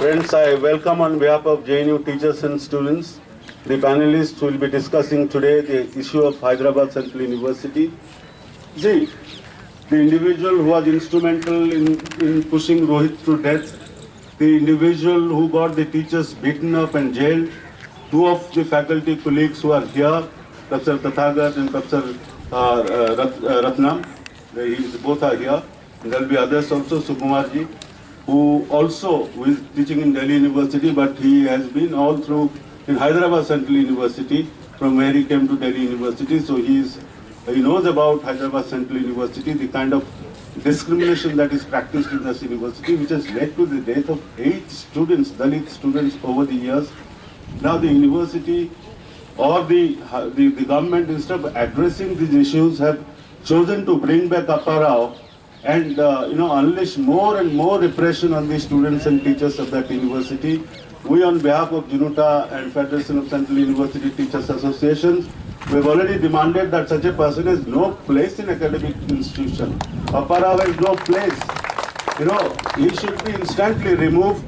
Friends, I welcome on behalf of JNU teachers and students the panelists who will be discussing today the issue of Hyderabad Central University. See, the individual who was instrumental in pushing Rohit to death, the individual who got the teachers beaten up and jailed, two of the faculty colleagues who are here, Professor Tathagat and Professor Ratnam, both are here. There will be others also, Sukumarji, who is teaching in Delhi University, but he has been all through in Hyderabad Central University, from where he came to Delhi University. So he knows about Hyderabad Central University, the kind of discrimination that is practiced in this university, which has led to the death of 8 students, Dalit students over the years. Now the university or the government, instead of addressing these issues, have chosen to bring back Apparao and unleash more and more repression on the students and teachers of that university. We, on behalf of JUNUTA and Federation of Central University Teachers Associations, we have already demanded that such a person has no place in academic institution. Apparao has no place. He should be instantly removed,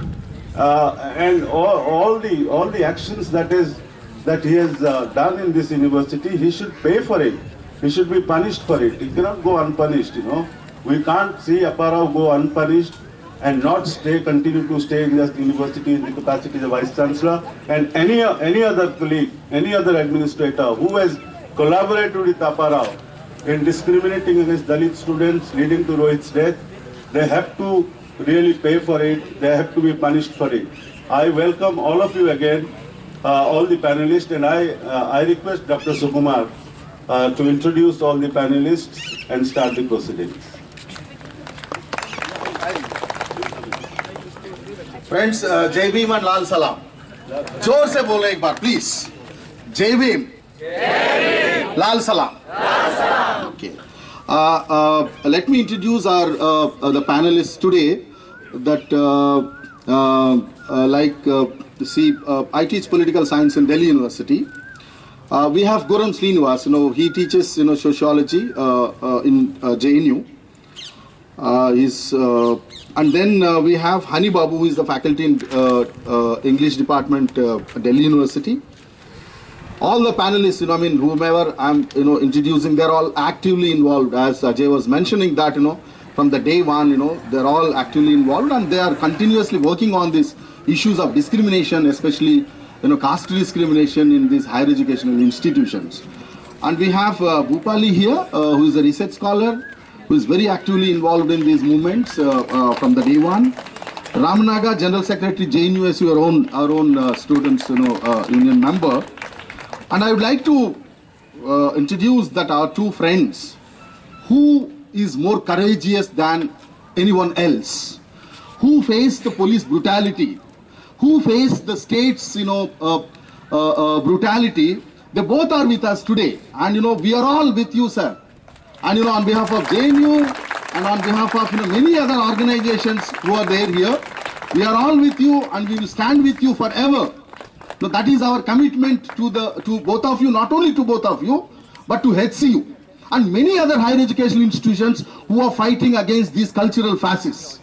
and all the actions that he has done in this university, he should pay for it. He should be punished for it. He cannot go unpunished. We can't see Apparao go unpunished and not continue to stay in this university in the capacity of Vice Chancellor, and any other colleague, any other administrator who has collaborated with Apparao in discriminating against Dalit students leading to Rohit's death, they have to really pay for it, they have to be punished for it. I welcome all of you again, all the panelists, and I request Dr. Sukumar to introduce all the panelists and start the proceedings. Friends, Jai Bhim and Lal Salam. जोर से बोलो एक बार, please. Jai Bhim. Lal Salam. Okay. Let me introduce the panelists today. I teach political science in Delhi University. We have Guram Srinivas. He teaches sociology in JNU. And then we have Hani Babu, who is the faculty in English department, Delhi University. All the panelists, whomever I'm, introducing, they're all actively involved. As Ajay was mentioning that, from the day one, they're all actively involved, and they are continuously working on these issues of discrimination, especially, caste discrimination in these higher educational institutions. And we have Bhupali here, who is a research scholar, who is very actively involved in these movements from the day one. Ramanaga, General Secretary, JNUSU, our own students, union member. And I would like to introduce that our two friends, who is more courageous than anyone else, who faced the police brutality, who faced the state's, brutality. They both are with us today, and we are all with you, sir. And on behalf of JNU and on behalf of many other organizations who are there here, we are all with you, and we will stand with you forever. So that is our commitment to both of you, not only to both of you, but to HCU and many other higher educational institutions who are fighting against these cultural fascists.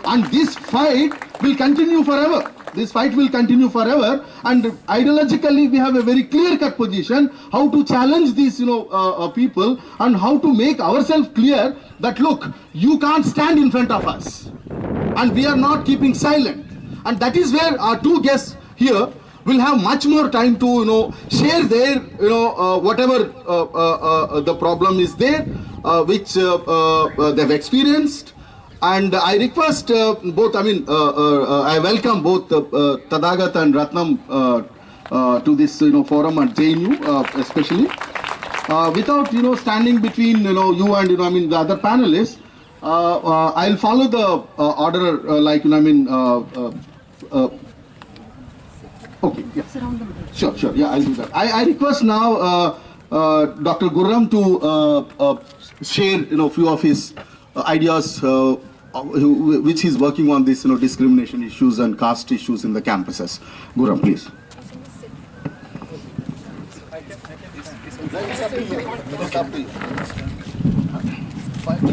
And this fight will continue forever. This fight will continue forever, and ideologically we have a very clear-cut position how to challenge these people, and how to make ourselves clear that look, you can't stand in front of us, and we are not keeping silent. And that is where our two guests here will have much more time to share their whatever the problem is there, which they've experienced. And I request both, I welcome both Tadhagat and Ratnam to this forum at JNU especially. Without standing between you and the other panelists, I'll follow the order okay, yeah. Sure, yeah, I'll do that. I request now Dr. Gurram to share a few of his ideas which he's working on these discrimination issues and caste issues in the campuses. Gurram, please.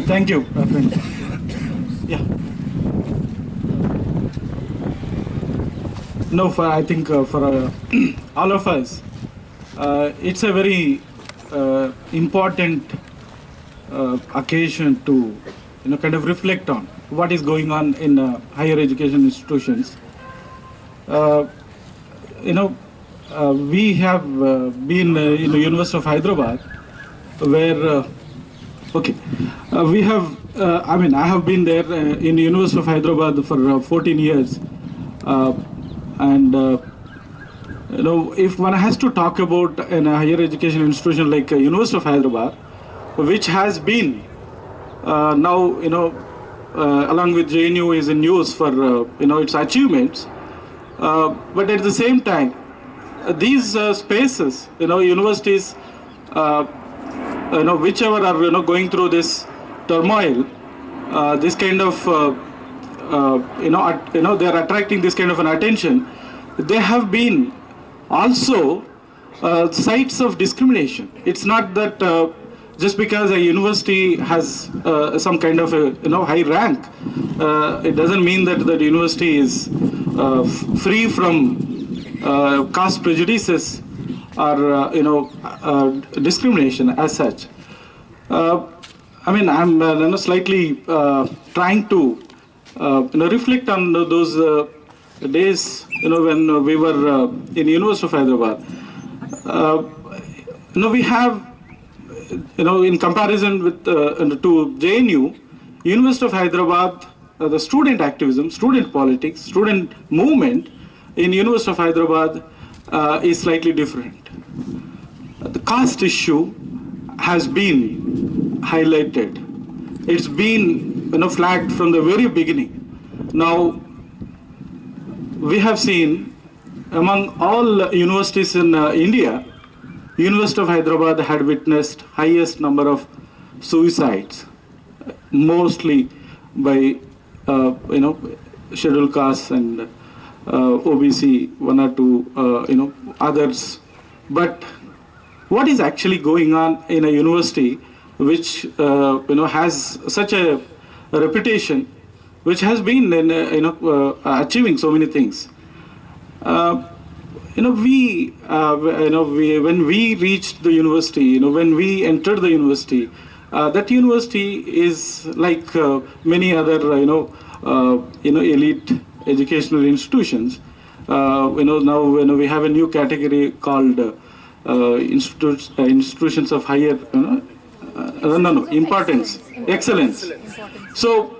Thank you, friend. Yeah. I think for all of us, it's a very important occasion to kind of reflect on what is going on in higher education institutions. We have been in the University of Hyderabad, where we have. I have been there in the University of Hyderabad for 14 years, and if one has to talk about a higher education institution like University of Hyderabad, which has been now along with JNU is in news for its achievements, but at the same time, these spaces, universities, whichever are going through this turmoil, this kind of they are attracting this kind of an attention. They have been also sites of discrimination. It's not that just because a university has some kind of a high rank, it doesn't mean that the university is free from caste prejudices or discrimination as such. I'm slightly trying to reflect on those days when we were in University of Hyderabad. We have in comparison with to JNU, University of Hyderabad, the student activism, student politics, student movement in University of Hyderabad is slightly different. The caste issue has been highlighted. It's been flagged from the very beginning. Now, we have seen among all universities in India, University of Hyderabad had witnessed highest number of suicides, mostly by scheduled castes and OBC, one or two others. But what is actually going on in a university which has such a reputation, which has been achieving so many things? When we reached the university, when we entered the university, that university is like many other elite educational institutions. Now we have a new category called institutions of higher importance, excellence. So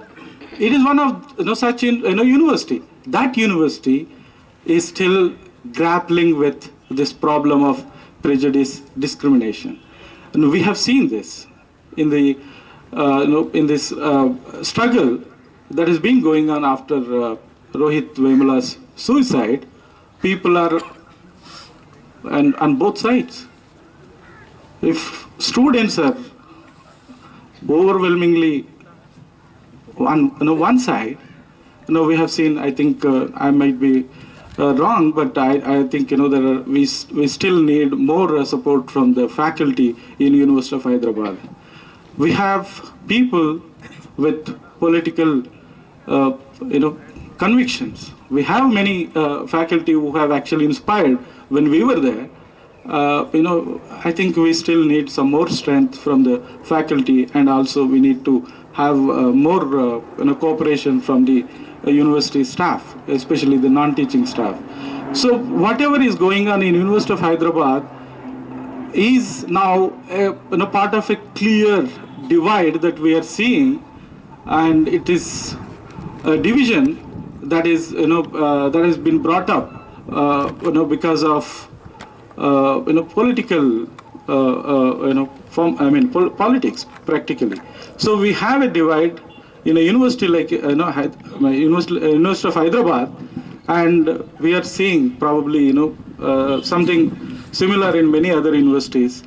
it is one of such university. That university is still grappling with this problem of prejudice, discrimination, and we have seen this in the in this struggle that has been going on after Rohit Vemula's suicide. People are on both sides. If students are overwhelmingly on one side, we have seen. I think I might be wrong, but I think we still need more support from the faculty in University of Hyderabad. We have people with political convictions. We have many faculty who have actually inspired when we were there. I think we still need some more strength from the faculty, and also we need to have more cooperation from the university staff, especially the non-teaching staff. So whatever is going on in University of Hyderabad is now part of a clear divide that we are seeing, and it is a division that is that has been brought up because of political politics practically. So we have a divide in a university like University of Hyderabad, and we are seeing probably something similar in many other universities.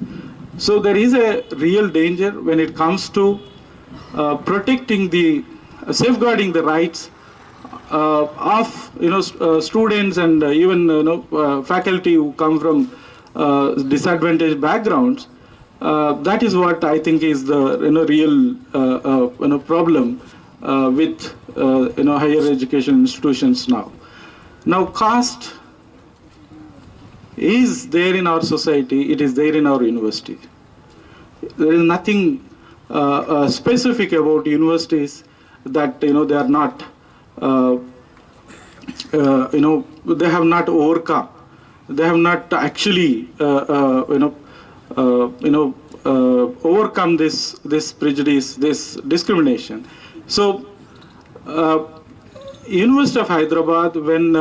So there is a real danger when it comes to protecting the safeguarding the rights of students and even faculty who come from disadvantaged backgrounds. That is what I think is the real problem with higher education institutions now. Now, caste is there in our society, it is there in our university. There is nothing specific about universities that they are not they have not overcome. They have not actually overcome this prejudice, this discrimination. So University of Hyderabad, when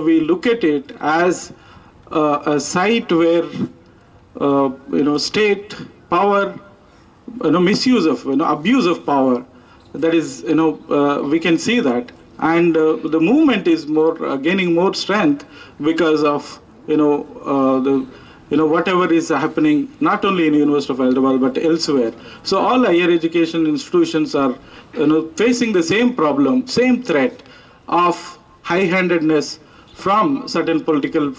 we look at it as a site where state power, misuse of, abuse of power, that is, we can see that, and the movement is more gaining more strength because of whatever is happening not only in University of Hyderabad but elsewhere. So all higher education institutions are facing the same problem, same threat of high-handedness from certain political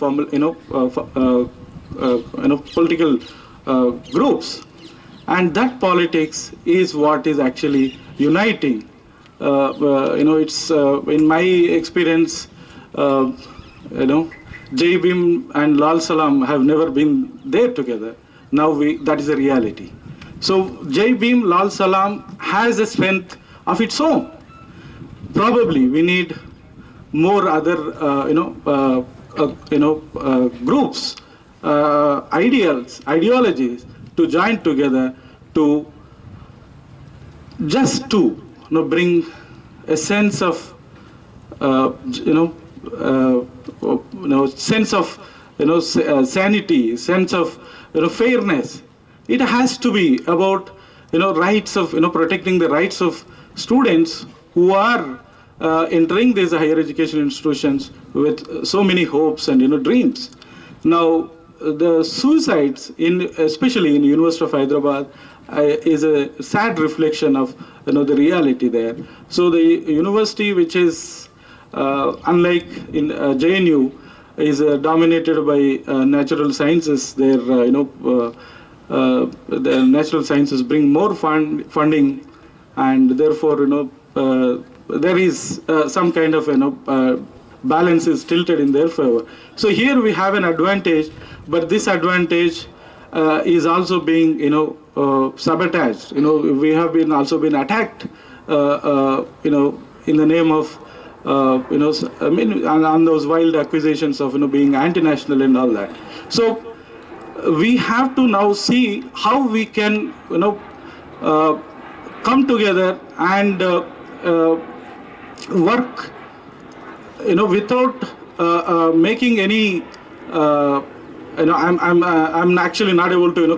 political groups, and that politics is what is actually uniting. It's in my experience, Jai Bhim and Lal Salam have never been there together. Now that is a reality. So Jai Bhim, Lal Salam has a strength of its own. Probably we need more other groups, ideologies to join together to just to bring a sense of sense of sanity, sense of fairness. It has to be about rights of protecting the rights of students who are entering these higher education institutions with so many hopes and dreams. Now the suicides especially in University of Hyderabad is a sad reflection of the reality there. So the university, which is unlike in JNU, is dominated by natural sciences. There, the natural sciences bring more funding, and therefore, there is some kind of balance is tilted in their favor. So here we have an advantage, but this advantage is also being sabotaged. We have also been attacked in the name of on those wild accusations of being anti-national and all that. So we have to now see how we can come together and work without making any I'm actually not able to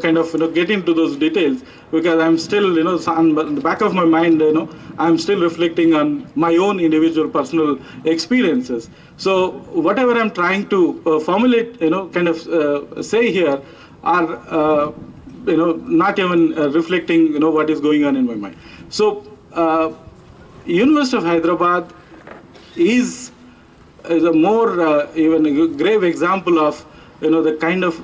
get into those details, because I'm still on the back of my mind I'm still reflecting on my own individual personal experiences. So whatever I'm trying to formulate say here are not even reflecting what is going on in my mind. So University of Hyderabad is a more even a grave example of the kind of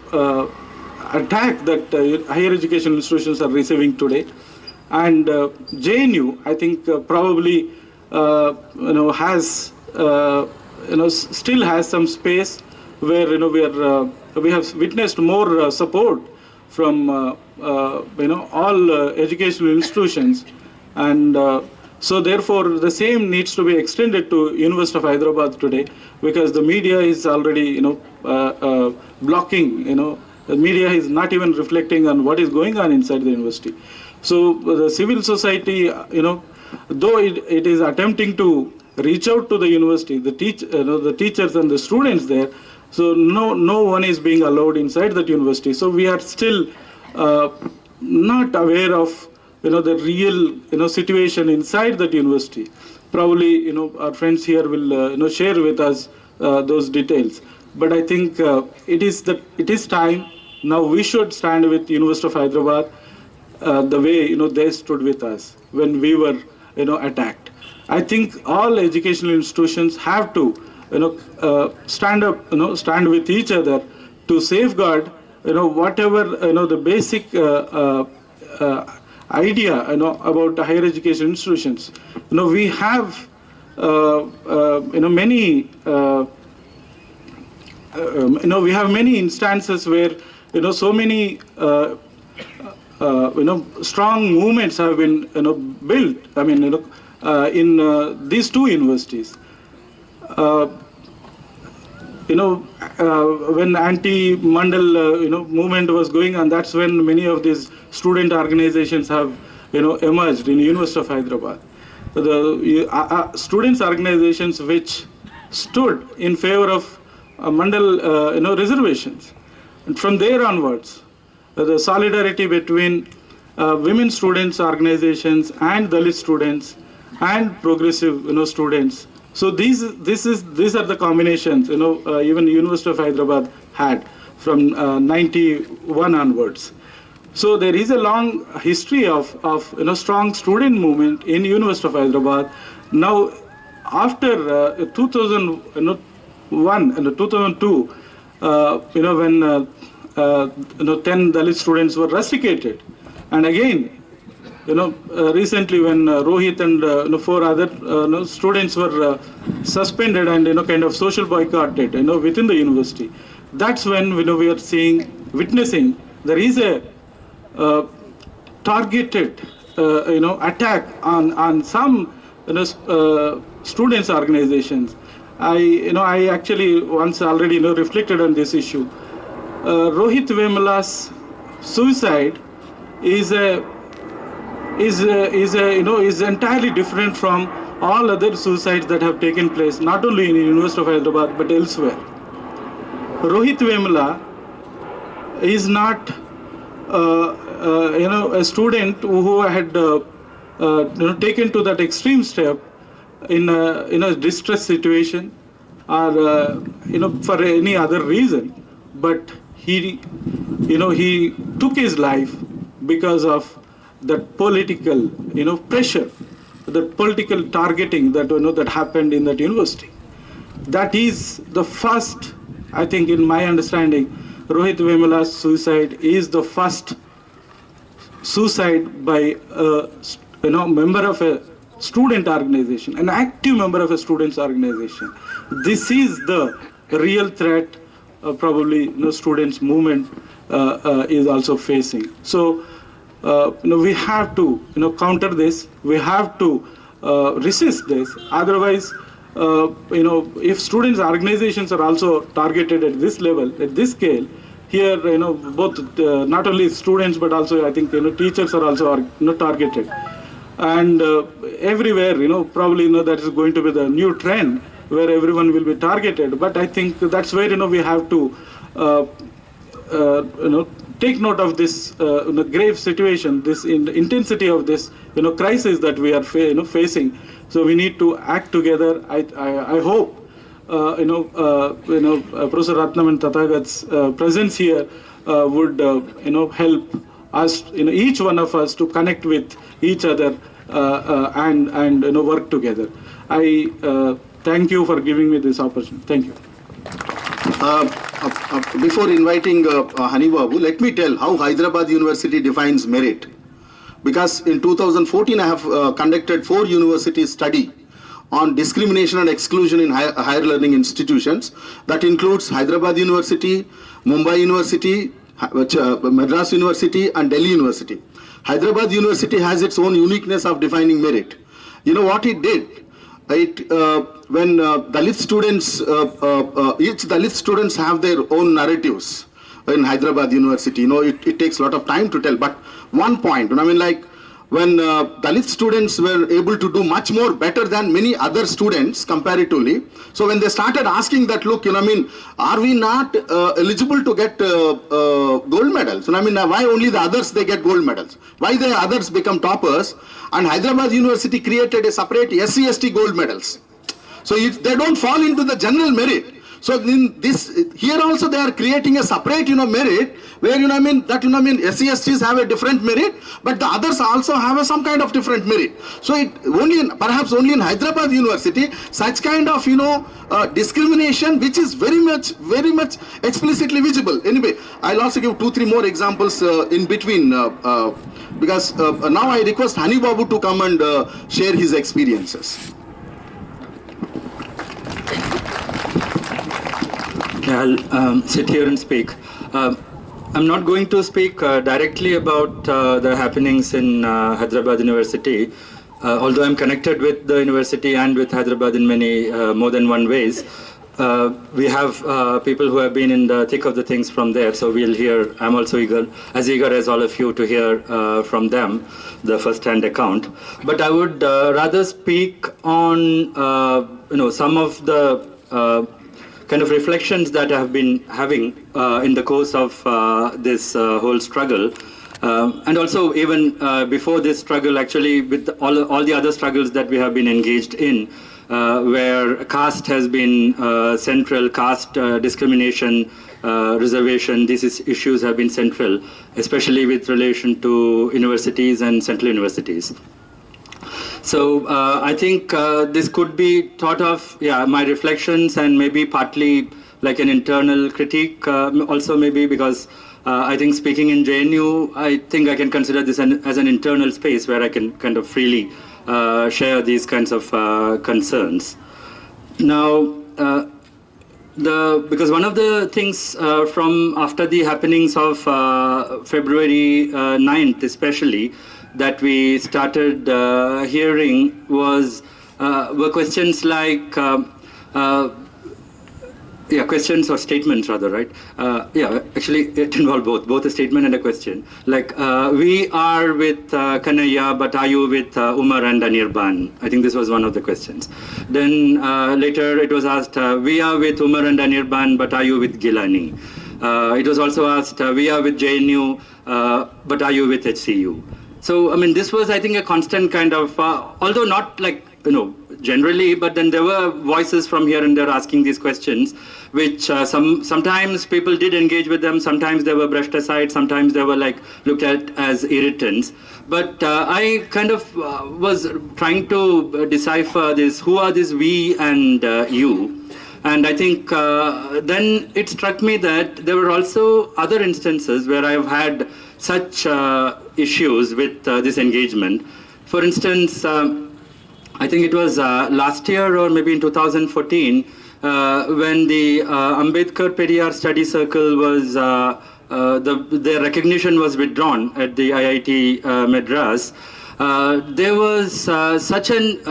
attack that higher education institutions are receiving today. And JNU, I think, probably has still has some space where we have witnessed more support from all educational institutions, and so therefore the same needs to be extended to University of Hyderabad today, because the media is already blocking. The media is not even reflecting on what is going on inside the university. So the civil society, though it is attempting to reach out to the university, the teachers and the students there, so no one is being allowed inside that university. So we are still not aware of the real situation inside that university. Probably our friends here will share with us those details. But I think it is time now. We should stand with University of Hyderabad the way they stood with us when we were attacked. I think all educational institutions have to stand with each other to safeguard whatever the basic idea about higher education institutions. We have many we have many instances where, so many, strong movements have been, built. I mean, in these two universities. When anti-Mandal, movement was going on, that's when many of these student organizations have, emerged in University of Hyderabad. The students' organizations which stood in favor of Mandal, reservations. And from there onwards, the solidarity between women students' organizations and Dalit students and progressive, students. So these are the combinations, even University of Hyderabad had from 91 onwards. So there is a long history of strong student movement in University of Hyderabad. Now, after 2001 and 2002, when 10 Dalit students were rusticated, and again, recently when Rohit and 4 other students were suspended and kind of social boycotted, within the university, that's when we are witnessing there is a targeted attack on some students organizations. I actually once already reflected on this issue. Rohit Vemala's suicide is entirely different from all other suicides that have taken place, not only in the University of Hyderabad but elsewhere. Rohit Vemala is not a student who had taken to that extreme step in a distress situation or for any other reason, but he took his life because of that political pressure, that political targeting that that happened in that university. That is the first, I think, in my understanding, Rohit Vemala's suicide is the first suicide by a member of a student organization, an active member of a students organization. This is the real threat probably students movement is also facing. So we have to counter this. We have to resist this. Otherwise, if students organizations are also targeted at this level, at this scale, here both not only students but also I think teachers are also targeted, and everywhere probably that is going to be the new trend where everyone will be targeted. But I think that's where we have to take note of this grave situation, this intensity of this crisis that we are facing. So we need to act together. I hope Professor Ratnam and Tathagat's presence here would help us, each one of us, to connect with each other and work together. I thank you for giving me this opportunity. Thank you. Before inviting Hani Babu, let me tell how Hyderabad University defines merit. Because in 2014 I have conducted 4 university study on discrimination and exclusion in higher learning institutions. That includes Hyderabad University, Mumbai University, Madras University and Delhi University. Hyderabad University has its own uniqueness of defining merit. You know what it did? When Dalit students, each Dalit students have their own narratives in Hyderabad University. It takes a lot of time to tell. But one point, when Dalit students were able to do much more better than many other students comparatively. So when they started asking that, look, are we not eligible to get gold medals? Why only the others they get gold medals? Why the others become toppers? And Hyderabad University created a separate SC/ST gold medals. So if they don't fall into the general merit. So in this, here also they are creating a separate, merit where, SC/STs have a different merit, but the others also have some kind of different merit. So perhaps only in Hyderabad University, such kind of, discrimination, which is very much explicitly visible. Anyway, I'll also give 2-3 more examples in between, because now I request Hani Babu to come and share his experiences. Yeah, I'll sit here and speak. I'm not going to speak directly about the happenings in Hyderabad University, although I'm connected with the university and with Hyderabad in many more than one ways. We have people who have been in the thick of the things from there, so we'll hear. I'm also eager as all of you, to hear from them the first-hand account. But I would rather speak on some of the kind of reflections that I have been having in the course of this whole struggle. And also even before this struggle, actually, with all the other struggles that we have been engaged in, where caste has been central, caste discrimination, reservation, these issues have been central, especially with relation to universities and central universities. So I think this could be thought of, my reflections, and maybe partly like an internal critique also, maybe because I think speaking in JNU, I think I can consider this as an internal space where I can kind of freely share these kinds of concerns. Now, because one of the things from after the happenings of February 9th especially, that we started hearing were questions like, questions or statements rather, right? Actually it involved both a statement and a question. Like, we are with Kanaya, but are you with Umar and Anirban? I think this was one of the questions. Then later it was asked, we are with Umar and Anirban, but are you with Gilani? It was also asked, we are with JNU, but are you with HCU? So, I mean, this was, I think, a constant kind of, although not like, generally, but then there were voices from here and there asking these questions, which sometimes people did engage with them, sometimes they were brushed aside, sometimes they were like looked at as irritants. But I kind of was trying to decipher this, who are these we and you? And I think then it struck me that there were also other instances where I've had such issues with this engagement. For instance, I think it was last year or maybe in 2014 when the Ambedkar Periyar Study Circle was, their recognition was withdrawn at the IIT Madras. There was such an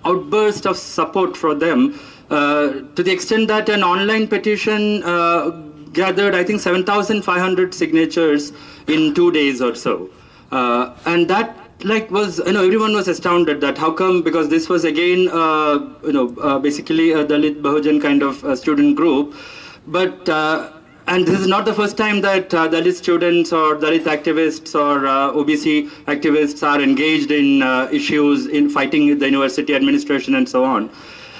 outburst of support for them to the extent that an online petition gathered, I think, 7,500 signatures in 2 days or so. And that was, everyone was astounded that how come, because this was again, basically a Dalit Bahujan kind of student group. But, and this is not the first time that Dalit students or Dalit activists or OBC activists are engaged in issues in fighting the university administration and so on.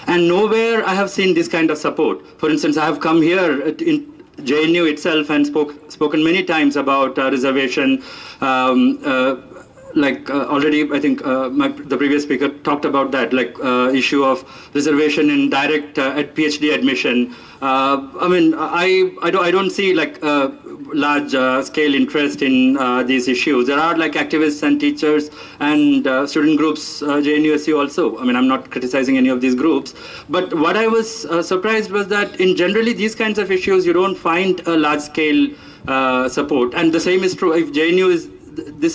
And nowhere I have seen this kind of support. For instance, I have come here in JNU itself and spoken many times about reservation. Already, I think the previous speaker talked about that, issue of reservation in direct at PhD admission. I mean, I don't see large scale interest in these issues. There are activists and teachers and student groups, JNUSU also. I mean, I'm not criticizing any of these groups. But what I was surprised was that in generally these kinds of issues, you don't find a large scale support. And the same is true if JNU is,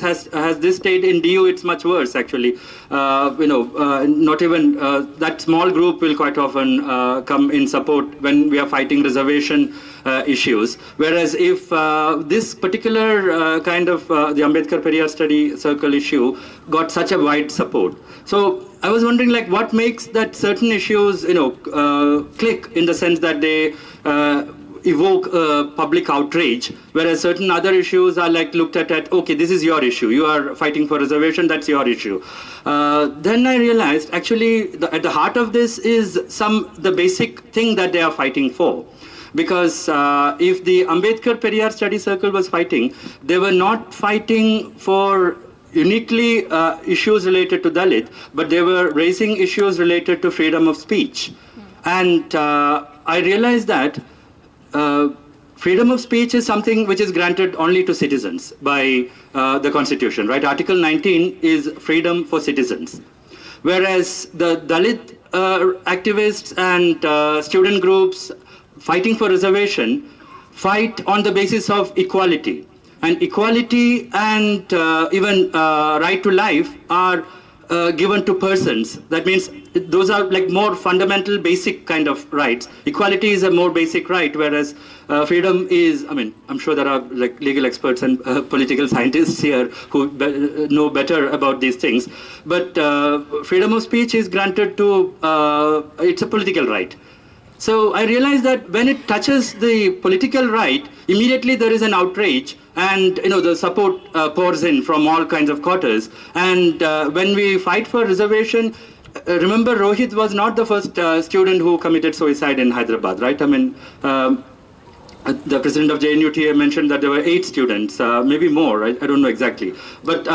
has this state. In DU it's much worse actually. Not even that small group will quite often come in support when we are fighting reservation issues. Whereas if this particular kind of the Ambedkar Periyar Study Circle issue got such a wide support. So I was wondering what makes that certain issues click in the sense that they evoke public outrage, whereas certain other issues are looked at, okay, this is your issue, you are fighting for reservation, that's your issue. Then I realized actually at the heart of this is the basic thing that they are fighting for. Because if the Ambedkar Periyar Study Circle was fighting, they were not fighting for uniquely issues related to Dalit, but they were raising issues related to freedom of speech. And I realized that freedom of speech is something which is granted only to citizens by the Constitution, right? Article 19 is freedom for citizens. Whereas the Dalit activists and student groups, fighting for reservation fight on the basis of equality. And equality and even right to life are given to persons. That means those are like more fundamental, basic kind of rights. Equality is a more basic right, whereas freedom is, I mean, I'm sure there are like legal experts and political scientists here who know better about these things. But freedom of speech is granted to, it's a political right. So I realized that when it touches the political right, immediately there is an outrage, and the support pours in from all kinds of quarters. And when we fight for reservation, remember Rohit was not the first student who committed suicide in Hyderabad, right? I mean, the president of JNUTA mentioned that there were 8 students, maybe more, I don't know exactly. But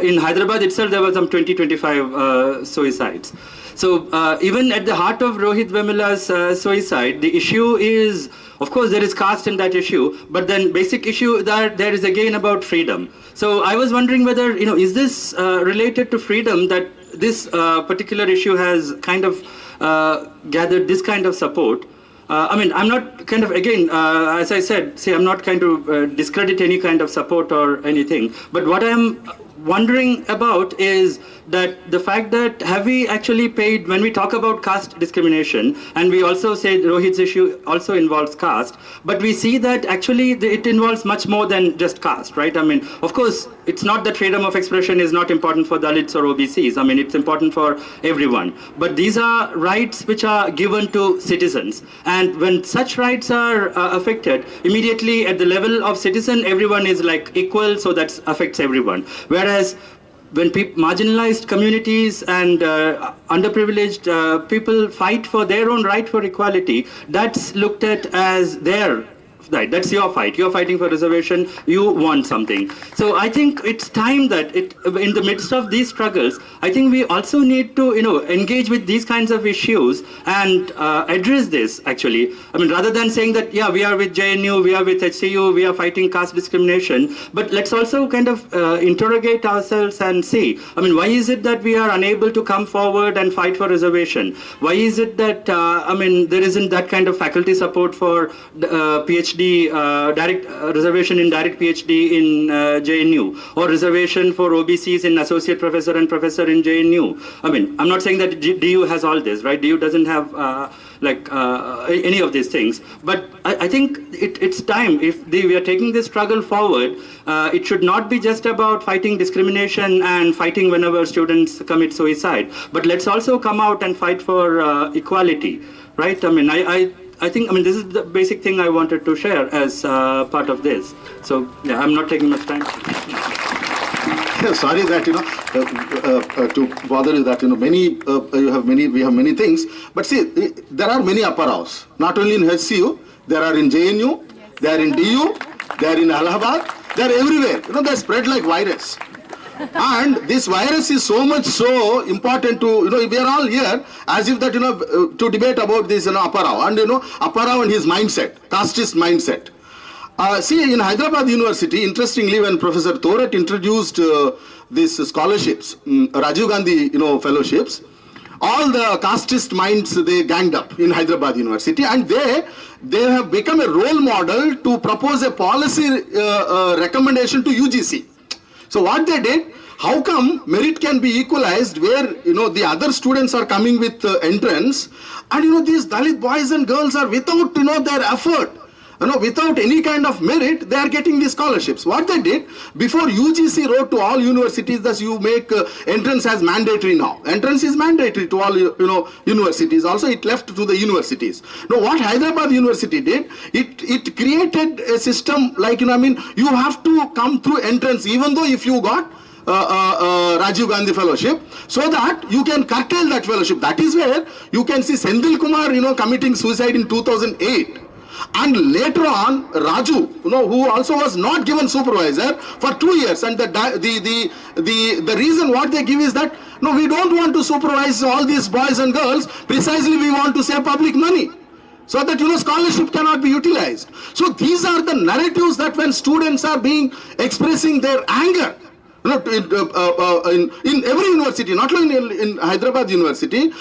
in Hyderabad itself, there were some 20-25 suicides. So even at the heart of Rohit Vemula's suicide, the issue is, of course, there is caste in that issue, but then basic issue that there is again about freedom. So I was wondering whether, is this related to freedom, that this particular issue has kind of gathered this kind of support. I mean, I'm not kind of, again, as I said, I'm not kind of discredit any kind of support or anything, but what I'm wondering about is that the fact that have we actually paid, when we talk about caste discrimination, and we also say Rohit's issue also involves caste, but we see that actually it involves much more than just caste, right? I mean, of course, it's not that freedom of expression is not important for Dalits or OBCs. I mean, it's important for everyone. But these are rights which are given to citizens. And when such rights are affected, immediately at the level of citizen, everyone is like equal, so that affects everyone. Whereas when marginalized communities and underprivileged people fight for their own right for equality, that's looked at as their right. That's your fight. You're fighting for reservation. You want something. So I think it's time that in the midst of these struggles, I think we also need to, engage with these kinds of issues and address this, actually. I mean, rather than saying that, yeah, we are with JNU, we are with HCU, we are fighting caste discrimination, but let's also kind of interrogate ourselves and see, I mean, why is it that we are unable to come forward and fight for reservation? Why is it that, there isn't that kind of faculty support for PhD, direct reservation in direct PhD in JNU, or reservation for OBCs in associate professor and professor in JNU. I mean, I'm not saying that DU has all this, right? DU doesn't have any of these things. But I think it's time, if we are taking this struggle forward, it should not be just about fighting discrimination and fighting whenever students commit suicide, but let's also come out and fight for equality, right? I mean, I think, this is the basic thing I wanted to share as part of this. So, yeah, I'm not taking much time. Sorry that, to bother you that, we have many things. But see, there are many upper house. Not only in HCU, there are in JNU, they are in DU, they are in Allahabad, they are everywhere. They spread like virus. And this virus is so much so important to, we are all here as if that, to debate about this, Upper Rao, and, Upper Rao and his mindset, casteist mindset. See, in Hyderabad University, interestingly, when Professor Thorat introduced these scholarships, Rajiv Gandhi, fellowships, all the casteist minds, they ganged up in Hyderabad University, and they have become a role model to propose a policy recommendation to UGC. So what they did, how come merit can be equalized where, the other students are coming with entrance, and, these Dalit boys and girls are without, their effort, without any kind of merit, they are getting these scholarships. What they did, before UGC wrote to all universities that you make entrance as mandatory now. Entrance is mandatory to all, universities. Also, it left to the universities. Now, what Hyderabad University did, it created a system like, you have to come through entrance, even though if you got Rajiv Gandhi fellowship, so that you can curtail that fellowship. That is where you can see Sendil Kumar, committing suicide in 2008. And later on, Raju, who also was not given supervisor for 2 years, and the reason what they give is that, no, we don't want to supervise all these boys and girls, precisely we want to save public money, so that, scholarship cannot be utilized. So these are the narratives that when students are expressing their anger, You know, in every university, not only in Hyderabad University,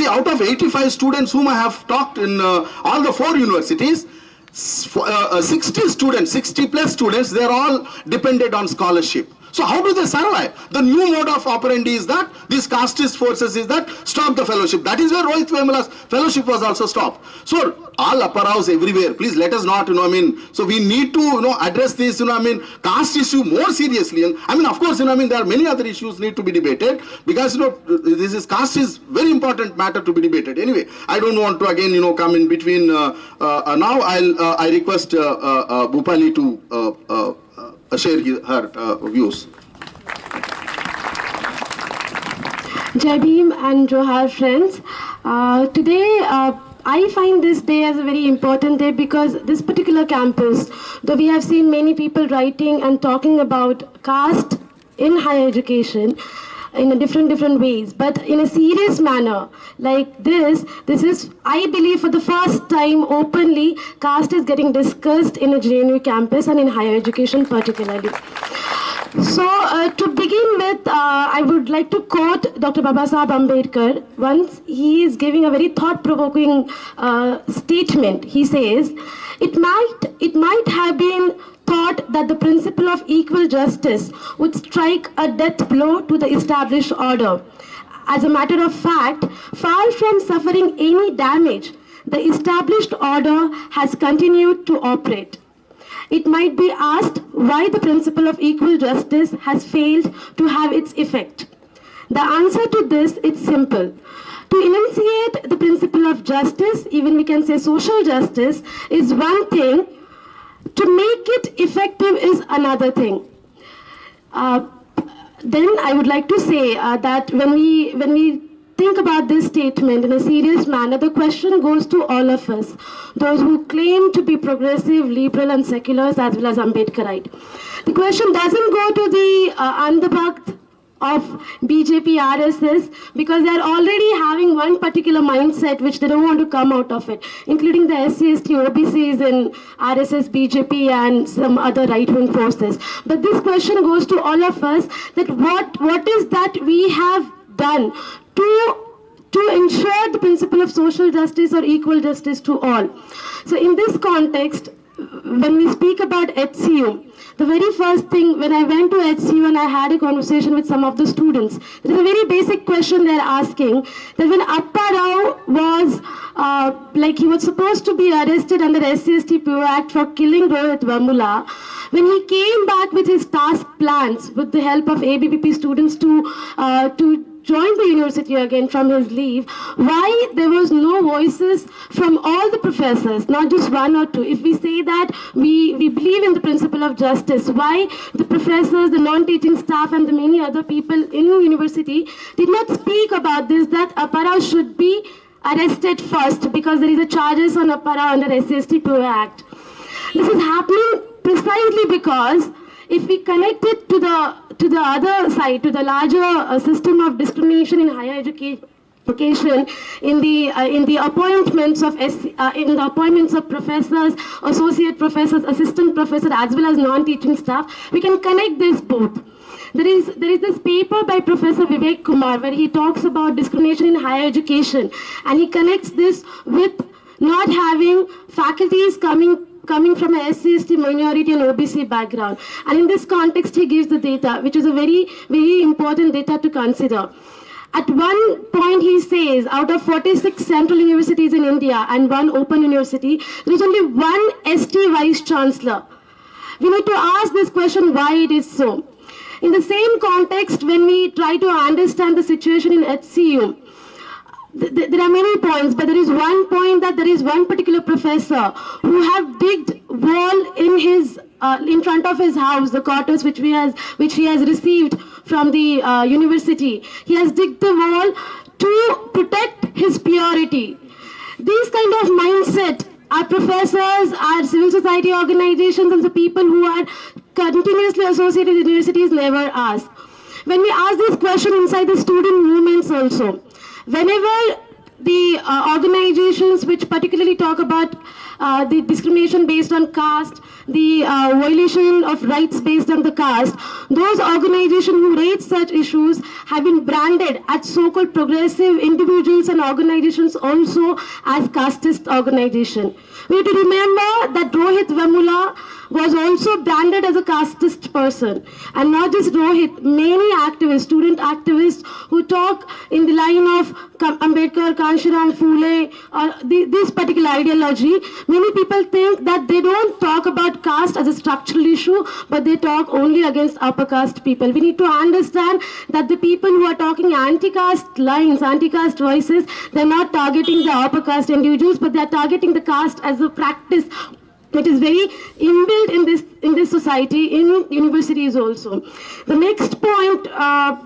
out of 85 students whom I have talked in all the 4 universities, 60 students, 60 plus students, they are all dependent on scholarship. So how do they survive? The new mode of operandi is that these casteist forces is that stop the fellowship. That is where Rohit Vemula's fellowship was also stopped. So all upper house everywhere. Please let us not, so we need to, address this, caste issue more seriously. And of course, there are many other issues need to be debated because, caste is very important matter to be debated. Anyway, I don't want to again, come in between. Now I request Bhupali to share her views. Jai Bhim and Johar friends. Today I find this day as a very important day because this particular campus, though we have seen many people writing and talking about caste in higher education in a different ways, but in a serious manner like this is, I believe, for the first time openly caste is getting discussed in a JNU campus and in higher education particularly. So to begin with, I would like to quote Dr. Babasaheb Ambedkar. Once he is giving a very thought-provoking statement. He says, it might have been thought that the principle of equal justice would strike a death blow to the established order. As a matter of fact, far from suffering any damage, the established order has continued to operate. It might be asked why the principle of equal justice has failed to have its effect. The answer to this is simple. To enunciate the principle of justice, even we can say social justice, is one thing. To make it effective is another thing. Then I would like to say that when we think about this statement in a serious manner, the question goes to all of us, those who claim to be progressive, liberal and seculars as well as Ambedkarite. The question doesn't go to the Andhabhakt of BJP, RSS, because they're already having one particular mindset which they don't want to come out of it, including the SC, ST, OBCs in RSS, BJP and some other right-wing forces. But this question goes to all of us, that what is that we have done to ensure the principle of social justice or equal justice to all. So in this context, when we speak about HCU, the very first thing, when I went to HCU and I had a conversation with some of the students, there's a very basic question they're asking, that when Appa Rao was, he was supposed to be arrested under SC/ST PO Act for killing Rohit Vemula, when he came back with his task plans with the help of ABVP students to join the university again from his leave, why there was no voices from all the professors, not just one or two? If we say that we believe in the principle of justice, why the professors, the non-teaching staff and the many other people in the university did not speak about this, that Appara should be arrested first because there is a charges on Appara under SC/ST PO Act. This is happening precisely because if we connect it to the other side, to the larger system of discrimination in higher education, in the appointments of professors, associate professors, assistant professors, as well as non-teaching staff, we can connect this both. There is this paper by Professor Vivek Kumar where he talks about discrimination in higher education, and he connects this with not having faculties coming from a SC/ST minority and OBC background. And in this context, he gives the data, which is a very, very important data to consider. At one point, he says, out of 46 central universities in India and one open university, there is only one ST vice chancellor. We need to ask this question, why it is so. In the same context, when we try to understand the situation in HCU, there are many points, but there is one point that there is one particular professor who have digged wall in front of his house, the quarters which he has received from the university. He has digged the wall to protect his purity. These kind of mindset, our professors, our civil society organizations, and the people who are continuously associated with universities never ask. When we ask this question inside the student movements also, whenever the organizations which particularly talk about the discrimination based on caste, the violation of rights based on the caste, those organizations who raise such issues have been branded as so-called progressive individuals and organizations also as casteist organization. We have to remember that Rohit Vemula was also branded as a casteist person. And not just Rohit, many activists, student activists who talk in the line of Ambedkar, Kanshiram, Phule, or this particular ideology, many people think that they don't talk about caste as a structural issue, but they talk only against upper caste people. We need to understand that the people who are talking anti-caste lines, anti-caste voices, they're not targeting the upper caste individuals, but they're targeting the caste as a practice. It is very inbuilt in this society, in universities also. The next point,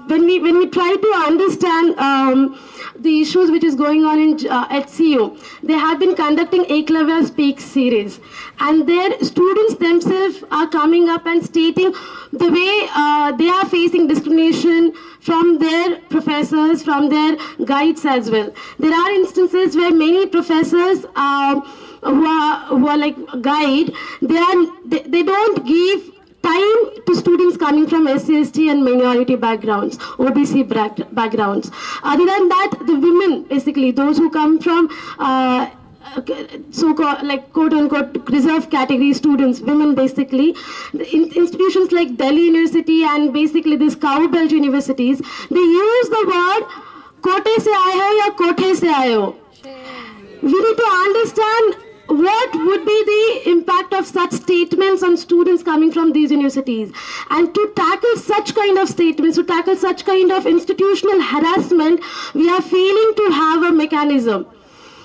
when we try to understand the issues which is going on in HCU, they have been conducting Eklavya Speaks series, and their students themselves are coming up and stating the way they are facing discrimination from their professors, from their guides as well. There are instances where many professors who are like guide, they don't give time to students coming from SC/ST and minority backgrounds, OBC backgrounds. Other than that, the women, basically, those who come from so-called, like, quote-unquote, reserved category students, women basically, institutions like Delhi University and basically these cowbelt universities, they use the word kote se aaye ho ya kothe se aaye ho. We need to understand what would be the impact of such statements on students coming from these universities. And to tackle such kind of statements, to tackle such kind of institutional harassment, we are failing to have a mechanism.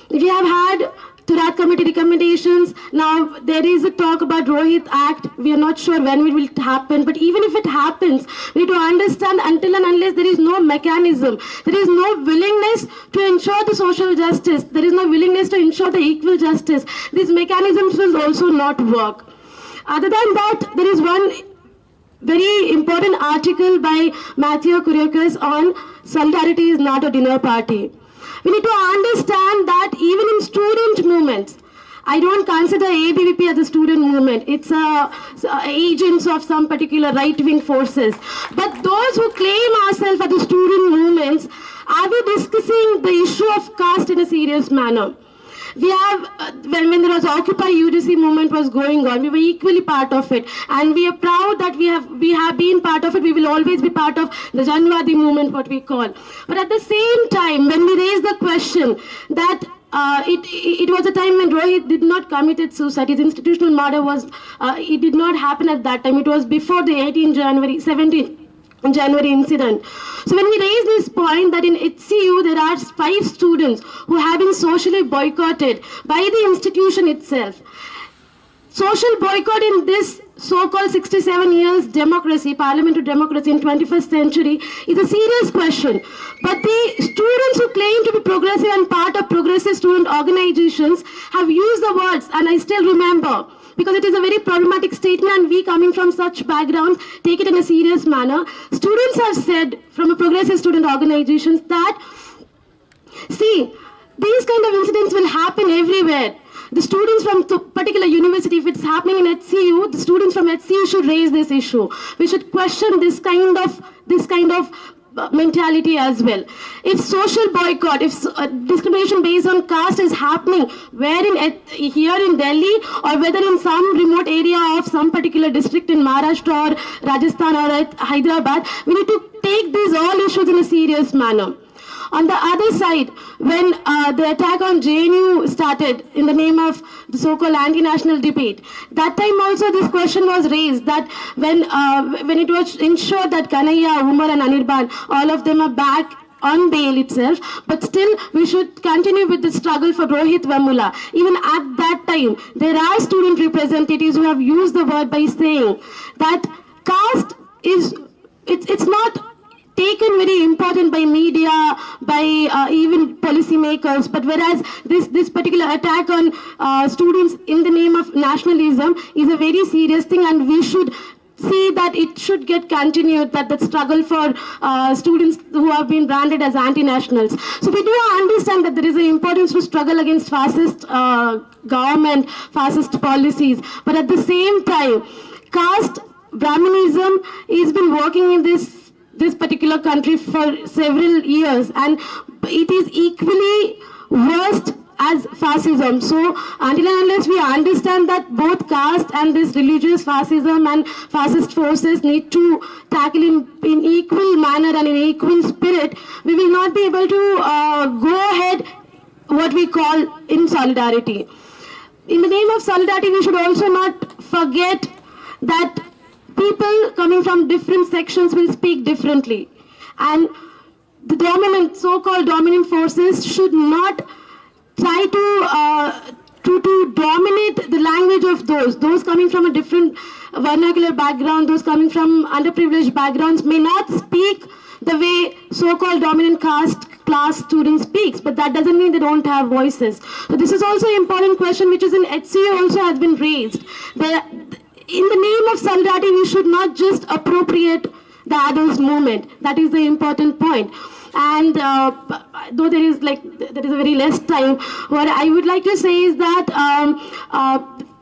We have had Turat Committee recommendations. Now there is a talk about Rohit Act. We are not sure when it will happen, but even if it happens, we need to understand until and unless there is no mechanism, there is no willingness to ensure the social justice, there is no willingness to ensure the equal justice, these mechanisms will also not work. Other than that, there is one very important article by Matthew Kuriakis on solidarity is not a dinner party. We need to understand that even in student movements, I don't consider ABVP as a student movement. It's agents of some particular right-wing forces. But those who claim ourselves as the student movements, are we discussing the issue of caste in a serious manner? We have, when there was Occupy UGC movement was going on, we were equally part of it. And we are proud that we have been part of it. We will always be part of the Janwadi movement, what we call. But at the same time, when we raise the question that it was a time when Rohit did not commit suicide. His institutional murder was, it did not happen at that time. It was before the 17 January incident. So when we raise this point that in HCU there are 5 students who have been socially boycotted by the institution itself. Social boycott in this so-called 67 years democracy, parliamentary democracy in 21st century is a serious question. But the students who claim to be progressive and part of progressive student organizations have used the words, and I still remember, because it is a very problematic statement and we coming from such backgrounds take it in a serious manner. Students have said from a progressive student organizations that, see, these kind of incidents will happen everywhere. The students from particular university, if it's happening in HCU, the students from HCU should raise this issue. We should question this kind of mentality as well. If social boycott, if discrimination based on caste is happening, here in Delhi or whether in some remote area of some particular district in Maharashtra or Rajasthan or Hyderabad, we need to take these all issues in a serious manner. On the other side, when the attack on JNU started in the name of the so-called anti-national debate, that time also this question was raised that when it was ensured that Kanhaiya, Umar and Anirban, all of them are back on bail itself, but still we should continue with the struggle for Rohit Vemula. Even at that time, there are student representatives who have used the word by saying that caste is, it's not taken very important by media, by even policymakers, but whereas this particular attack on students in the name of nationalism is a very serious thing, and we should see that it should get continued, that the struggle for students who have been branded as anti-nationals. So we do understand that there is an importance to struggle against fascist government, fascist policies, but at the same time, caste Brahminism has been working in this particular country for several years, and it is equally worst as fascism. So until and unless we understand that both caste and this religious fascism and fascist forces need to tackle in equal manner and in equal spirit, we will not be able to go ahead what we call in solidarity. In the name of solidarity, we should also not forget that people coming from different sections will speak differently, and the dominant, so-called dominant forces should not try to dominate the language of those coming from a different vernacular background, those coming from underprivileged backgrounds may not speak the way so-called dominant caste class students speaks, but that doesn't mean they don't have voices. So this is also an important question which is in HCU also has been raised. In the name of solidarity, we should not just appropriate the others' movement. That is the important point. And though there is a very less time, what I would like to say is that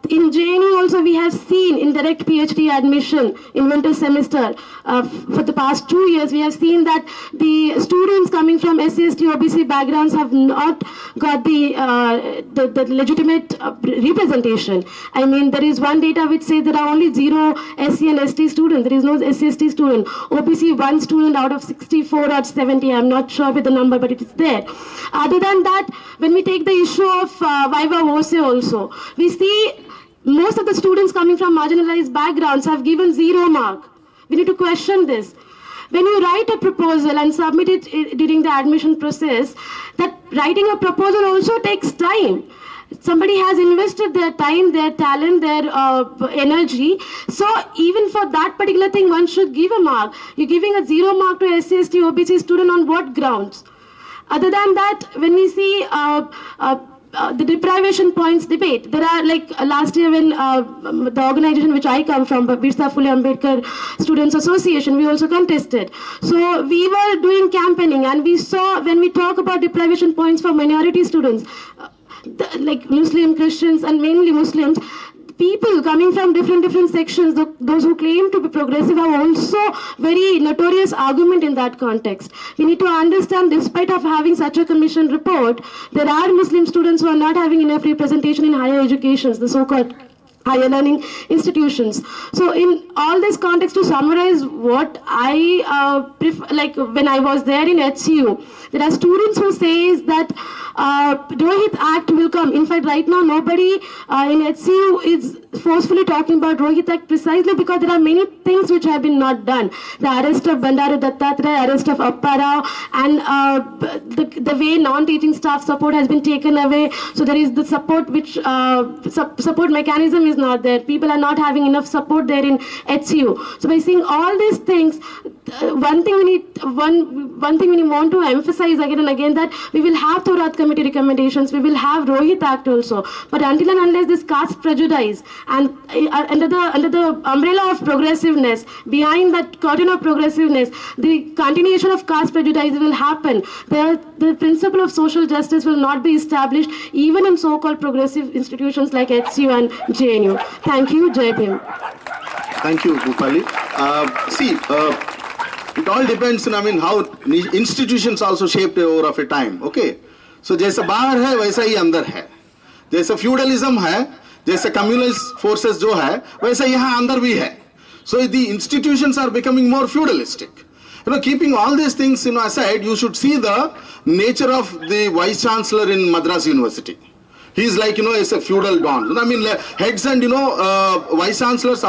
in JNU also we have seen in direct PhD admission in winter semester for the past 2 years, we have seen that the students coming from SC, ST, OBC backgrounds have not got the legitimate representation. I mean, there is one data which says there are only 0 SC and ST students. There is no SC, ST student. OBC 1 student out of 64 or 70. I'm not sure with the number, but it is there. Other than that, when we take the issue of Viva Voce also, we see most of the students coming from marginalized backgrounds have given 0 mark. We need to question this. When you write a proposal and submit it during the admission process, that writing a proposal also takes time. Somebody has invested their time, their talent, their energy. So even for that particular thing, one should give a mark. You're giving a 0 mark to SC, ST, OBC student on what grounds? Other than that, when we see the deprivation points debate, there are last year when the organization which I come from, Birsa Phule Ambedkar Students Association, we also contested. So we were doing campaigning, and we saw when we talk about deprivation points for minority students, like Muslim, Christians, and mainly Muslims, people coming from different sections, those who claim to be progressive, have also very notorious argument in that context. We need to understand, despite of having such a commission report, there are Muslim students who are not having enough representation in higher educations, the so-called higher learning institutions. So in all this context, to summarize what I when I was there in HCU, there are students who says that Rohit Act will come. In fact, right now nobody in HCU is forcefully talking about Rohit Act precisely because there are many things which have been not done. The arrest of Bandaru Dattatreya, arrest of Apparao, and the way non-teaching staff support has been taken away. So there is the support which support mechanism is not there. People are not having enough support there in HCU. So by seeing all these things, one thing we want to emphasize again and again, that we will have Thorat Committee recommendations, we will have Rohit Act also, but until and unless this caste prejudice and under the umbrella of progressiveness, behind that curtain of progressiveness, the continuation of caste prejudice will happen. The principle of social justice will not be established even in so-called progressive institutions like HCU and JNU. Thank you. Jai Bhim. Thank you, Bhupali. It all depends on, how institutions also shaped over of a time. Okay, so जैसा बाहर है वैसा ही अंदर है, जैसा feudalism है, जैसा communist forces जो है, वैसा यहाँ अंदर भी है. So the institutions are becoming more feudalistic. Keeping all these things aside, you should see the nature of the vice chancellor in Madras University. He is like, as a feudal don. Heads and, vice chancellors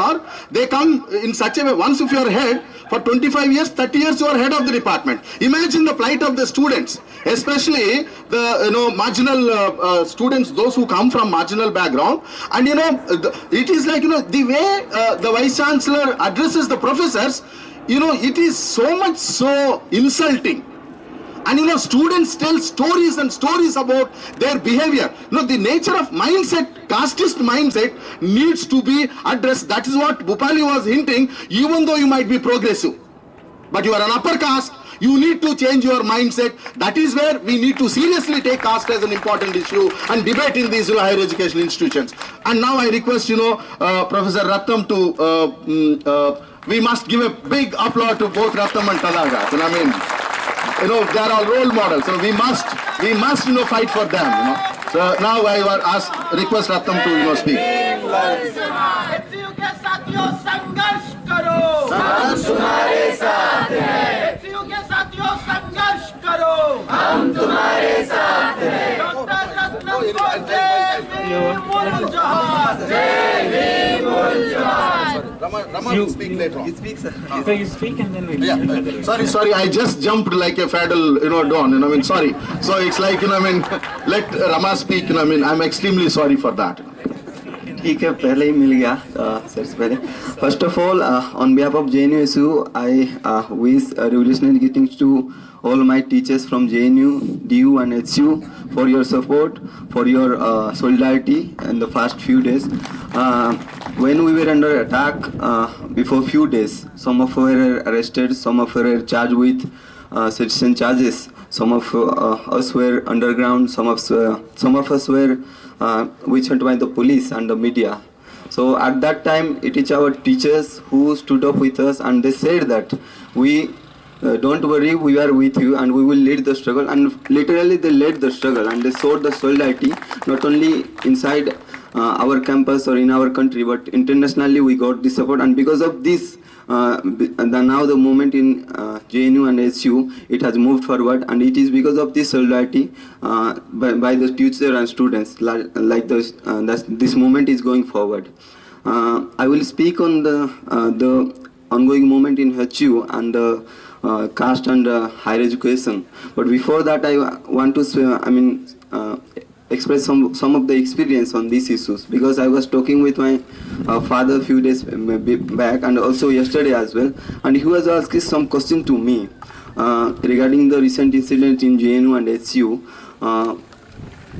they come in such a way, once if you are head, for 25 years, 30 years, you are head of the department. Imagine the plight of the students, especially the, marginal students, those who come from marginal background. And, it is like, the way the vice chancellor addresses the professors, it is so much so insulting. And you know, students tell stories and stories about their behavior. You know, the nature of mindset, casteist mindset, needs to be addressed. That is what Bhupali was hinting. Even though you might be progressive, but you are an upper caste, you need to change your mindset. That is where we need to seriously take caste as an important issue and debate in these higher education institutions. And now I request, Professor Rattam to, we must give a big applause to both Rattam and Talaga. I mean, they are all role models. So we must, fight for them. So now I request Rattam to, speak. हम तुम्हारे साथ हैं। Doctor Ratnam को जय भीम उल जोहार। जय भीम उल जोहार। Rama will speak later on. You speak, sir. So you speak and then we. Yeah. Sorry. I just jumped like a feudal, dawn. Sorry. So it's like, let Rama speak. I'm extremely sorry for that. ठीक है, पहले ही मिल गया sir से पहले. First of all, on behalf of JNU SU, I wish revolutionary greetings to all my teachers from JNU, DU and HU for your support, for your solidarity in the past few days. When we were under attack before few days, some of us were arrested, some of us were charged with citizen charges, some of us were underground, some of us were witch-hunted by the police and the media. So at that time, it is our teachers who stood up with us, and they said that don't worry, we are with you and we will lead the struggle. And literally they led the struggle and they showed the solidarity, not only inside our campus or in our country, but internationally we got the support. And because of this, now the movement in JNU and SU, it has moved forward, and it is because of this solidarity by the teachers and students like this, that this movement is going forward. I will speak on the ongoing movement in HU and the caste and higher education. But before that, I want to express some of the experience on these issues, because I was talking with my father a few days back and also yesterday as well, and he was asking some question to me regarding the recent incident in JNU and HU.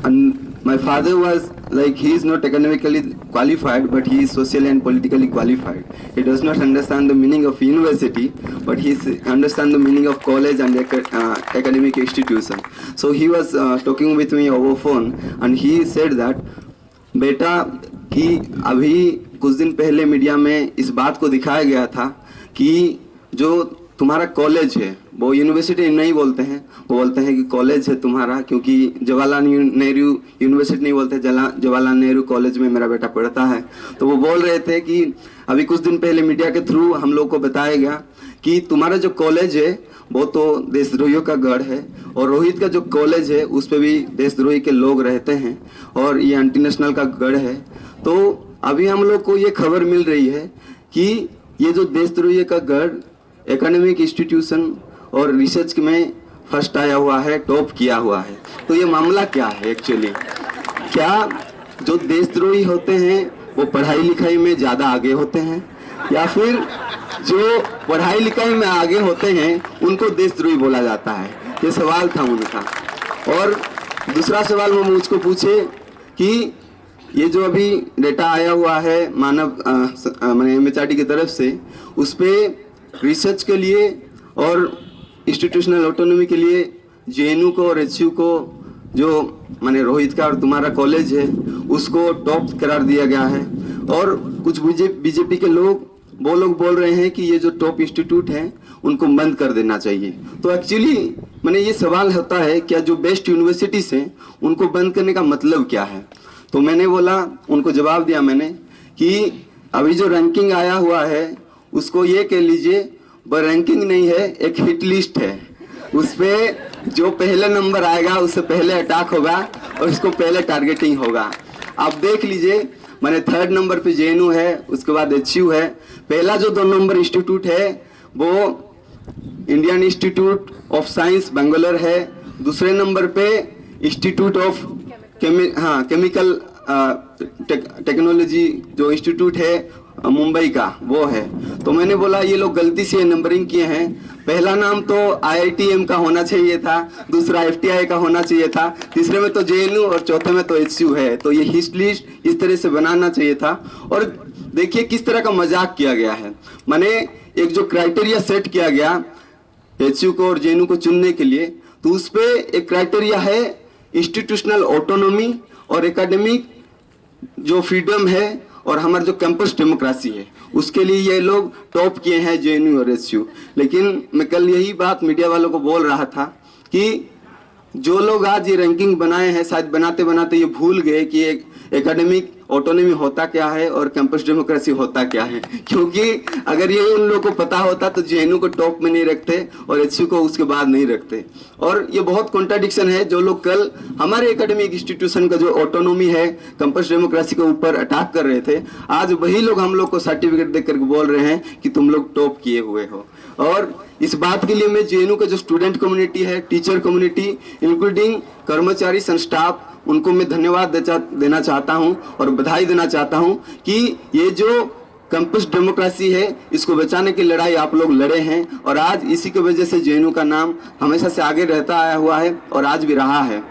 And my father was like, he is not academically qualified, but he is socially and politically qualified. He does not understand the meaning of university, but he understands the meaning of college and academic institution. So he was talking with me over phone, and he said that, बेटा कि अभी कुछ दिन पहले media में इस बात को दिखाया गया था कि जो तुम्हारा कॉलेज है वो यूनिवर्सिटी नहीं बोलते हैं, वो बोलते हैं कि कॉलेज है तुम्हारा, क्योंकि जवाहरलाल नेहरू यूनिवर्सिटी नहीं बोलते, जवाहरलाल नेहरू कॉलेज में मेरा बेटा पढ़ता है. तो वो बोल रहे थे कि अभी कुछ दिन पहले मीडिया के थ्रू हम लोग को बताया गया कि तुम्हारा जो कॉलेज है वो तो देशद्रोहियों का गढ़ है, और रोहित का जो कॉलेज है उस पर भी देशद्रोही के लोग रहते हैं और ये इंटरनेशनल का गढ़ है. तो अभी हम लोग को ये खबर मिल रही है कि ये जो देशद्रोही का गढ़ एकेडमिक इंस्टीट्यूशन और रिसर्च में फर्स्ट आया हुआ है, टॉप किया हुआ है. तो ये मामला क्या है एक्चुअली? क्या जो देशद्रोही होते हैं वो पढ़ाई लिखाई में ज़्यादा आगे होते हैं, या फिर जो पढ़ाई लिखाई में आगे होते हैं उनको देशद्रोही बोला जाता है? ये सवाल था उनका. और दूसरा सवाल वो मुझको पूछे कि ये जो अभी डेटा आया हुआ है मानव MHRD की तरफ से, उस पर रिसर्च के लिए और इंस्टीट्यूशनल ऑटोनॉमी के लिए JNU को और HU को, जो रोहित का और तुम्हारा कॉलेज है, उसको टॉप करार दिया गया है. और कुछ बीजेपी के लोग बोल रहे हैं कि ये जो टॉप इंस्टीट्यूट हैं उनको बंद कर देना चाहिए. तो एक्चुअली ये सवाल होता है, क्या जो बेस्ट यूनिवर्सिटीज हैं उनको बंद करने का मतलब क्या है? तो मैंने बोला, उनको जवाब दिया मैंने कि अभी जो रैंकिंग आया हुआ है उसको ये कह लीजिए, वो रैंकिंग नहीं है, एक हिट लिस्ट है. उस पर जो पहले नंबर आएगा उससे पहले अटैक होगा और उसको पहले टारगेटिंग होगा. आप देख लीजिए, थर्ड नंबर पे JNU है, उसके बाद HU है. पहला जो 2 नंबर इंस्टीट्यूट है वो Indian institute of science Bangalore है. दूसरे नंबर पे इंस्टीट्यूट ऑफ केमिकल टेक्नोलॉजी जो इंस्टीट्यूट है मुंबई का, वो है. तो मैंने बोला ये लोग गलती से नंबरिंग किए हैं. पहला नाम तो IITM का होना चाहिए था, दूसरा FTI का होना चाहिए था, तीसरे में तो JNU और चौथे में तो HU है। तो ये हिट लिस्ट इस तरह से बनाना चाहिए था। और देखिए किस तरह का मजाक किया गया है। माने एक जो क्राइटेरिया सेट किया गया HU को और JNU को चुनने के लिए, तो उस पे एक क्राइटेरिया है इंस्टीट्यूशनल ऑटोनॉमी और एकेडमिक जो फ्रीडम है और हमारा जो कैंपस डेमोक्रेसी है, उसके लिए ये लोग टॉप किए हैं JNU और HU। लेकिन मैं कल यही बात मीडिया वालों को बोल रहा था कि जो लोग आज ये रैंकिंग बनाए हैं, शायद बनाते बनाते ये भूल गए कि एक एकेडमिक ऑटोनॉमी होता क्या है और कैंपस डेमोक्रेसी होता क्या है। क्योंकि अगर ये उन लोगों को पता होता तो JNU को टॉप में नहीं रखते और HU को उसके बाद नहीं रखते। और ये बहुत कॉन्ट्राडिक्शन है। जो लोग कल हमारे एकेडमिक इंस्टीट्यूशन का जो ऑटोनॉमी है, कैंपस डेमोक्रेसी के ऊपर अटैक कर रहे थे, आज वही लोग हम लोग को सर्टिफिकेट देकर बोल रहे हैं कि तुम लोग टॉप किए हुए हो। और इस बात के लिए मैं JNU का जो स्टूडेंट कम्युनिटी है, टीचर कम्युनिटी, इंक्लूडिंग कर्मचारी संस्टाफ, उनको मैं धन्यवाद देना चाहता हूं और बधाई देना चाहता हूं कि ये जो कैंपस डेमोक्रेसी है, इसको बचाने की लड़ाई आप लोग लड़े हैं। और आज इसी की वजह से JNU का नाम हमेशा से आगे रहता आया हुआ है और आज भी रहा है।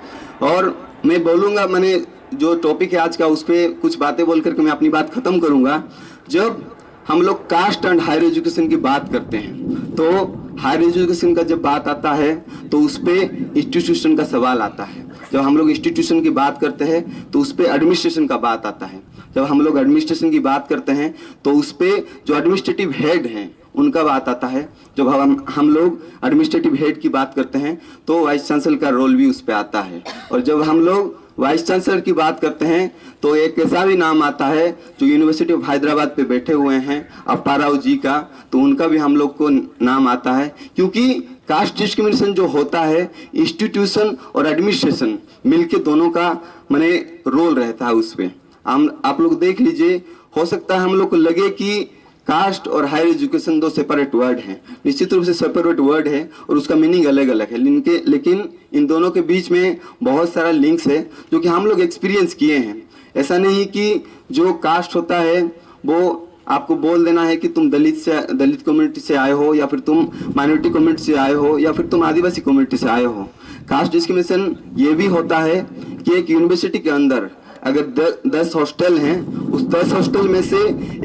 और मैं बोलूँगा, मैंने जो टॉपिक है आज का, उस पर कुछ बातें बोल करके मैं अपनी बात खत्म करूँगा। जब हम लोग कास्ट एंड हायर एजुकेशन की बात करते हैं, तो हायर एजुकेशन का जब बात आता है तो उस पर इंस्टीट्यूशन का सवाल आता है। जब हम लोग इंस्टीट्यूशन की बात करते हैं तो उस पर एडमिनिस्ट्रेशन का बात आता है। जब हम लोग एडमिनिस्ट्रेशन की बात करते हैं तो उस पर जो एडमिनिस्ट्रेटिव हेड हैं उनका बात आता है। जब हम लोग एडमिनिस्ट्रेटिव हेड की बात करते हैं तो वाइस चांसलर का रोल भी उस पर आता है। और जब हम लोग वाइस चांसलर की बात करते हैं तो एक ऐसा भी नाम आता है जो यूनिवर्सिटी ऑफ हैदराबाद पे बैठे हुए हैं, अप्पाराव जी का, तो उनका भी हम लोग को नाम आता है। क्योंकि कास्ट डिस्क्रिमिनेशन जो होता है, इंस्टीट्यूशन और एडमिनिस्ट्रेशन मिलके दोनों का माने रोल रहता है उस पे। आप लोग देख लीजिए, हो सकता है हम लोग को लगे कि कास्ट और हायर एजुकेशन दो सेपरेट वर्ड हैं, निश्चित रूप से सेपरेट वर्ड है और उसका मीनिंग अलग अलग है, लेकिन इन दोनों के बीच में बहुत सारा लिंक्स है जो कि हम लोग एक्सपीरियंस किए हैं। ऐसा नहीं कि जो कास्ट होता है वो आपको बोल देना है कि तुम दलित कम्युनिटी से आए हो, या फिर तुम माइनॉरिटी कम्युनिटी से आए हो, या फिर तुम आदिवासी कम्युनिटी से आए हो। कास्ट डिस्क्रिमिनेशन ये भी होता है कि एक यूनिवर्सिटी के अंदर अगर 10 हॉस्टल हैं, उस 10 हॉस्टल में से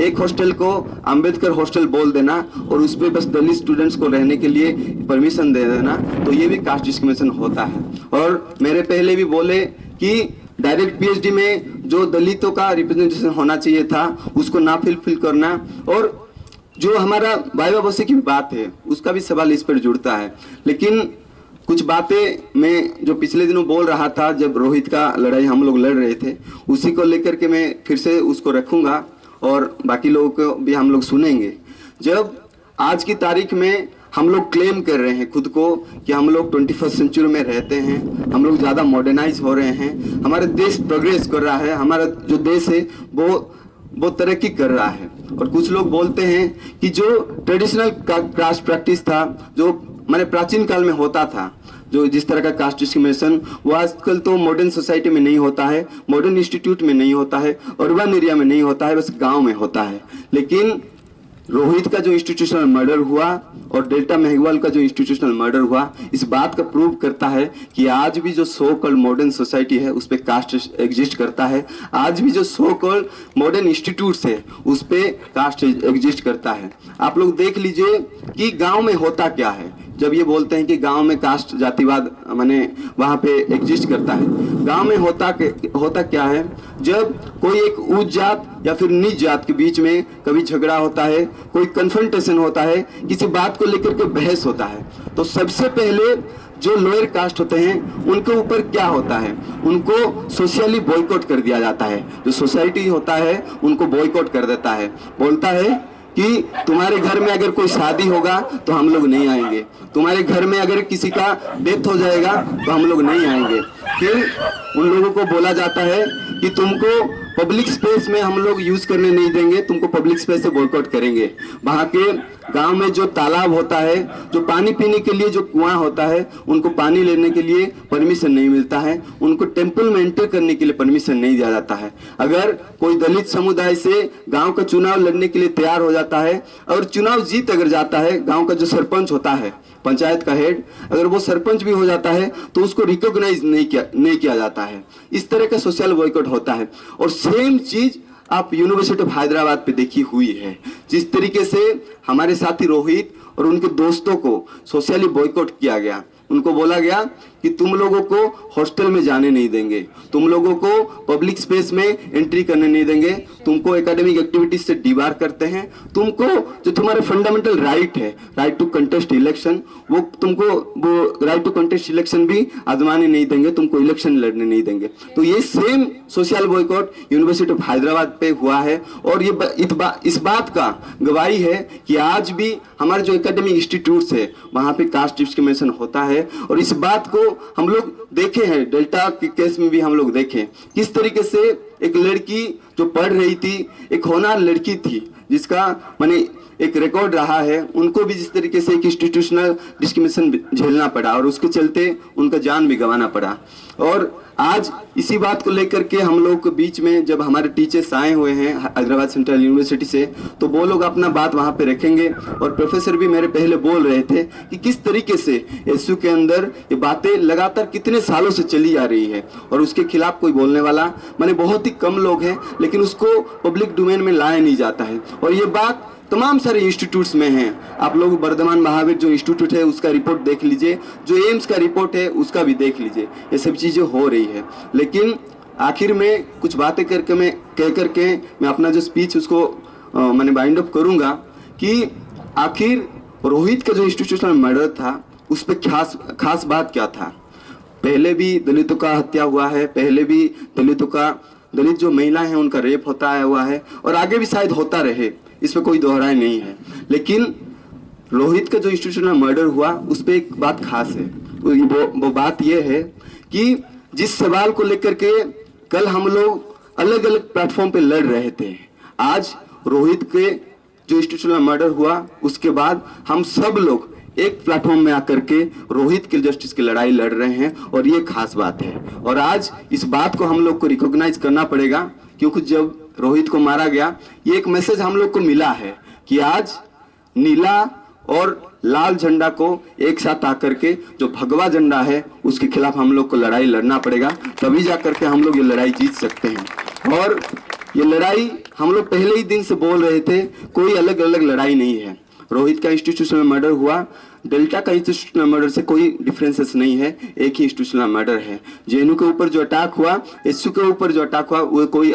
एक हॉस्टल को अंबेडकर हॉस्टल बोल देना और उस पर बस दलित स्टूडेंट्स को रहने के लिए परमिशन दे देना, तो ये भी कास्ट डिस्क्रिमिनेशन होता है। और मेरे पहले भी बोले कि डायरेक्ट PhD में जो दलितों का रिप्रेजेंटेशन होना चाहिए था उसको ना फिल करना, और जो हमारा वाइवा बसे की बात है उसका भी सवाल इस पर जुड़ता है। लेकिन कुछ बातें मैं जो पिछले दिनों बोल रहा था, जब रोहित का लड़ाई हम लोग लड़ रहे थे, उसी को लेकर के मैं फिर से उसको रखूंगा और बाकी लोगों को भी हम लोग सुनेंगे। जब आज की तारीख में हम लोग क्लेम कर रहे हैं खुद को कि हम लोग 21st सेंचुरी में रहते हैं, हम लोग ज़्यादा मॉडर्नाइज हो रहे हैं, हमारा देश प्रोग्रेस कर रहा है, हमारा जो देश है वो तरक्की कर रहा है। और कुछ लोग बोलते हैं कि जो ट्रेडिशनल कास्ट प्रैक्टिस था, जो माने प्राचीन काल में होता था, जो जिस तरह का कास्ट डिस्क्रिमिनेशन, वो आजकल तो मॉडर्न सोसाइटी में नहीं होता है, मॉडर्न इंस्टीट्यूट में नहीं होता है, अर्बन एरिया में नहीं होता है, बस गांव में होता है। लेकिन रोहित का जो इंस्टीट्यूशनल मर्डर हुआ और डेल्टा मेहगवाल का जो इंस्टीट्यूशनल मर्डर हुआ, इस बात का प्रूव करता है कि आज भी जो सो कॉल्ड मॉडर्न सोसाइटी है उस पे कास्ट एग्जिस्ट करता है। आज भी जो सो कॉल्ड मॉडर्न इंस्टीट्यूट्स है उस पे कास्ट एग्जिस्ट करता है। आप लोग देख लीजिए कि गांव में होता क्या है। जब ये बोलते हैं कि गांव में कास्ट जातिवाद माने वहां पे एग्जिस्ट करता है, गांव में होता क्या है, जब कोई एक उच्च जात या फिर नीच जात के बीच में कभी झगड़ा होता है, कोई कन्फ्रंटेशन होता है, किसी बात को लेकर के बहस होता है, तो सबसे पहले जो लोअर कास्ट होते हैं उनके ऊपर क्या होता है, उनको सोशली बॉयकॉट कर दिया जाता है। जो सोसाइटी होता है उनको बॉयकॉट कर देता है, बोलता है कि तुम्हारे घर में अगर कोई शादी होगा तो हम लोग नहीं आएंगे, तुम्हारे घर में अगर किसी का डेथ हो जाएगा तो हम लोग नहीं आएंगे। फिर उन लोगों को बोला जाता है कि तुमको पब्लिक स्पेस में हम लोग यूज करने नहीं देंगे, तुमको पब्लिक स्पेस से बॉयकॉट करेंगे। वहां के गांव में जो तालाब होता है, जो पानी पीने के लिए जो कुआं होता है, उनको पानी लेने के लिए परमिशन नहीं मिलता है, उनको टेम्पल में एंटर करने के लिए परमिशन नहीं दिया जाता है। अगर कोई दलित समुदाय से गांव का चुनाव लड़ने के लिए तैयार हो जाता है और चुनाव जीत अगर जाता है, गांव का जो सरपंच होता है, पंचायत का हेड, अगर वो सरपंच भी हो जाता है तो उसको रिकॉग्नाइज नहीं किया जाता है। इस तरह का सोशल बॉयकॉट होता है। और सेम चीज आप यूनिवर्सिटी ऑफ हैदराबाद पे देखी हुई है। जिस तरीके से हमारे साथी रोहित और उनके दोस्तों को सोशली बॉयकॉट किया गया, उनको बोला गया कि तुम लोगों को हॉस्टल में जाने नहीं देंगे, तुम लोगों को पब्लिक स्पेस में एंट्री करने नहीं देंगे, तुमको एकेडमिक एक्टिविटीज से डिबार करते हैं, तुमको जो तुम्हारा फंडामेंटल राइट है, राइट टू कंटेस्ट इलेक्शन, वो तुमको वो राइट टू कंटेस्ट इलेक्शन भी आजमाने नहीं देंगे, तुमको इलेक्शन लड़ने नहीं देंगे। तो ये same social boycott university of Hyderabad पे हुआ है। और ये इस बात का गवाही है कि आज भी हमारे जो एकेडमिक इंस्टीट्यूट्स है वहां पे कास्ट डिस्क्रिमिनेशन होता है। और इस बात को हम लोग देखे हैं, डेल्टा के केस में भी हम लोग देखे किस तरीके से एक लड़की जो पढ़ रही थी, एक होनहार लड़की थी जिसका माने एक रिकॉर्ड रहा है, उनको भी जिस तरीके से एक इंस्टीट्यूशनल डिस्क्रिमिनेशन झेलना पड़ा और उसके चलते उनका जान भी गंवाना पड़ा। और आज इसी बात को लेकर के हम लोग के बीच में जब हमारे टीचर्स आए हुए हैं हैदराबाद सेंट्रल यूनिवर्सिटी से, तो वो लोग अपना बात वहां पे रखेंगे। और प्रोफेसर भी मेरे पहले बोल रहे थे कि किस तरीके से एसयू के अंदर ये बातें लगातार कितने सालों से चली आ रही है और उसके खिलाफ कोई बोलने वाला माने बहुत ही कम लोग हैं, लेकिन उसको पब्लिक डोमेन में लाया नहीं जाता है। और ये बात तमाम सारे इंस्टीट्यूट्स में हैं। आप लोग वर्धमान महावीर जो इंस्टीट्यूट है उसका रिपोर्ट देख लीजिए, जो एम्स का रिपोर्ट है उसका भी देख लीजिए, ये सब चीजें हो रही है। लेकिन आखिर में कुछ बातें कह करके मैं अपना जो स्पीच उसको मैंने बाइंड अप करूंगा कि आखिर रोहित का जो इंस्टीट्यूशनल मर्डर था उस पर खास बात क्या था। पहले भी दलितों का हत्या हुआ है, पहले भी दलित जो महिला है उनका रेप होता हुआ है और आगे भी शायद होता रहे, इसमें कोई दोहराई नहीं है। लेकिन रोहित का जो इंस्टीट्यूशनल मर्डर हुआ उस पर एक बात खास है, वो बात यह है कि जिस सवाल को लेकर के कल हम लोग अलग अलग प्लेटफॉर्म पे लड़ रहे थे, आज रोहित के जो इंस्टीट्यूशनल मर्डर हुआ उसके बाद हम सब लोग एक प्लेटफॉर्म में आकर के रोहित के जस्टिस की लड़ाई लड़ रहे हैं। और ये खास बात है और आज इस बात को हम लोग को रिकॉग्नाइज करना पड़ेगा, क्योंकि जब रोहित को मारा गया ये एक मैसेज हम लोग को मिला है कि आज नीला और लाल झंडा को एक साथ आकर के जो भगवा झंडा है उसके खिलाफ हम लोग को लड़ाई लड़ना पड़ेगा, तभी जाकर के हम लोग ये लड़ाई जीत सकते हैं। और ये लड़ाई हम लोग पहले ही दिन से बोल रहे थे, कोई अलग अलग लड़ाई नहीं है। रोहित का इंस्टीट्यूशनल मर्डर हुआ, डेल्टा का इंस्टीट्यूशनल मर्डर से कोई डिफरेंसेस नहीं है, एक ही इंस्टीट्यूशनल मर्डर है। जेएनयू के ऊपर जो अटैक हुआ, एसयू के ऊपर जो अटैक हुआ, वो कोई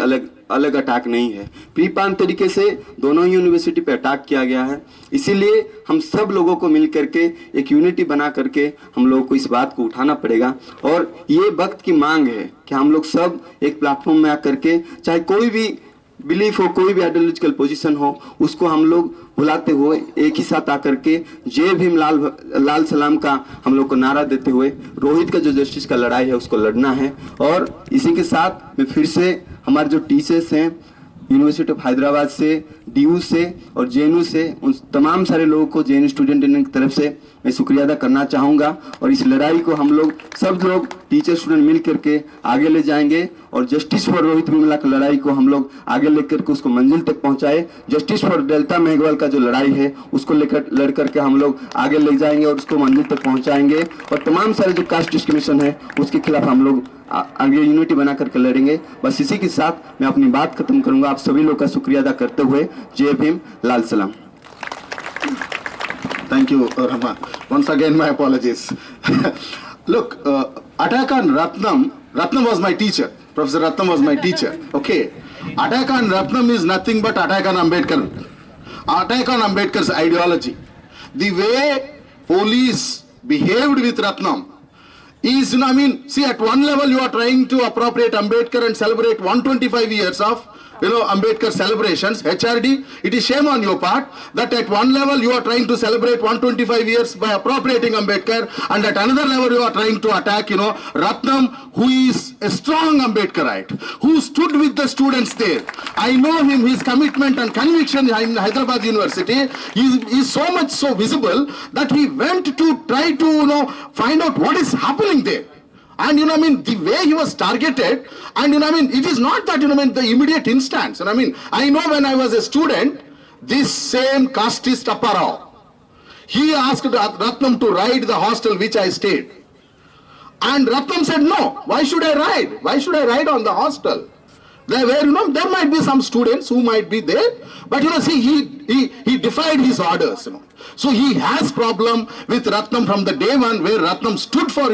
अलग अटैक नहीं है। प्री प्लान तरीके से दोनों यूनिवर्सिटी पे अटैक किया गया है। इसीलिए हम सब लोगों को मिल करके एक यूनिटी बना करके हम लोगों को इस बात को उठाना पड़ेगा। और ये वक्त की मांग है कि हम लोग सब एक प्लेटफॉर्म में आकर के, चाहे कोई भी बिलीफ हो, कोई भी आइडियोलॉजिकल पोजीशन हो, उसको हम लोग भुलाते हुए एक ही साथ आकर के जय भीम लाल सलाम का हम लोग को नारा देते हुए रोहित का जो जस्टिस का लड़ाई है उसको लड़ना है। और इसी के साथ मैं फिर से हमारे जो टीचर्स हैं यूनिवर्सिटी ऑफ हैदराबाद से, डीयू से और जेएनयू से, उन तमाम सारे लोगों को जेएनयू स्टूडेंट यूनियन की तरफ से मैं शुक्रिया अदा करना चाहूँगा। और इस लड़ाई को हम लोग सब लोग टीचर स्टूडेंट मिल करके आगे ले जाएंगे और जस्टिस फॉर रोहित विमला की लड़ाई को हम लोग आगे लेकर के उसको मंजिल तक पहुंचाए। जस्टिस फॉर डेल्टा मेघवाल का जो लड़ाई है उसको लेकर लड़ करके हम लोग आगे ले जाएंगे और उसको मंजिल तक पहुंचाएंगे। और तमाम सारे जो कास्ट डिस्क्रिमिनेशन है उसके खिलाफ हम लोग आगे यूनिटी बना करके लड़ेंगे। बस इसी के साथ मैं अपनी बात खत्म करूंगा। आप सभी लोग का शुक्रिया अदा करते हुए जय भीम, लाल सलाम। Thank you, Rama. Once again, my apologies. Look, attack on Ratnam was my teacher. Professor Ratnam was my teacher. Okay. Attack on Ratnam is nothing but attack on Ambedkar. Attack on Ambedkar's ideology. The way police behaved with Ratnam is, you know, I mean, see, at one level you are trying to appropriate Ambedkar and celebrate 125 years of Ambedkar celebrations, HRD, it is shame on your part that at one level you are trying to celebrate 125 years by appropriating Ambedkar, and at another level you are trying to attack, Ratnam, who is a strong Ambedkarite, who stood with the students there. I know him, his commitment and conviction in Hyderabad University is so much so visible that he went to try to, find out what is happening there. And the way he was targeted, and it is not that, the immediate instance. And I know when I was a student, this same casteist Apparao, he asked Ratnam to ride the hostel which I stayed. And Ratnam said, no, why should I ride? Why should I ride on the hostel? There might be some students who might be there, but see, he defied his orders, So he has problem with Ratnam from the day one, where Ratnam stood for,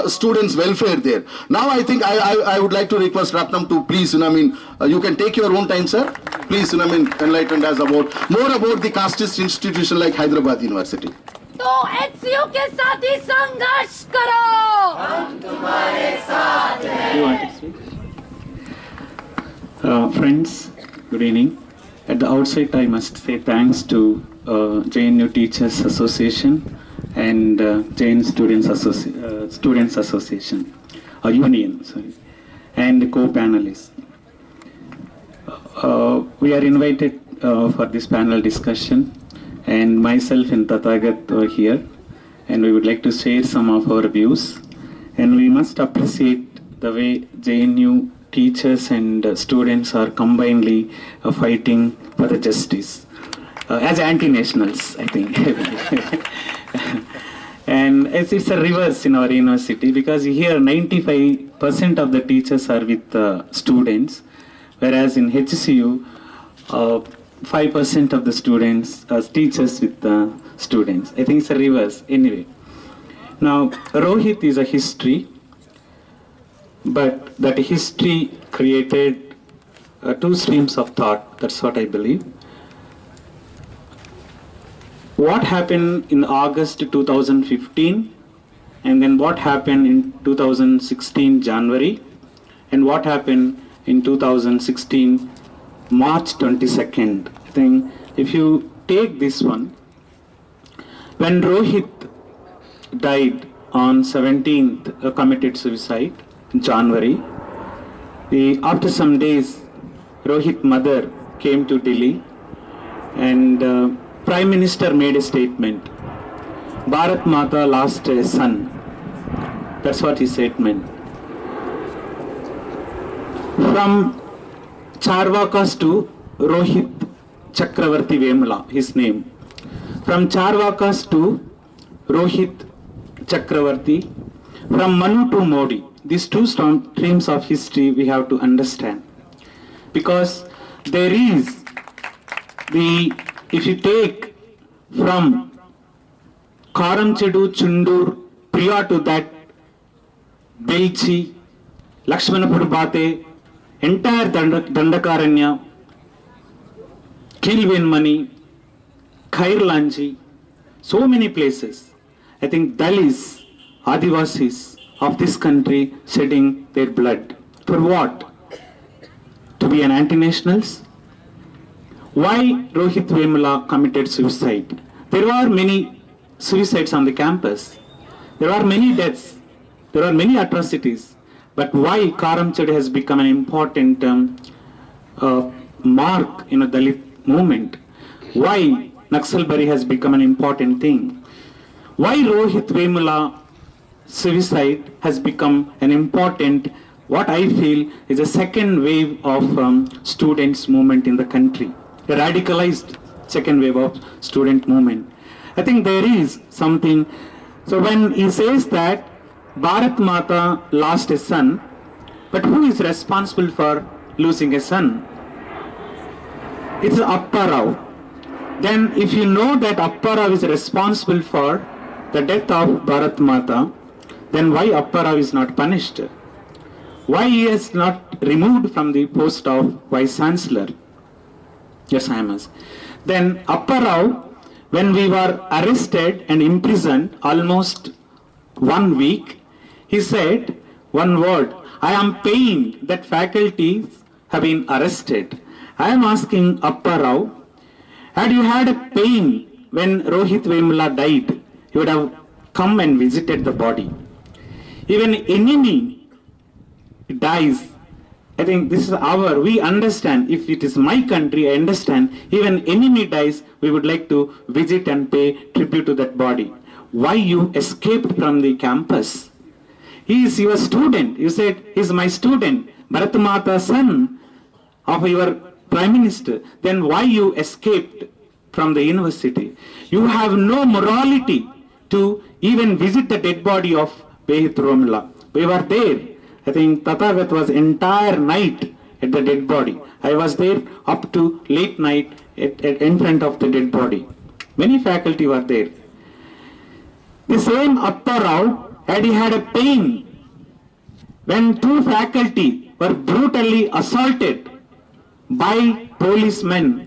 students' welfare there. Now I think I would like to request Ratnam to please, you can take your own time, sir. Please, enlighten us more about the casteist institution like Hyderabad University. तो HCU के साथ ही संघर्ष करो, हम तुम्हारे साथ हैं. Friends, good evening. At the outset, I must say thanks to JNU Teachers Association and JN Students Association, or Union, sorry, and co-panelists. We are invited for this panel discussion, and myself and Tathagat are here, and we would like to share some of our views. And we must appreciate the way JNU teachers and students are combinedly fighting for the justice as anti-nationals, I think. And it's a reverse in our university, because here 95% of the teachers are with students, whereas in HCU 5% of the students are teachers with students. I think it's a reverse anyway. Now Rohit is a history, but that history created two streams of thought. That's what I believe. What happened in August 2015, and then what happened in 2016 January, and what happened in 2016 March 22nd. I think if you take this one, when Rohit died on 17th, committed suicide, January. After some days, Rohit's mother came to Delhi, and Prime Minister made a statement. Bharat Mata lost a son. That's what his statement. From Charvakas to Rohit Chakravarti Vemula, his name. From Charvakas to Rohit Chakravarti. From Manu to Modi. These two streams of history we have to understand, because there is if you take from Karamchedu, Chundur, prior to that, Belchi, Lakshmanapur Bate, entire Dandakaranya, Kilvenmani, Khairlanji, so many places. I think Dalits, Adivasis of this country shedding their blood. For what? To be an anti-nationals? Why Rohit Vemula committed suicide? There are many suicides on the campus. There are many deaths. There are many atrocities. But why Karamchad has become an important mark in a Dalit movement? Why Naxalbari has become an important thing? Why Rohit Vemula suicide has become an important, what I feel is a second wave of students movement in the country, a radicalized second wave of student movement. I think there is something. So when he says that Bharat Mata lost a son, but who is responsible for losing a son? It's Apparao. Then if you know that Apparao is responsible for the death of Bharat Mata, then why Apparao is not punished? Why he is not removed from the post of Vice Chancellor? Yes, I am asking. Then Apparao, when we were arrested and imprisoned almost 1 week, he said one word, I am pained that faculties have been arrested. I am asking Appa Rao, had you had a pain when Rohit Vemula died, you would have come and visited the body. Even enemy dies, I think this is we understand, if it is my country, I understand, even enemy dies, we would like to visit and pay tribute to that body. Why you escaped from the campus? He is your student. You said, he is my student, Bharat Mata, son of your Prime Minister. Then why you escaped from the university? You have no morality to even visit the dead body of Rohit Vemula. We were there. I think Tathagat was entire night at the dead body. I was there up to late night in front of the dead body. Many faculty were there. The same Appa Rao, had he had a pain when 2 faculty were brutally assaulted by policemen.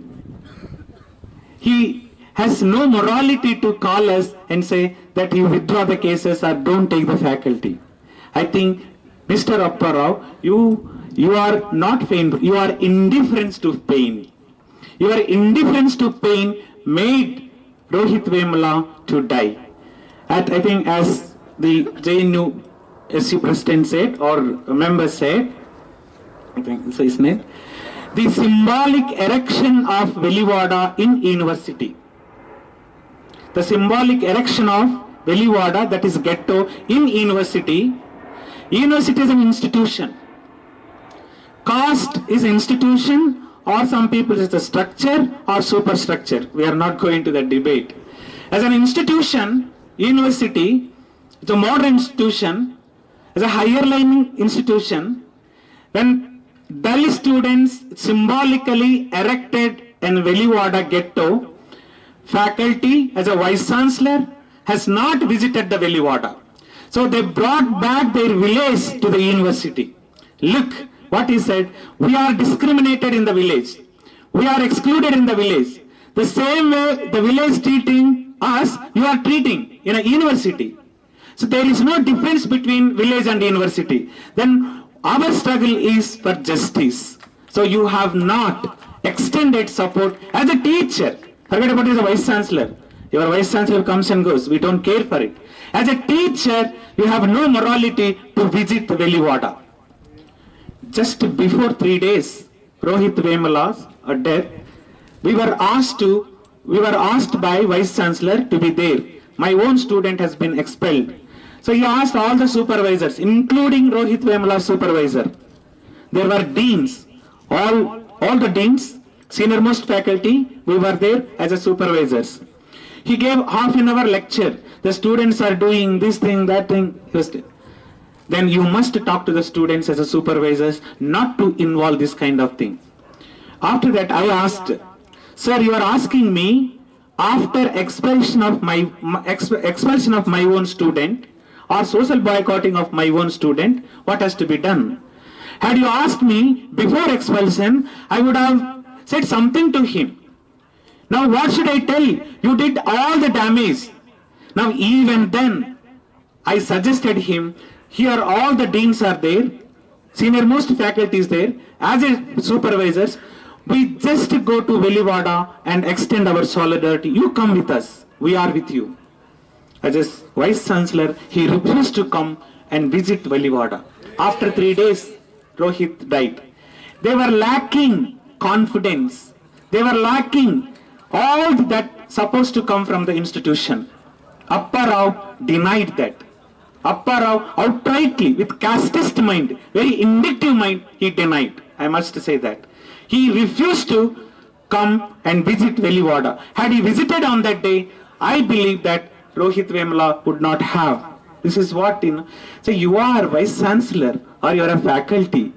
He has no morality to call us and say that you withdraw the cases or don't take the faculty. I think, Mr. Appa Rao, you are not pain, you are indifference to pain. Your indifference to pain made Rohit Vemula to die. I think as the JNU SU president said, or member said, I think so his name, the symbolic erection of Veliwada in university. The symbolic erection of Veliwada, that is ghetto, in university. University is an institution. Caste is an institution, or some people it's a structure or superstructure. We are not going to that debate. As an institution, university, it's a modern institution, as a higher learning institution, when Dalit students symbolically erected in Veliwada ghetto, faculty as a vice chancellor has not visited the Veliwada. So they brought back their village to the university. Look what he said, we are discriminated in the village. We are excluded in the village. The same way the village treating us, you are treating in a university. So there is no difference between village and university. Then our struggle is for justice. So you have not extended support as a teacher. Forget about it as a vice chancellor. Your vice chancellor comes and goes. We don't care for it. As a teacher, you have no morality to visit Veliwada. Just before 3 days, Rohit Vemula's death, we were asked by vice chancellor to be there. My own student has been expelled. So he asked all the supervisors, including Rohit Vemula's supervisor. There were deans, all the deans, senior most faculty, we were there as a supervisors. He gave half an hour lecture. The students are doing this thing, that thing. Then you must talk to the students as a supervisors not to involve this kind of thing. After that I asked, sir, you are asking me after expulsion of my own student or social boycotting of my own student, what has to be done? Had you asked me before expulsion, I would have said something to him. Now what should I tell? You did all the damage. Now even then, I suggested him, here all the deans are there, senior most faculty is there, as a supervisors, we just go to Veliwada and extend our solidarity. You come with us, we are with you. As a vice chancellor, he refused to come and visit Veliwada. After 3 days, Rohit died. They were lacking confidence. They were lacking all that supposed to come from the institution. Appa Rao denied that. Appa Rao outrightly, with casteist mind, very indictive mind, he denied. I must say that. He refused to come and visit Veliwada. Had he visited on that day, I believe that Rohit Vemula would not have. This is what, so you are vice chancellor or you are a faculty.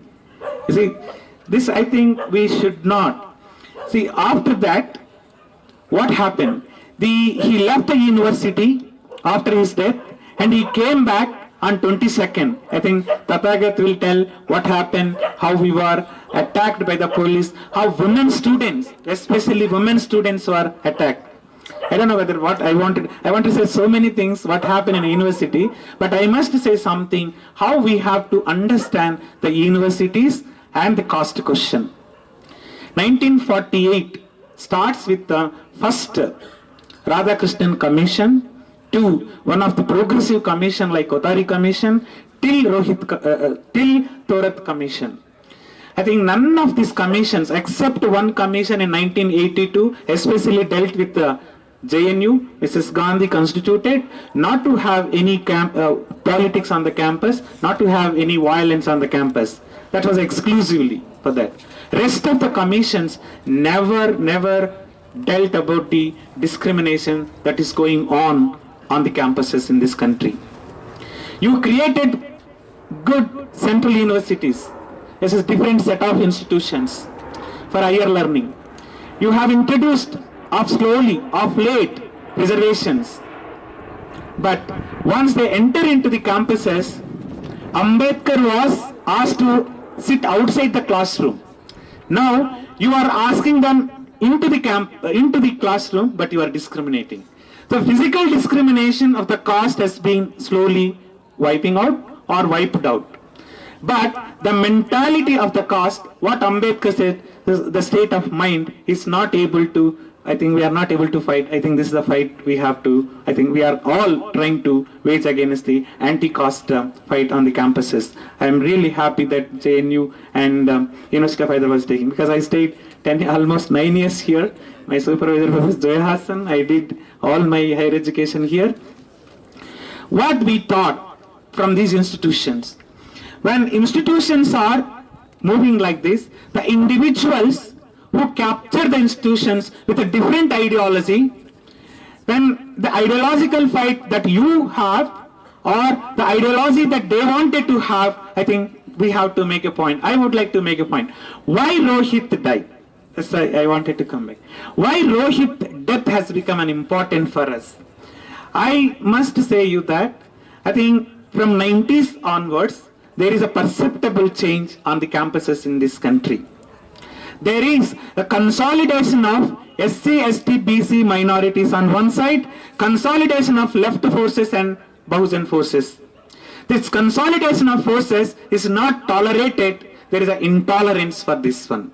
You see, this I think we should not. See, after that, what happened? He left the university after his death and he came back on 22nd. I think Tathagat will tell what happened, how we were attacked by the police, how women students, especially women students, were attacked. I don't know whether what I want to say so many things what happened in a university, but I must say something, how we have to understand the universities and the caste question. 1948 starts with the first Radhakrishnan Commission to one of the progressive commission like Kothari Commission till Thorat Commission. I think none of these commissions except one commission in 1982 especially dealt with the JNU, Mrs. Gandhi constituted not to have any politics on the campus, not to have any violence on the campus. That was exclusively for that. Rest of the commissions never dealt about the discrimination that is going on the campuses in this country. You created good central universities. This is different set of institutions for higher learning. You have introduced of late reservations. But once they enter into the campuses, Ambedkar was asked to sit outside the classroom. Now you are asking them into the classroom, but you are discriminating. The physical discrimination of the caste has been slowly wiping out or wiped out. But the mentality of the caste, what Ambedkar said, the state of mind is not able to, I think we are not able to fight. I think this is the fight we have to, I think we are all trying to wage against the anti-caste fight on the campuses. I am really happy that JNU and University of Hyderabad is taking, because I stayed almost 9 years here. My supervisor was Joy Hassan. I did all my higher education here. What we taught from these institutions, when institutions are moving like this, the individuals who capture the institutions with a different ideology, when the ideological fight that you have or the ideology that they wanted to have, I think we have to make a point. I would like to make a point. Why Rohit died? That's why I wanted to come back. Why Rohit death has become an important for us? I must say you that I think from 90s onwards, there is a perceptible change on the campuses in this country. There is a consolidation of SC, ST, BC minorities on one side, consolidation of left forces and Bahujan forces. This consolidation of forces is not tolerated. There is an intolerance for this one.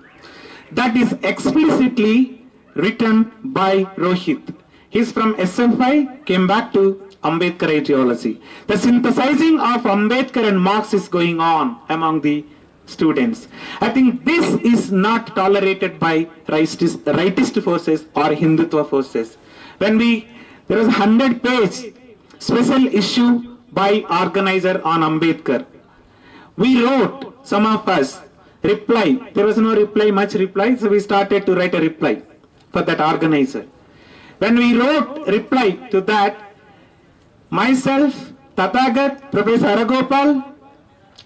That is explicitly written by Rohit. He is from SFI, came back to Ambedkar ideology. The synthesizing of Ambedkar and Marx is going on among the students. I think this is not tolerated by rightist forces or Hindutva forces. When there was a 100-page special issue by organizer on Ambedkar. We wrote, some of us, reply. There was no reply, much reply, so we started to write a reply for that organizer. When we wrote reply to that, myself, Tathagat, Professor Aragopal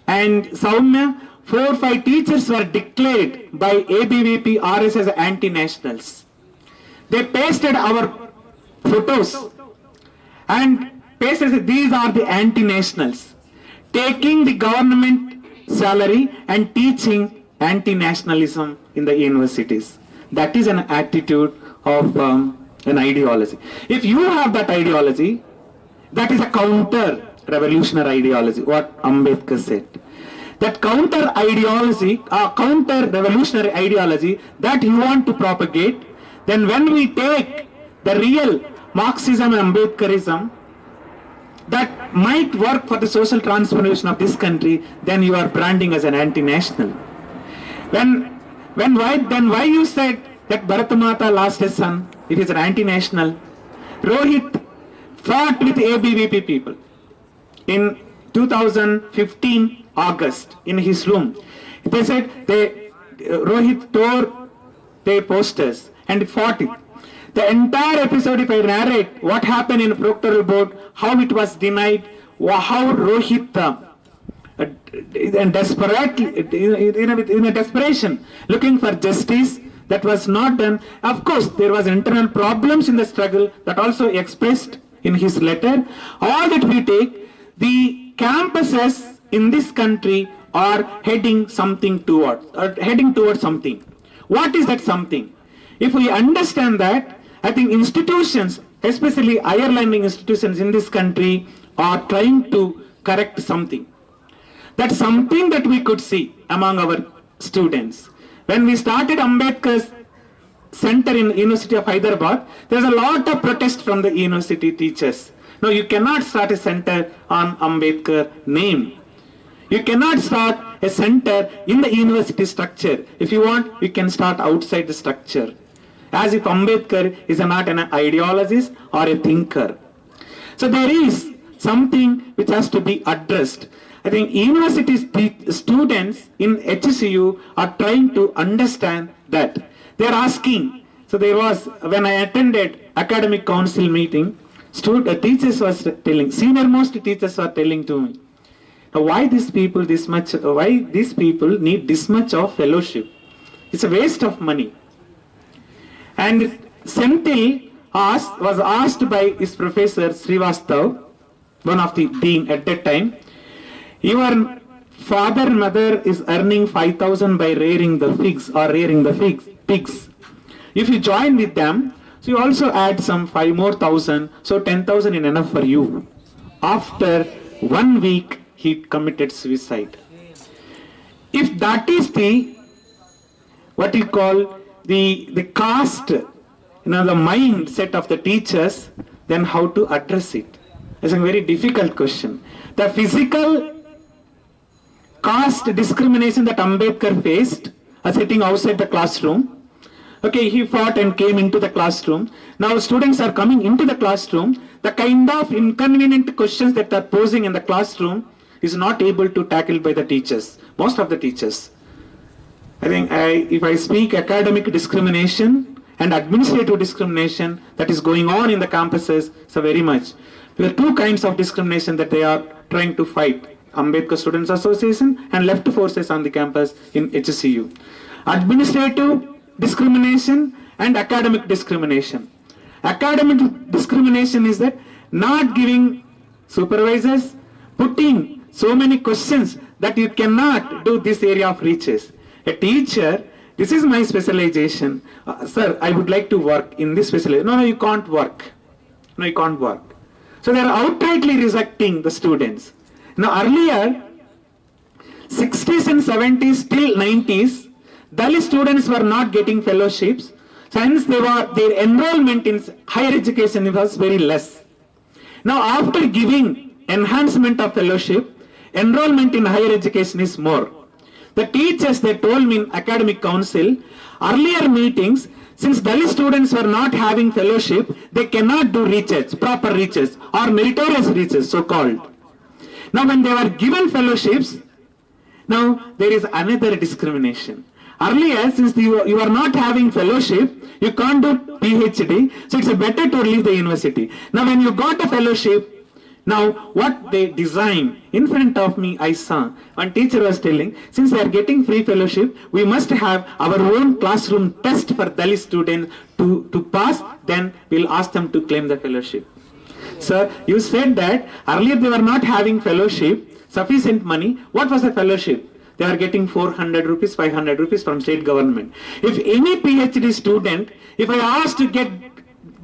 and Saumya, 4 or 5 teachers were declared by ABVP RS as anti-nationals. They pasted our photos and pasted these are the anti-nationals, taking the government salary and teaching anti-nationalism in the universities. That is an attitude of an ideology. If you have that ideology, that is a counter-revolutionary ideology, what Ambedkar said. That counter-ideology, counter-revolutionary ideology that you want to propagate, then when we take the real Marxism and Ambedkarism, that might work for the social transformation of this country, then you are branding as an anti-national. Then why you said that Bharatamata lost his son, it is an anti-national? Rohit fought with ABVP people in 2015 August in his room. They said Rohit tore their posters and fought it. The entire episode, if I narrate what happened in Proctoral Board, how it was denied, how Rohit in a desperation looking for justice, that was not done. Of course, there was internal problems in the struggle that also expressed in his letter. All that we take, the campuses in this country are heading towards something. What is that something? If we understand that, I think institutions, especially higher learning institutions in this country, are trying to correct something. That's something that we could see among our students. When we started Ambedkar's center in University of Hyderabad, there's a lot of protest from the university teachers. No, you cannot start a center on Ambedkar name. You cannot start a center in the university structure. If you want, you can start outside the structure. As if Ambedkar is not an ideologist or a thinker. So there is something which has to be addressed. I think university students in HCU are trying to understand that. They are asking. So there was, when I attended academic council meeting, teachers was telling, senior most teachers were telling to me, why these people need this much of fellowship? It's a waste of money. And Senthil was asked by his professor Srivastav, one of the dean at that time, your father and mother is earning 5,000 by rearing the pigs. If you join with them, so you also add some 5 more thousand, so 10,000 is enough for you. After 1 week, he committed suicide. If that is the, what you call the caste, the mindset of the teachers, then how to address it? It's a very difficult question. The physical caste discrimination that Ambedkar faced, sitting outside the classroom. Okay, he fought and came into the classroom. Now students are coming into the classroom. The kind of inconvenient questions that are posing in the classroom is not able to tackle by the teachers, most of the teachers. I think if I speak academic discrimination and administrative discrimination that is going on in the campuses, so very much. There are 2 kinds of discrimination that they are trying to fight. Ambedkar Students Association and left forces on the campus in HCU. Administrative discrimination and academic discrimination. Academic discrimination is that not giving supervisors, putting so many questions that you cannot do this area of research. A teacher, this is my specialization. Sir, I would like to work in this specialization. No, you can't work. No, you can't work. So they are outrightly rejecting the students. Now earlier, 60s and 70s till 90s, Dalit students were not getting fellowships, since their enrollment in higher education was very less. Now after giving enhancement of fellowship, enrollment in higher education is more. The teachers, they told me in academic council, earlier meetings, since Dalit students were not having fellowship, they cannot do research, proper research or meritorious research, so called. Now when they were given fellowships, now there is another discrimination. Earlier, since you are not having fellowship, you can't do PhD, so it's better to leave the university. Now when you got a fellowship, now what they designed, in front of me I saw, one teacher was telling, since they are getting free fellowship, we must have our own classroom test for Dalit students to pass, then we'll ask them to claim the fellowship. Sir, you said that earlier they were not having fellowship, sufficient money. What was the fellowship? They are getting 400 rupees, 500 rupees from state government. If any PhD student, if I ask to get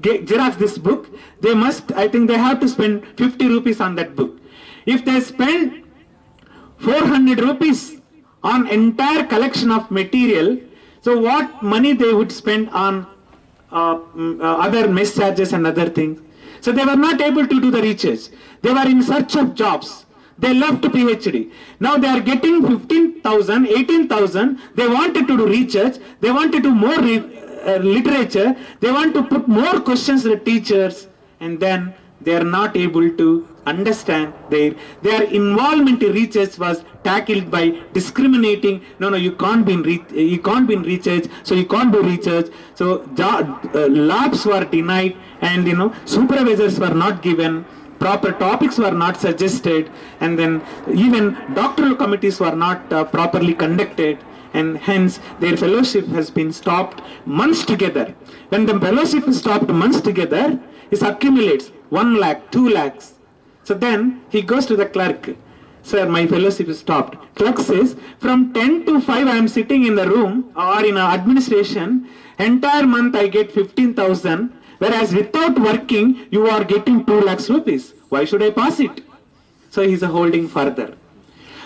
Xerox this book, they must, I think they have to spend 50 rupees on that book. If they spend 400 rupees on entire collection of material, so what money they would spend on other mess charges and other things. So they were not able to do the research. They were in search of jobs. They left PhD. Now they are getting 15,000, 18,000. They wanted to do research. They wanted to do more literature. They want to put more questions to the teachers. And then they are not able to understand their involvement in research was tackled by discriminating. No, you can't be in research, so you can't do research. So labs were denied, and supervisors were not given. Proper topics were not suggested, and then even doctoral committees were not properly conducted, and hence their fellowship has been stopped months together. When the fellowship is stopped months together, it accumulates 1 lakh, 2 lakhs. So then he goes to the clerk. Sir, my fellowship is stopped. Clerk says, from 10 to 5 I am sitting in the room or in administration, entire month I get 15,000. Whereas without working, you are getting 2 lakhs rupees. Why should I pass it? So he is holding further.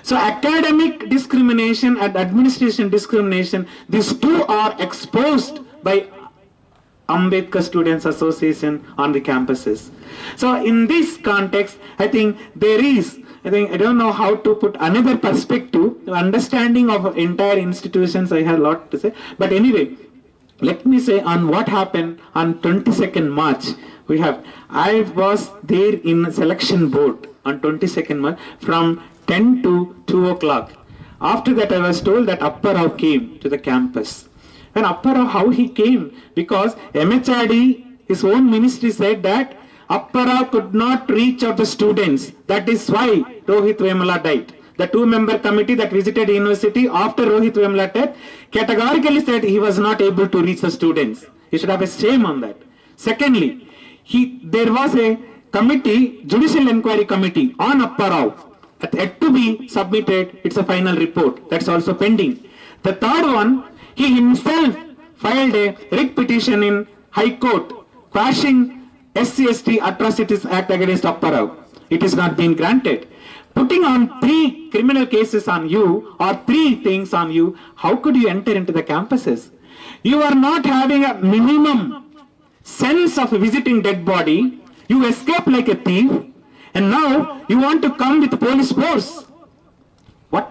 So academic discrimination and administration discrimination, these two are exposed by Ambedkar Students Association on the campuses. So in this context, I think I don't know how to put another perspective, understanding of entire institutions. I have a lot to say, but anyway, let me say on what happened on 22nd March. I was there in selection board on 22nd March from 10 to 2 o'clock. After that, I was told that Apparao came to the campus. And Apparao, how he came? Because MHRD, his own ministry said that Apparao could not reach out the students. That is why Rohit Vemula died. The two-member committee that visited university after Rohit Vemula died categorically said he was not able to reach the students. He should have a shame on that. Secondly, there was a committee, judicial inquiry committee on Apparao, yet to be submitted. It's a final report. That's also pending. The third one, he himself filed a writ petition in High Court quashing SC/ST Atrocities Act against Apparao. It has not been granted. Putting on 3 criminal cases on you or 3 things on you, how could you enter into the campuses? You are not having a minimum sense of visiting dead body. You escape like a thief, and now you want to come with police force. What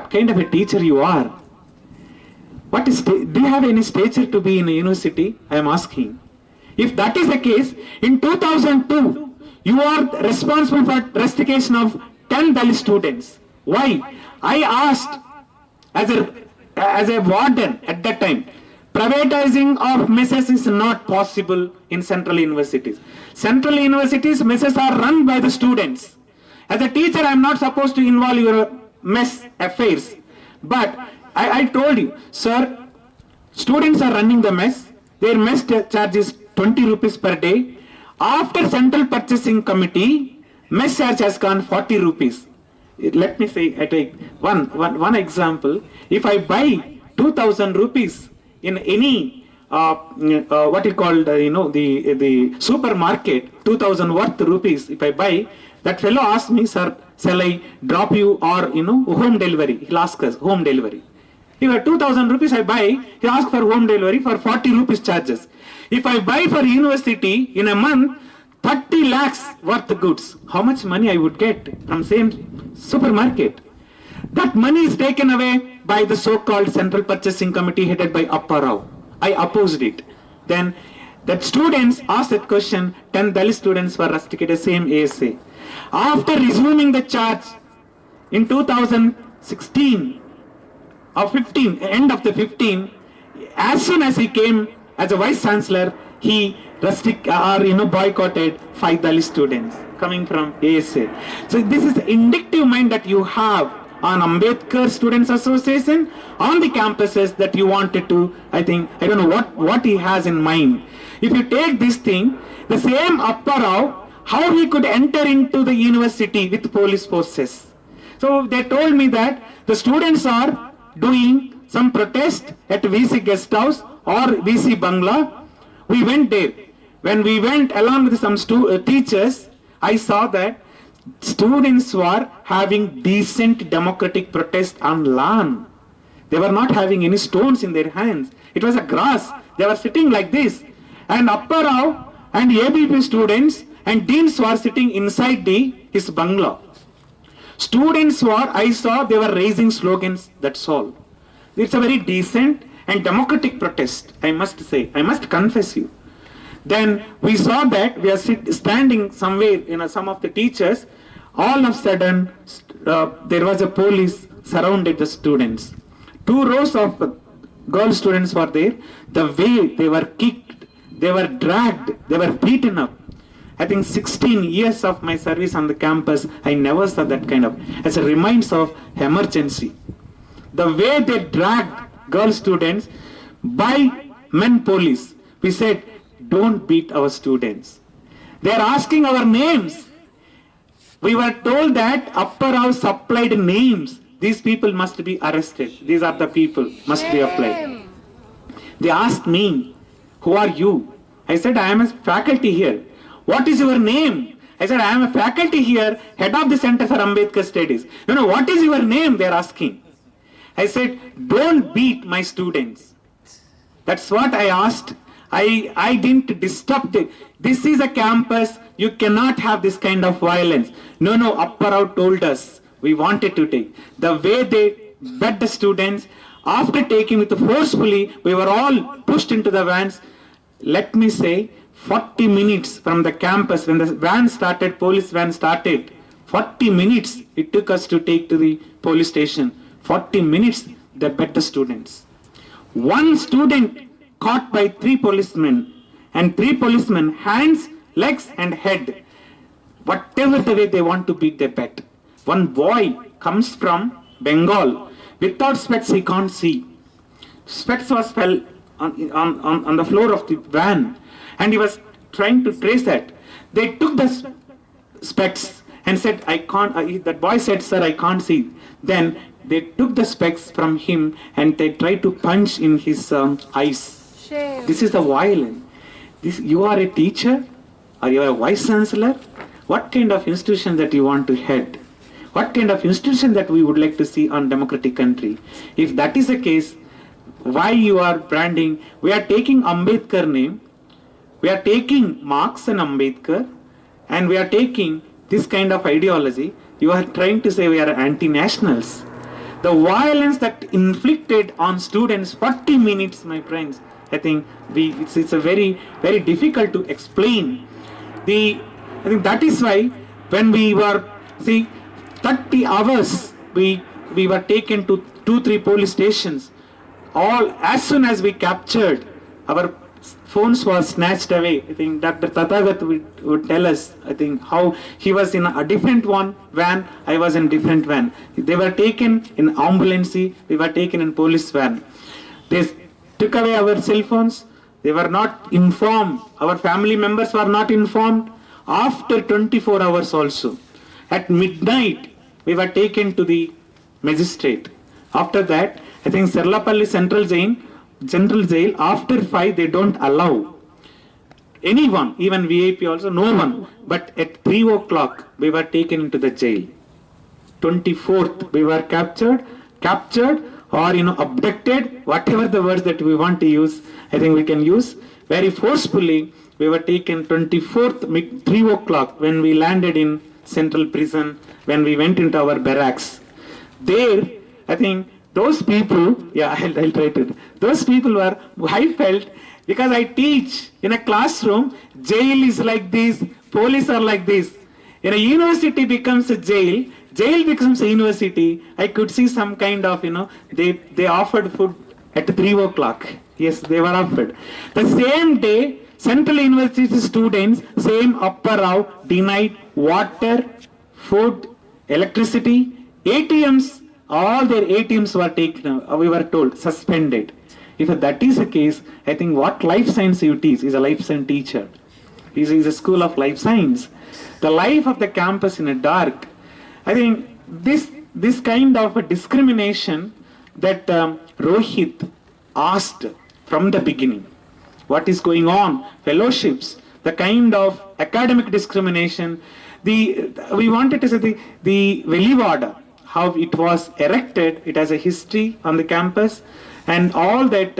kind of a teacher you are? Do you have any stature to be in a university? I am asking. If that is the case, in 2002, you are responsible for rustication of 10 Dalit students. Why? I asked as a warden at that time, privatizing of messes is not possible in central universities. Central universities, messes are run by the students. As a teacher, I am not supposed to involve your mess affairs. But I told you, sir, students are running the mess. Their mess charge is 20 rupees per day. After central purchasing committee, mess charge has gone 40 rupees. Let me say, I take one example. If I buy 2,000 rupees in any what you call the supermarket, 2,000 worth rupees, if I buy, that fellow asks me, sir, shall I drop you or home delivery? He'll ask us home delivery. If I 2,000 rupees I buy, he asks for home delivery for 40 rupees charges. If I buy for university in a month 30 lakhs worth goods, how much money I would get from same supermarket? That money is taken away by the so-called Central Purchasing Committee headed by Apparao. I opposed it. Then that students asked that question, 10 Dalit students were rusticated, same ASA. After resuming the charge in 2016, or 15, end of the 15, as soon as he came as a vice chancellor, he boycotted 5 Dalit students coming from ASA. So this is the indicative mind that you have on Ambedkar Students Association, on the campuses that you wanted to, I don't know what he has in mind. If you take this thing, the same Apparao, how he could enter into the university with police forces. So they told me that the students are doing some protest at VC guest house or VC Bangla. We went there. When we went along with some teachers, I saw that students were having decent democratic protest on lawn. They were not having any stones in their hands. It was a grass. They were sitting like this. And Apparao and ABP students and deans were sitting inside his Bangla. Students I saw they were raising slogans, that's all. It's a very decent and democratic protest, I must say. I must confess you. Then we saw that we are standing somewhere, some of the teachers, all of a sudden there was a police surrounded the students. 2 rows of girl students were there. The way they were kicked, they were dragged, they were beaten up. I think 16 years of my service on the campus, I never saw that kind of, as a reminder of emergency. The way they dragged girl students by men police, we said, don't beat our students. They are asking our names. We were told that Apparao supplied names. These people must be arrested. These are the people, must be applied. They asked me, who are you? I said, I am a faculty here. What is your name? I said, I am a faculty here, head of the Center for Ambedkar Studies. What is your name? They are asking. I said, don't beat my students. That's what I asked. I didn't disrupt it. This is a campus. You cannot have this kind of violence. No, Apparao told us we wanted to take. The way they beat the students, after taking it forcefully, we were all pushed into the vans. Let me say, 40 minutes from the campus, when the van started, police van started, 40 minutes it took us to take to the police station. 40 minutes they beat the students. One student caught by 3 policemen, and 3 policemen, hands, legs and head. Whatever the way they want to beat, they bet. One boy comes from Bengal. Without specs, he can't see. Specs was fell on the floor of the van, and he was trying to trace that. They took the specs and said, I can't, that boy said, sir, I can't see. Then they took the specs from him and they tried to punch in his eyes. Shame. This is the violence. You are a teacher or you are a vice chancellor? What kind of institution that you want to head? What kind of institution that we would like to see on democratic country? If that is the case, why you are branding? We are taking Ambedkar name, we are taking Marx and Ambedkar, and we are taking this kind of ideology. You are trying to say we are anti-nationals. The violence that inflicted on students, 40 minutes, my friends, I think it's a very, very difficult to explain. I think that is why when we were, 30 hours, we were taken to 2-3 police stations. As soon as we captured, our phones were snatched away. I think Dr. Tathagat would tell us, I think, how he was in a different van, I was in different van. They were taken in ambulance, we were taken in police van. They took away our cell phones. They were not informed. Our family members were not informed. After 24 hours also, at midnight, we were taken to the magistrate. After that, I think Serlapalli Central Jail, after 5, they don't allow anyone, even VIP also, no one. But at 3 o'clock, we were taken into the jail. 24th, we were captured or abducted, whatever the words that we want to use, I think we can use. Very forcefully, we were taken 24th, 3 o'clock, when we landed in Central Prison, when we went into our barracks. There, I think those people, I'll try to. Those people were, I felt, because I teach in a classroom, jail is like this, police are like this. In a university becomes a jail becomes a university. I could see some kind of, they offered food at 3 o'clock. Yes, they were offered. The same day, Central University students, same Apparao, denied water, food, electricity, ATMs, all their ATMs were taken, we were told, suspended. If that is the case, I think what life science you teach is a life science teacher. This is a school of life science. The life of the campus in a dark. I think this kind of a discrimination that Rohit asked from the beginning. What is going on? Fellowships, the kind of academic discrimination. We wanted to say the Velivada, how it was erected, it has a history on the campus, and all that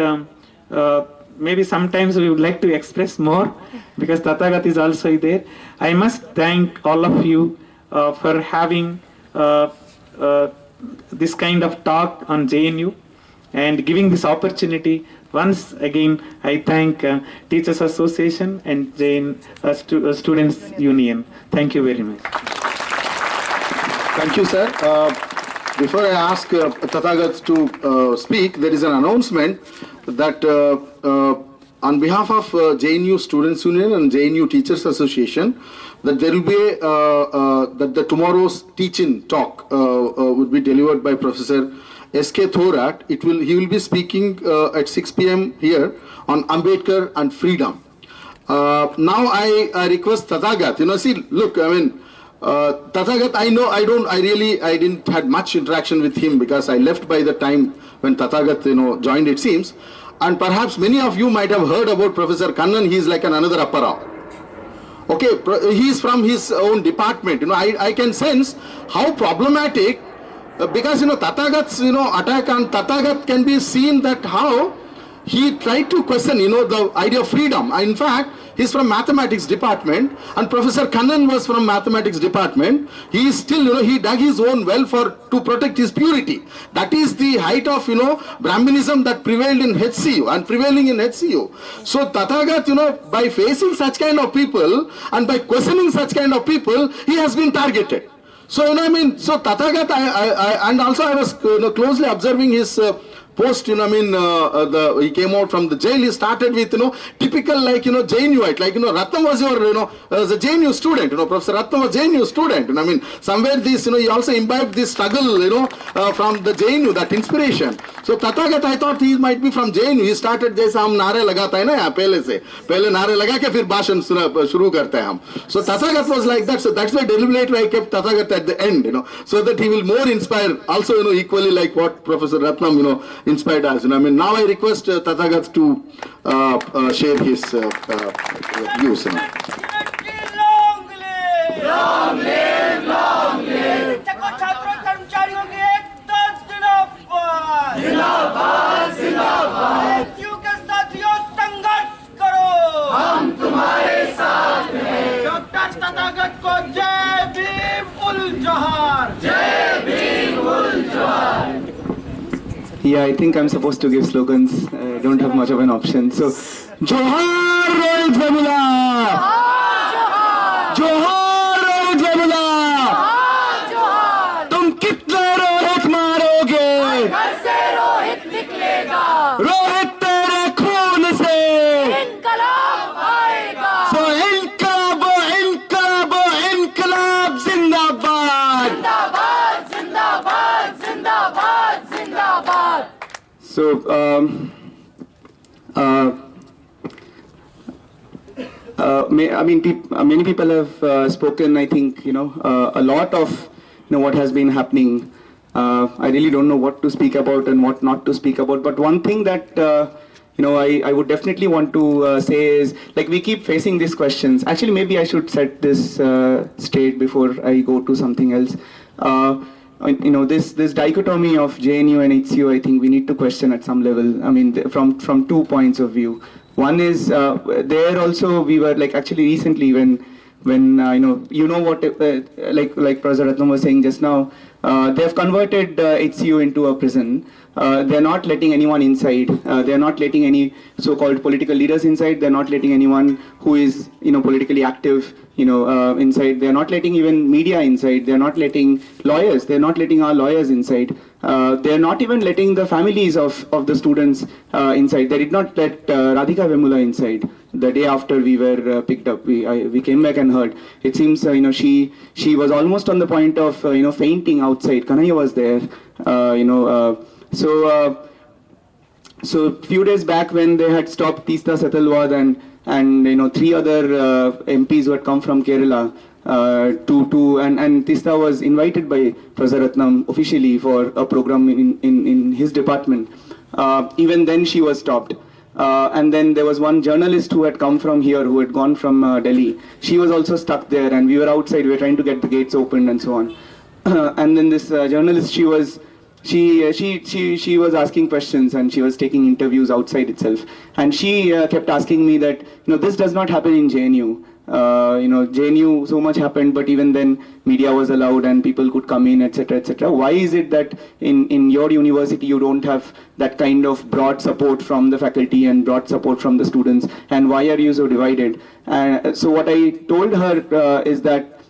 maybe sometimes we would like to express more, because Tathagat is also there. I must thank all of you for having this kind of talk on JNU and giving this opportunity. Once again, I thank Teachers Association and Students Union. Thank you very much. Thank you, sir. Before I ask Tathagat to speak, there is an announcement that on behalf of JNU Students Union and JNU Teachers Association, that there will be that the tomorrow's teaching talk would be delivered by Professor S.K. Thorat. He will be speaking at 6 p.m. here on Ambedkar and freedom. Now I request Tathagat. Look, I mean, Tathagat, I didn't had much interaction with him because I left by the time when Tathagat, joined, it seems. And perhaps many of you might have heard about Professor Kannan. He is like another Apparao. Okay, he is from his own department. I can sense how problematic, because Tathagat's attack on Tathagat can be seen that how he tried to question the idea of freedom. In fact, he's from mathematics department, and Professor Kannan was from mathematics department. He is still he dug his own well to protect his purity. That is the height of Brahminism that prevailed in HCU and prevailing in HCU. So Tathagat by facing such kind of people and by questioning such kind of people, he has been targeted. So so Tathagat, and also I was closely observing his post, he came out from the jail. He started with, typical like, JNUite, like, Ratnam was your, as a JNU student, Professor Ratnam was JNU student. Somewhere this, he also imbibed this struggle, from the JNU, that inspiration. So Tathagat, I thought he might be from JNU. He started, jaise hum naare lagata hai na yahan pehle se. Pehle naare laga ke fir bhashan shuru karte hai hum. So Tathagat was like that. So that's why deliberately I kept Tathagat at the end, so that he will more inspire, also, equally like what Professor Ratnam, inspired us. Now I request Tathagat to share his views. Long live, long live. छात्रों कर्मचारियों के एक 10 जिंदाबाद, जिंदाबाद, जिंदाबाद। SU के साथियों संघर्ष करो, हम तुम्हारे साथ हैं। डॉक्टर तथागत को जय भीम उल जोहार, जय भीम उल जोहार। Yeah, I think I'm supposed to give slogans. I don't have much of an option. So, Johar Rohit Vemula! Johar Rohit Vemula! तुम कितने रोहित मारोगे? घर से रोहित निकलेगा। रोहित तेरे खून से इनकलाब आएगा। So इनकलाब, इनकलाब, इनकलाब जिंदाबाद! जिंदाबाद, जिंदाबाद, जिंदाबाद, जिंदाबाद। So, many people have spoken. I think a lot of what has been happening. I really don't know what to speak about and what not to speak about. But one thing that I would definitely want to say is, like, we keep facing these questions. Actually, maybe I should set this straight before I go to something else. This dichotomy of JNU and HCU, I think we need to question at some level. From 2 points of view. One is there also we were like actually recently when what like Professor Ratnam was saying just now, they have converted HCU into a prison. They're not letting anyone inside. They're not letting any so-called political leaders inside. They're not letting anyone who is politically active inside. They're not letting even media inside. They're not letting lawyers. They're not letting our lawyers inside. They're not even letting the families of the students inside. They did not let Radhika Vemula inside. The day after we were picked up, we came back and heard. It seems she was almost on the point of fainting outside. Kanhaiya was there. So few days back when they had stopped Teesta Setalwad and 3 other MPs who had come from Kerala and Teesta was invited by Professor Ratnam officially for a program in his department. Even then she was stopped. And then there was one journalist who had come from here, who had gone from Delhi. She was also stuck there, and we were outside. We were trying to get the gates opened and so on. And then this journalist, she was asking questions and she was taking interviews outside itself. And she kept asking me that this does not happen in JNU. JNU so much happened, but even then media was allowed and people could come in, etc., etc. Why is it that in your university you don't have that kind of broad support from the faculty and broad support from the students, and why are you so divided? So what I told her is that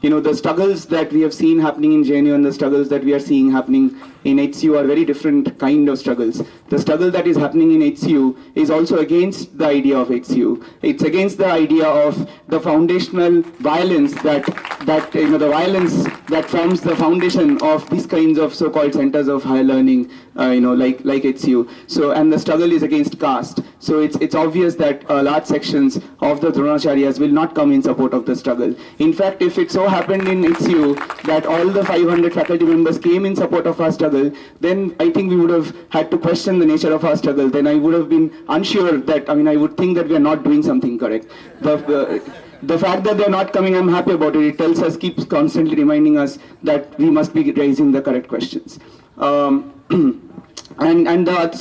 the struggles that we have seen happening in JNU and the struggles that we are seeing happening in HCU are very different kind of struggles. The struggle that is happening in HCU is also against the idea of HCU. It's against the idea of the foundational violence that the violence that forms the foundation of these kinds of so-called centers of higher learning, like HCU. So, and the struggle is against caste. So it's obvious that large sections of the Dronacharyas will not come in support of the struggle. In fact, if it so happened in HCU that all the 500 faculty members came in support of our struggle, then I think we would have had to question the nature of our struggle. Then I would have been unsure that, I would think that we are not doing something correct. But the fact that they're not coming, I'm happy about it. It tells us, keeps constantly reminding us that we must be raising the correct questions. So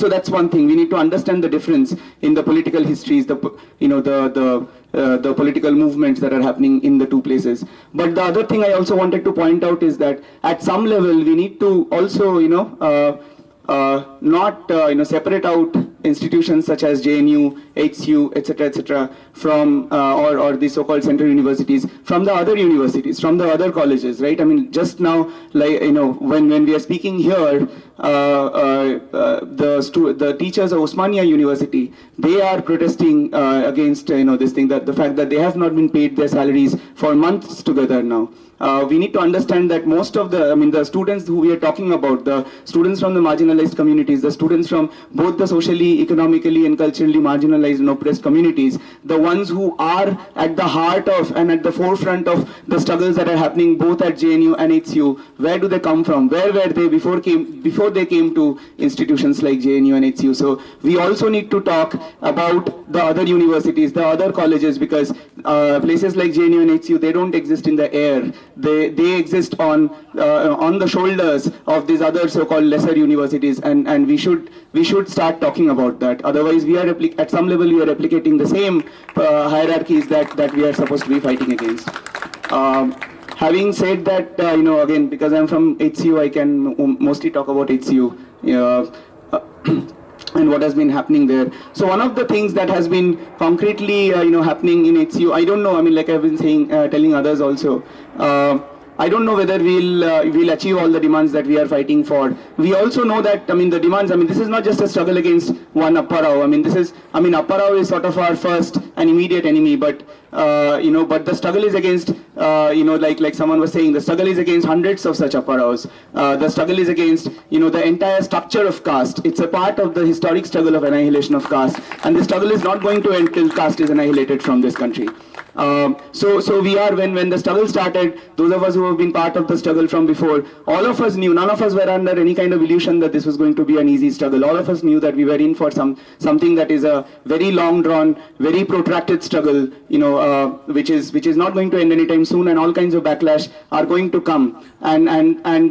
that's one thing. We need to understand the difference in the political histories, the political movements that are happening in the two places. But the other thing I also wanted to point out is that at some level we need to also, not separate out institutions such as JNU, HCU, etc., from or the so-called central universities from the other universities, from the other colleges, right? I mean, just now, like when we are speaking here, the teachers of Osmania University, they are protesting against this thing, that the fact that they have not been paid their salaries for months together now. We need to understand that most of the students who we are talking about, the students from the marginalized communities, the students from both the socially, economically and culturally marginalized and oppressed communities, the ones who are at the heart of and at the forefront of the struggles that are happening both at JNU and HCU, where do they come from? Where were they before they came to institutions like JNU and HCU? So we also need to talk about the other universities, the other colleges, because places like JNU and HCU, they don't exist in the air. They exist on the shoulders of these other so-called lesser universities, and we should start talking about that. Otherwise, we are at some level we are replicating the same hierarchies that we are supposed to be fighting against. Having said that, again, because I'm from HCU, I can mostly talk about HCU. And what has been happening there. So one of the things that has been concretely, happening in HCU, I don't know. I mean, like I've been saying, telling others also. I don't know whether we'll achieve all the demands that we are fighting for. We also know that, the demands, this is not just a struggle against one Apparao. Apparao is sort of our first and immediate enemy, but the struggle is against, like someone was saying, the struggle is against hundreds of such Apparaos. The struggle is against, the entire structure of caste. It's a part of the historic struggle of annihilation of caste, and the struggle is not going to end till caste is annihilated from this country. So we are, when the struggle started, those of us who have been part of the struggle from before, all of us knew, none of us were under any kind of illusion that this was going to be an easy struggle. All of us knew that we were in for something that is a very long drawn, very protracted struggle, which is not going to end anytime soon, and all kinds of backlash are going to come, and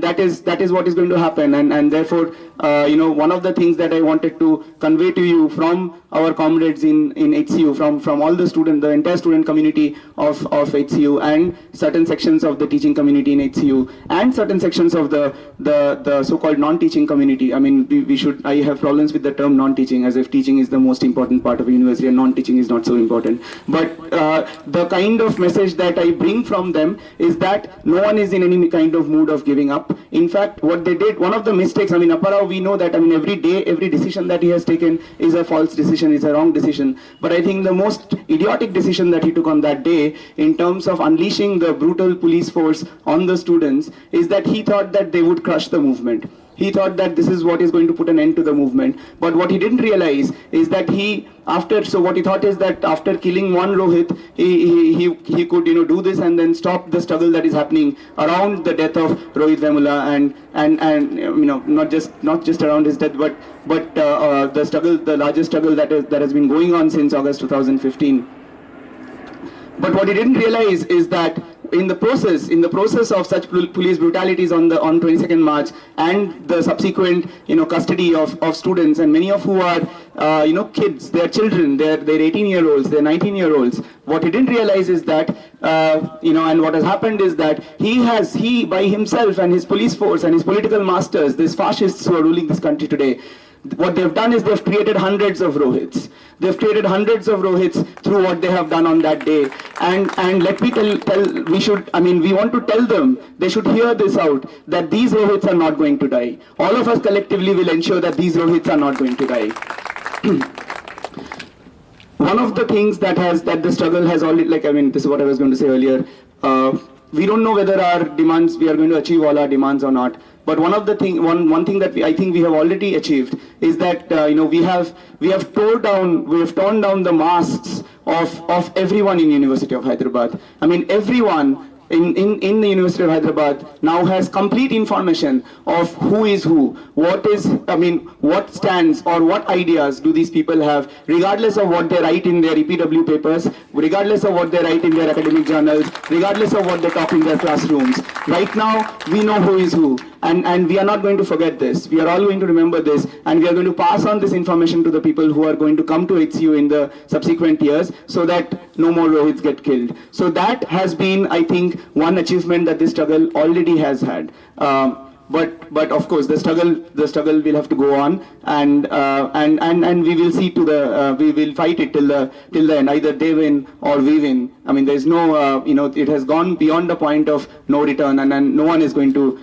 that is what is going to happen, and therefore, one of the things that I wanted to convey to you from our comrades in HCU, from all the students, the entire student community of HCU, and certain sections of the teaching community in HCU, and certain sections of the so-called non-teaching community. I have problems with the term non-teaching, as if teaching is the most important part of a university and non-teaching is not so important. But the kind of message that I bring from them is that no one is in any kind of mood of giving up. In fact, what they did, one of the mistakes, Apparao, we know that, every day, every decision that he has taken is a false decision, is a wrong decision. But I think the most idiotic decision that he took on that day, in terms of unleashing the brutal police force on the students, is that he thought that they would crush the movement. He thought that this is what is going to put an end to the movement. But what he didn't realize is that what he thought is that after killing one Rohit, he could do this and then stop the struggle that is happening around the death of Rohit Vemula, and not just around his death, but the struggle, the largest struggle that has been going on since August 2015. But what he didn't realize is that in the process of such police brutalities on 22nd March and the subsequent custody of students, and many of who are kids, they're children, they're 18-year-olds, they're 19-year-olds. What he didn't realize is that and what has happened is that he by himself and his police force and his political masters, these fascists who are ruling this country today, what they've done is they've created hundreds of Rohits. They've created hundreds of Rohits through what they have done on that day. And let me we want to tell them, they should hear this out, that these Rohits are not going to die. All of us collectively will ensure that these Rohits are not going to die. One of the things that the struggle has already, this is what I was going to say earlier, we don't know whether our demands, we are going to achieve all our demands or not. But one thing that I think we have already achieved is that we have torn down the masks of everyone in University of Hyderabad. Everyone in the University of Hyderabad now has complete information of who is who, what stands or what ideas do these people have, regardless of what they write in their EPW papers, regardless of what they write in their academic journals, regardless of what they talk in their classrooms. Right now, we know who is who, and we are not going to forget this. We are all going to remember this, and we are going to pass on this information to the people who are going to come to HCU in the subsequent years, so that no more Rohits get killed. So that has been, I think, one achievement that this struggle already has had. But of course, the struggle will have to go on, and we will see to the we will fight it till the end. Either they win or we win. I mean, there is no it has gone beyond the point of no return, and no one is going to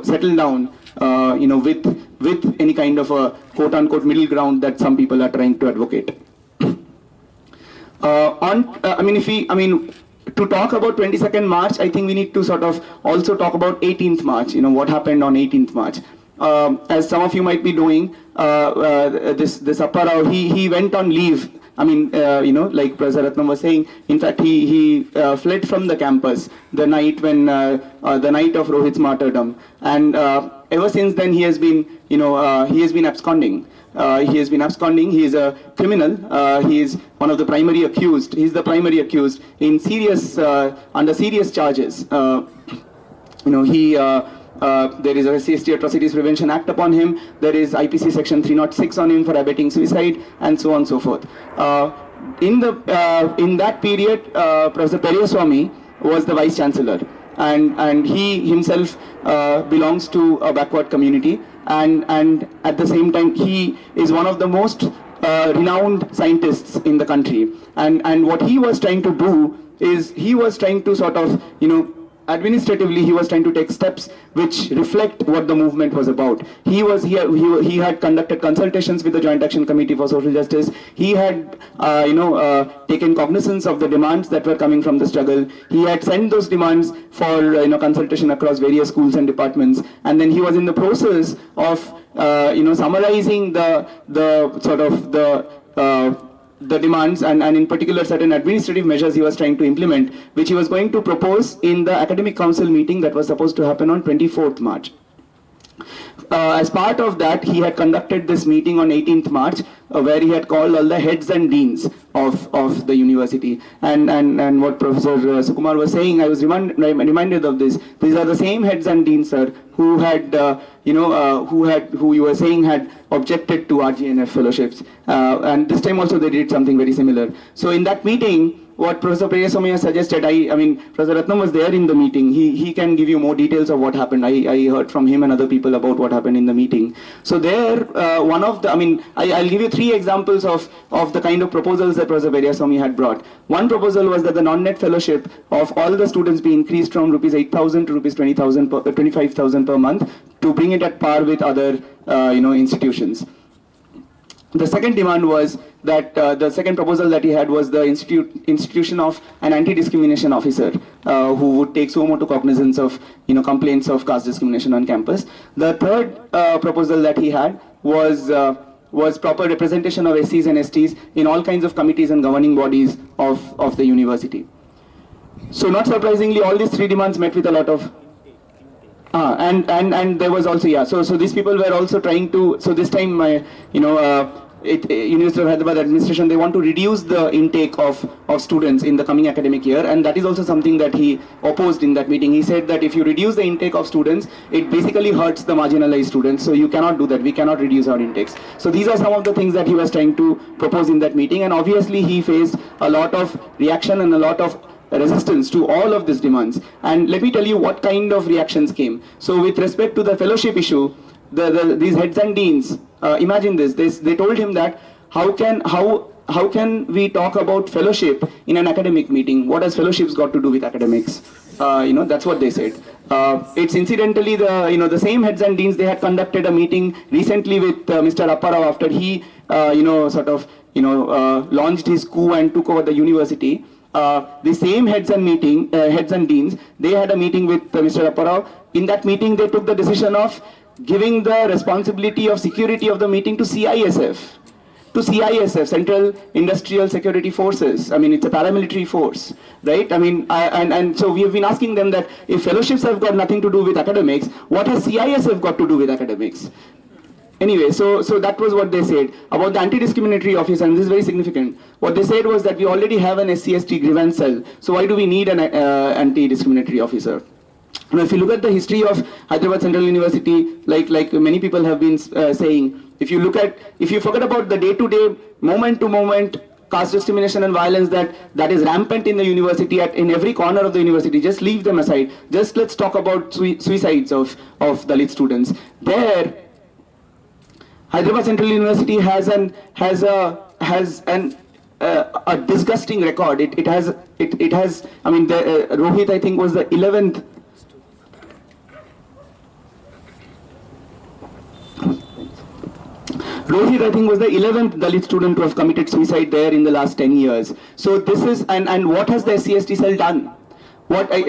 settle down with any kind of a quote unquote middle ground that some people are trying to advocate. To talk about 22nd March, I think we need to sort of also talk about 18th March, what happened on 18th March. As some of you might be knowing, this Apparao, he went on leave. I mean, like Professor Ratnam was saying, in fact, he fled from the campus the night when, the night of Rohit's martyrdom. And ever since then, he has been absconding. He has been absconding. He is a criminal. He is one of the primary accused. He is the primary accused in under serious charges. There is a SCST Atrocities Prevention Act upon him. There is IPC Section 306 on him for abetting suicide, and so on and so forth. In that period, Professor Periyaswamy was the Vice Chancellor, and he himself belongs to a backward community. And at the same time, he is one of the most renowned scientists in the country. And what he was trying to do is he was trying to sort of, administratively, he was trying to take steps which reflect what the movement was about. He had conducted consultations with the Joint Action Committee for Social Justice. He had, taken cognizance of the demands that were coming from the struggle. He had sent those demands for, consultation across various schools and departments. And then he was in the process of, summarizing the demands and in particular certain administrative measures he was trying to implement, which he was going to propose in the academic council meeting that was supposed to happen on 24th March. As part of that, he had conducted this meeting on 18th March, where he had called all the heads and deans of the university. And what Professor Sukumar was saying, I was reminded of this. These are the same heads and deans, sir, who had, who you were saying had objected to RGNF fellowships. And this time also they did something very similar. So in that meeting, what Professor Periyaswamy suggested, I mean, Professor Ratnam was there in the meeting. He can give you more details of what happened. I heard from him and other people about what happened in the meeting. So there, one of the, I'll give you 3 examples of the kind of proposals that Professor Periyaswamy had brought. One proposal was that the non-net fellowship of all the students be increased from rupees 8,000 to rupees 25,000 per month to bring it at par with other, institutions. The second demand was that the second proposal that he had was the institution of an anti-discrimination officer who would take suo motu cognizance of complaints of caste discrimination on campus. The third proposal that he had was proper representation of SCs and STs in all kinds of committees and governing bodies of the university. So not surprisingly, all these 3 demands met with a lot of and there was also, so these people were also trying to, so this time University of Hyderabad administration, they want to reduce the intake of students in the coming academic year, and that is also something that he opposed in that meeting. He said that if you reduce the intake of students, it basically hurts the marginalized students, so you cannot do that. We cannot reduce our intakes. So these are some of the things that he was trying to propose in that meeting, and obviously he faced a lot of reaction and a lot of resistance to all of these demands. And let me tell you what kind of reactions came. So with respect to the fellowship issue, these heads and deans, imagine this, they told him that how can we talk about fellowship in an academic meeting? What has fellowships got to do with academics? That's what they said. It's incidentally the same heads and deans, they had conducted a meeting recently with Mr. Apparao after he launched his coup and took over the university. The same heads and deans, they had a meeting with Mr. Apparao. In that meeting, they took the decision of giving the responsibility of security of the meeting to CISF. to CISF, Central Industrial Security Forces. I mean, it's a paramilitary force, right? I mean, and so we have been asking them that if fellowships have got nothing to do with academics, what has CISF got to do with academics? Anyway, so that was what they said about the anti-discriminatory office, and this is very significant. What they said was that we already have an SC/ST grievance cell, so why do we need an anti-discriminatory officer? Now, if you look at the history of Hyderabad Central University, like many people have been saying, if you forget about the day-to-day, moment-to-moment caste discrimination and violence that is rampant in the university, in every corner of the university, just leave them aside. Just let's talk about suicides of Dalit students. There, Hyderabad Central University has a disgusting record. It has. I mean, Rohit, I think, was the 11th. Rohit, I think, was the 11th Dalit student to have committed suicide there in the last 10 years. So this is, and what has the SC/ST cell done?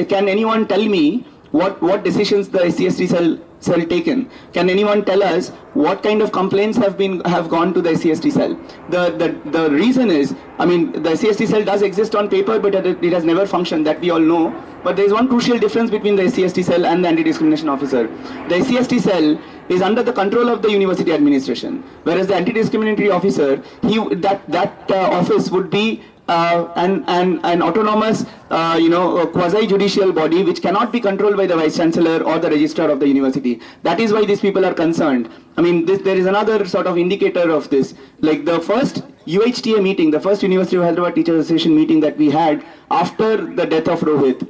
Can anyone tell me what decisions the SC/ST cell taken? Can anyone tell us what kind of complaints have gone to the SC/ST cell? The reason is, I mean, the SC/ST cell does exist on paper, but it has never functioned, that we all know. But there is one crucial difference between the SC/ST cell and the anti-discrimination officer. The SC/ST cell is under the control of the university administration, whereas the anti-discriminatory officer, that office would be an autonomous, quasi-judicial body which cannot be controlled by the vice chancellor or the registrar of the university. That is why these people are concerned. I mean, there is another sort of indicator of this. Like the first UHTA meeting, the first University of Hyderabad Teachers Association meeting that we had after the death of Rohit,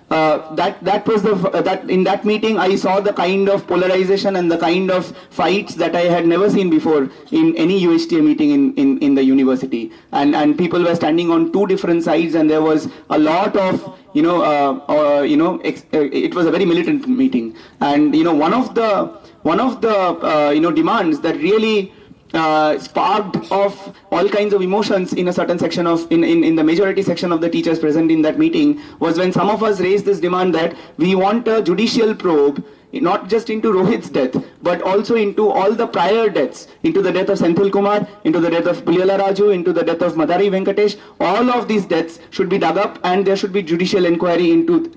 in that meeting I saw the kind of polarization and the kind of fights that I had never seen before in any UHTA meeting in the university, and people were standing on two different sides, and there was a lot of it was a very militant meeting, and one of the demands that really sparked off all kinds of emotions in a certain section of, in the majority section of the teachers present in that meeting, was when some of us raised this demand that we want a judicial probe, not just into Rohit's death, but also into all the prior deaths, into the death of Senthil Kumar, into the death of Puliyala Raju, into the death of Madari Venkatesh. All of these deaths should be dug up, and there should be judicial inquiry into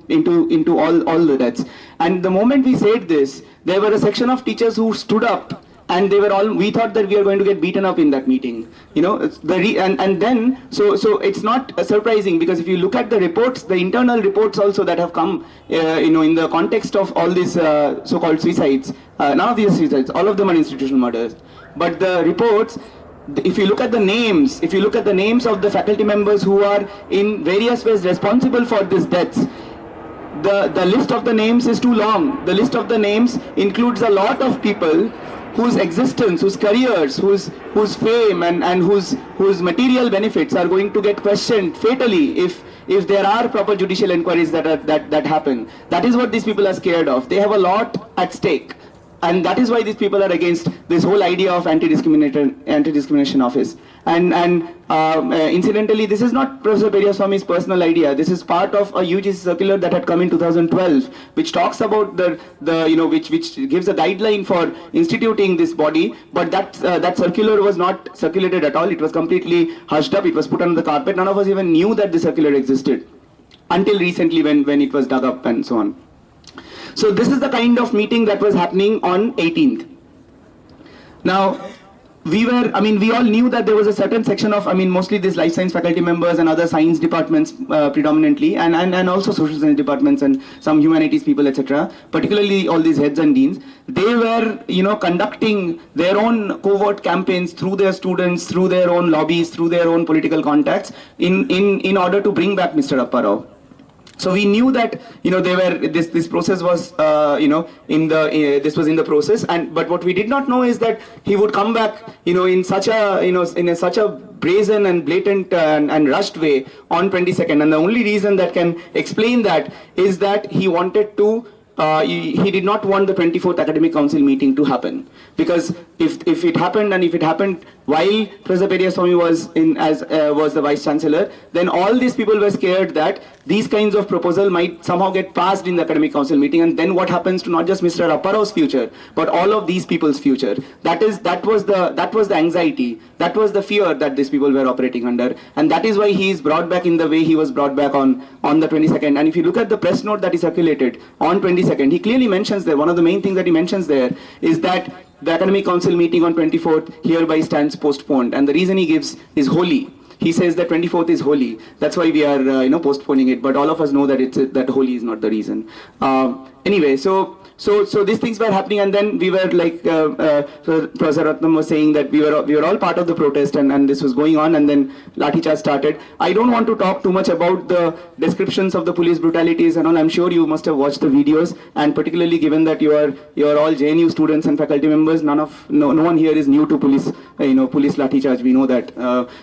all the deaths. And the moment we said this, there were a section of teachers who stood up, and we thought that we are going to get beaten up in that meeting, and then it's not surprising, because if you look at the reports, the internal reports also that have come, in the context of all these so-called suicides, none of these suicides, all of them are institutional murders. But the reports, if you look at the names, of the faculty members who are in various ways responsible for these deaths, the list of the names is too long. The list of the names includes a lot of people whose existence, whose careers, whose fame and whose material benefits are going to get questioned fatally if there are proper judicial inquiries that happen. That is what these people are scared of. They have a lot at stake, and that is why these people are against this whole idea of anti-discrimination office. And incidentally, this is not Professor Periyaswamy's personal idea. This is part of a UGC circular that had come in 2012, which talks about which gives a guideline for instituting this body. But that circular was not circulated at all. It was completely hushed up. It was put under the carpet. None of us even knew that the circular existed until recently, when it was dug up and so on. So this is the kind of meeting that was happening on 18th. Now, we all knew that there was a certain section of, mostly these life science faculty members and other science departments predominantly, and also social science departments and some humanities people, etc., particularly all these heads and deans. They were, conducting their own covert campaigns through their students, through their own lobbies, through their own political contacts in order to bring back Mr. Apparao. So we knew that this process was this was in the process, but what we did not know is that he would come back in such a brazen and blatant and rushed way on 22nd, and the only reason that can explain that is that he wanted to he did not want the 24th Academic Council meeting to happen, because if it happened, and if it happened while Professor Periyaswamy was the Vice Chancellor, then all these people were scared that these kinds of proposal might somehow get passed in the Academic Council meeting, and then what happens to not just Mr. Apparao's future, but all of these people's future. That was the anxiety, that was the fear that these people were operating under, and that is why he is brought back in the way he was brought back on the 22nd. And if you look at the press note that is circulated on 22nd, he clearly mentions there, one of the main things that he mentions there is that the Academic Council meeting on 24th hereby stands postponed, and the reason he gives is holy. He says that 24th is holy. That's why we are, postponing it. But all of us know that that holy is not the reason. Anyway, so these things were happening, and then we were like, Professor Ratnam was saying that we were all part of the protest, and this was going on, and then Lathi Charge started. I don't want to talk too much about the descriptions of the police brutalities and all. I'm sure you must have watched the videos, and particularly given that you are all JNU students and faculty members, no one here is new to police, police Lathi Charge. We know that.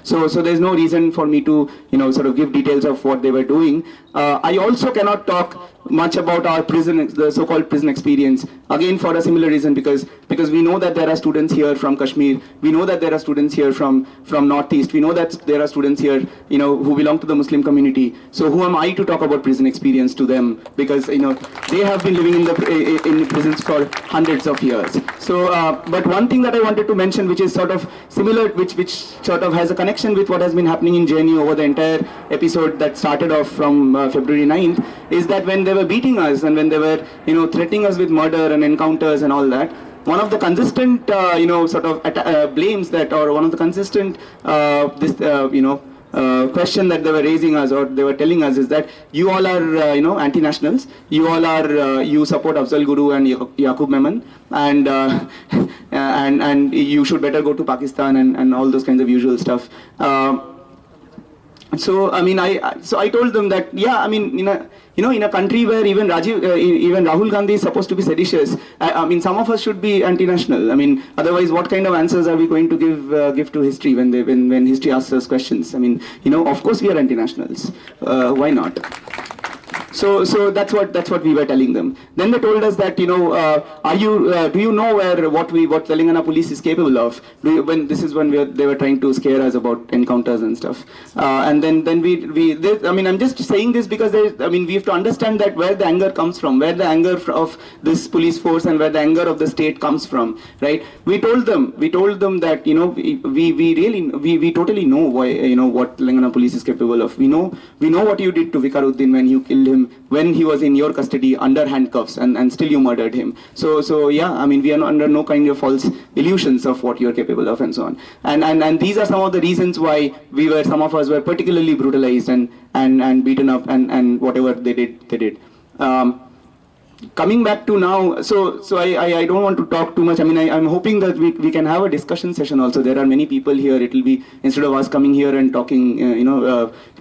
So there's no reason for me to, sort of give details of what they were doing. I also cannot talk much about our prison, the so-called prison experience, again for a similar reason, because we know that there are students here from Kashmir, we know that there are students here from Northeast, we know that there are students here, who belong to the Muslim community. So who am I to talk about prison experience to them? Because they have been living in the prisons for hundreds of years. So, but one thing that I wanted to mention, which is sort of similar, which sort of has a connection with what has been happening in JNU over the entire episode that started off from February 9th, is that when they were beating us and when they were, threatening us with murder and encounters and all that, one of the consistent, blames that, or one of the consistent, question that they were raising us, or they were telling us, is that you all are, anti-nationals. You all are, you support Afzal Guru and Yaqub Memon, and you should better go to Pakistan and all those kinds of usual stuff. So I told them that, yeah, I mean, in a country where even Rahul Gandhi is supposed to be seditious, some of us should be anti-national. Otherwise, what kind of answers are we going to give to history when history asks us questions? Of course we are anti-nationals. Why not? So that's what we were telling them. Then they told us that, do you know what Telangana police is capable of? When they were trying to scare us about encounters and stuff. And then I'm just saying this because we have to understand that where the anger comes from, where the anger of this police force and where the anger of the state comes from, right? We told them that, we totally know why, what Telangana police is capable of. We know what you did to Vikaruddin when you killed him, when he was in your custody under handcuffs, and still you murdered him. So yeah, we are under no kind of false illusions of what you are capable of, and so on. And these are some of the reasons why some of us were particularly brutalized and beaten up and whatever they did. Coming back to now, so I don't want to talk too much. I'm hoping that we can have a discussion session also. There are many people here. It will be, instead of us coming here and talking,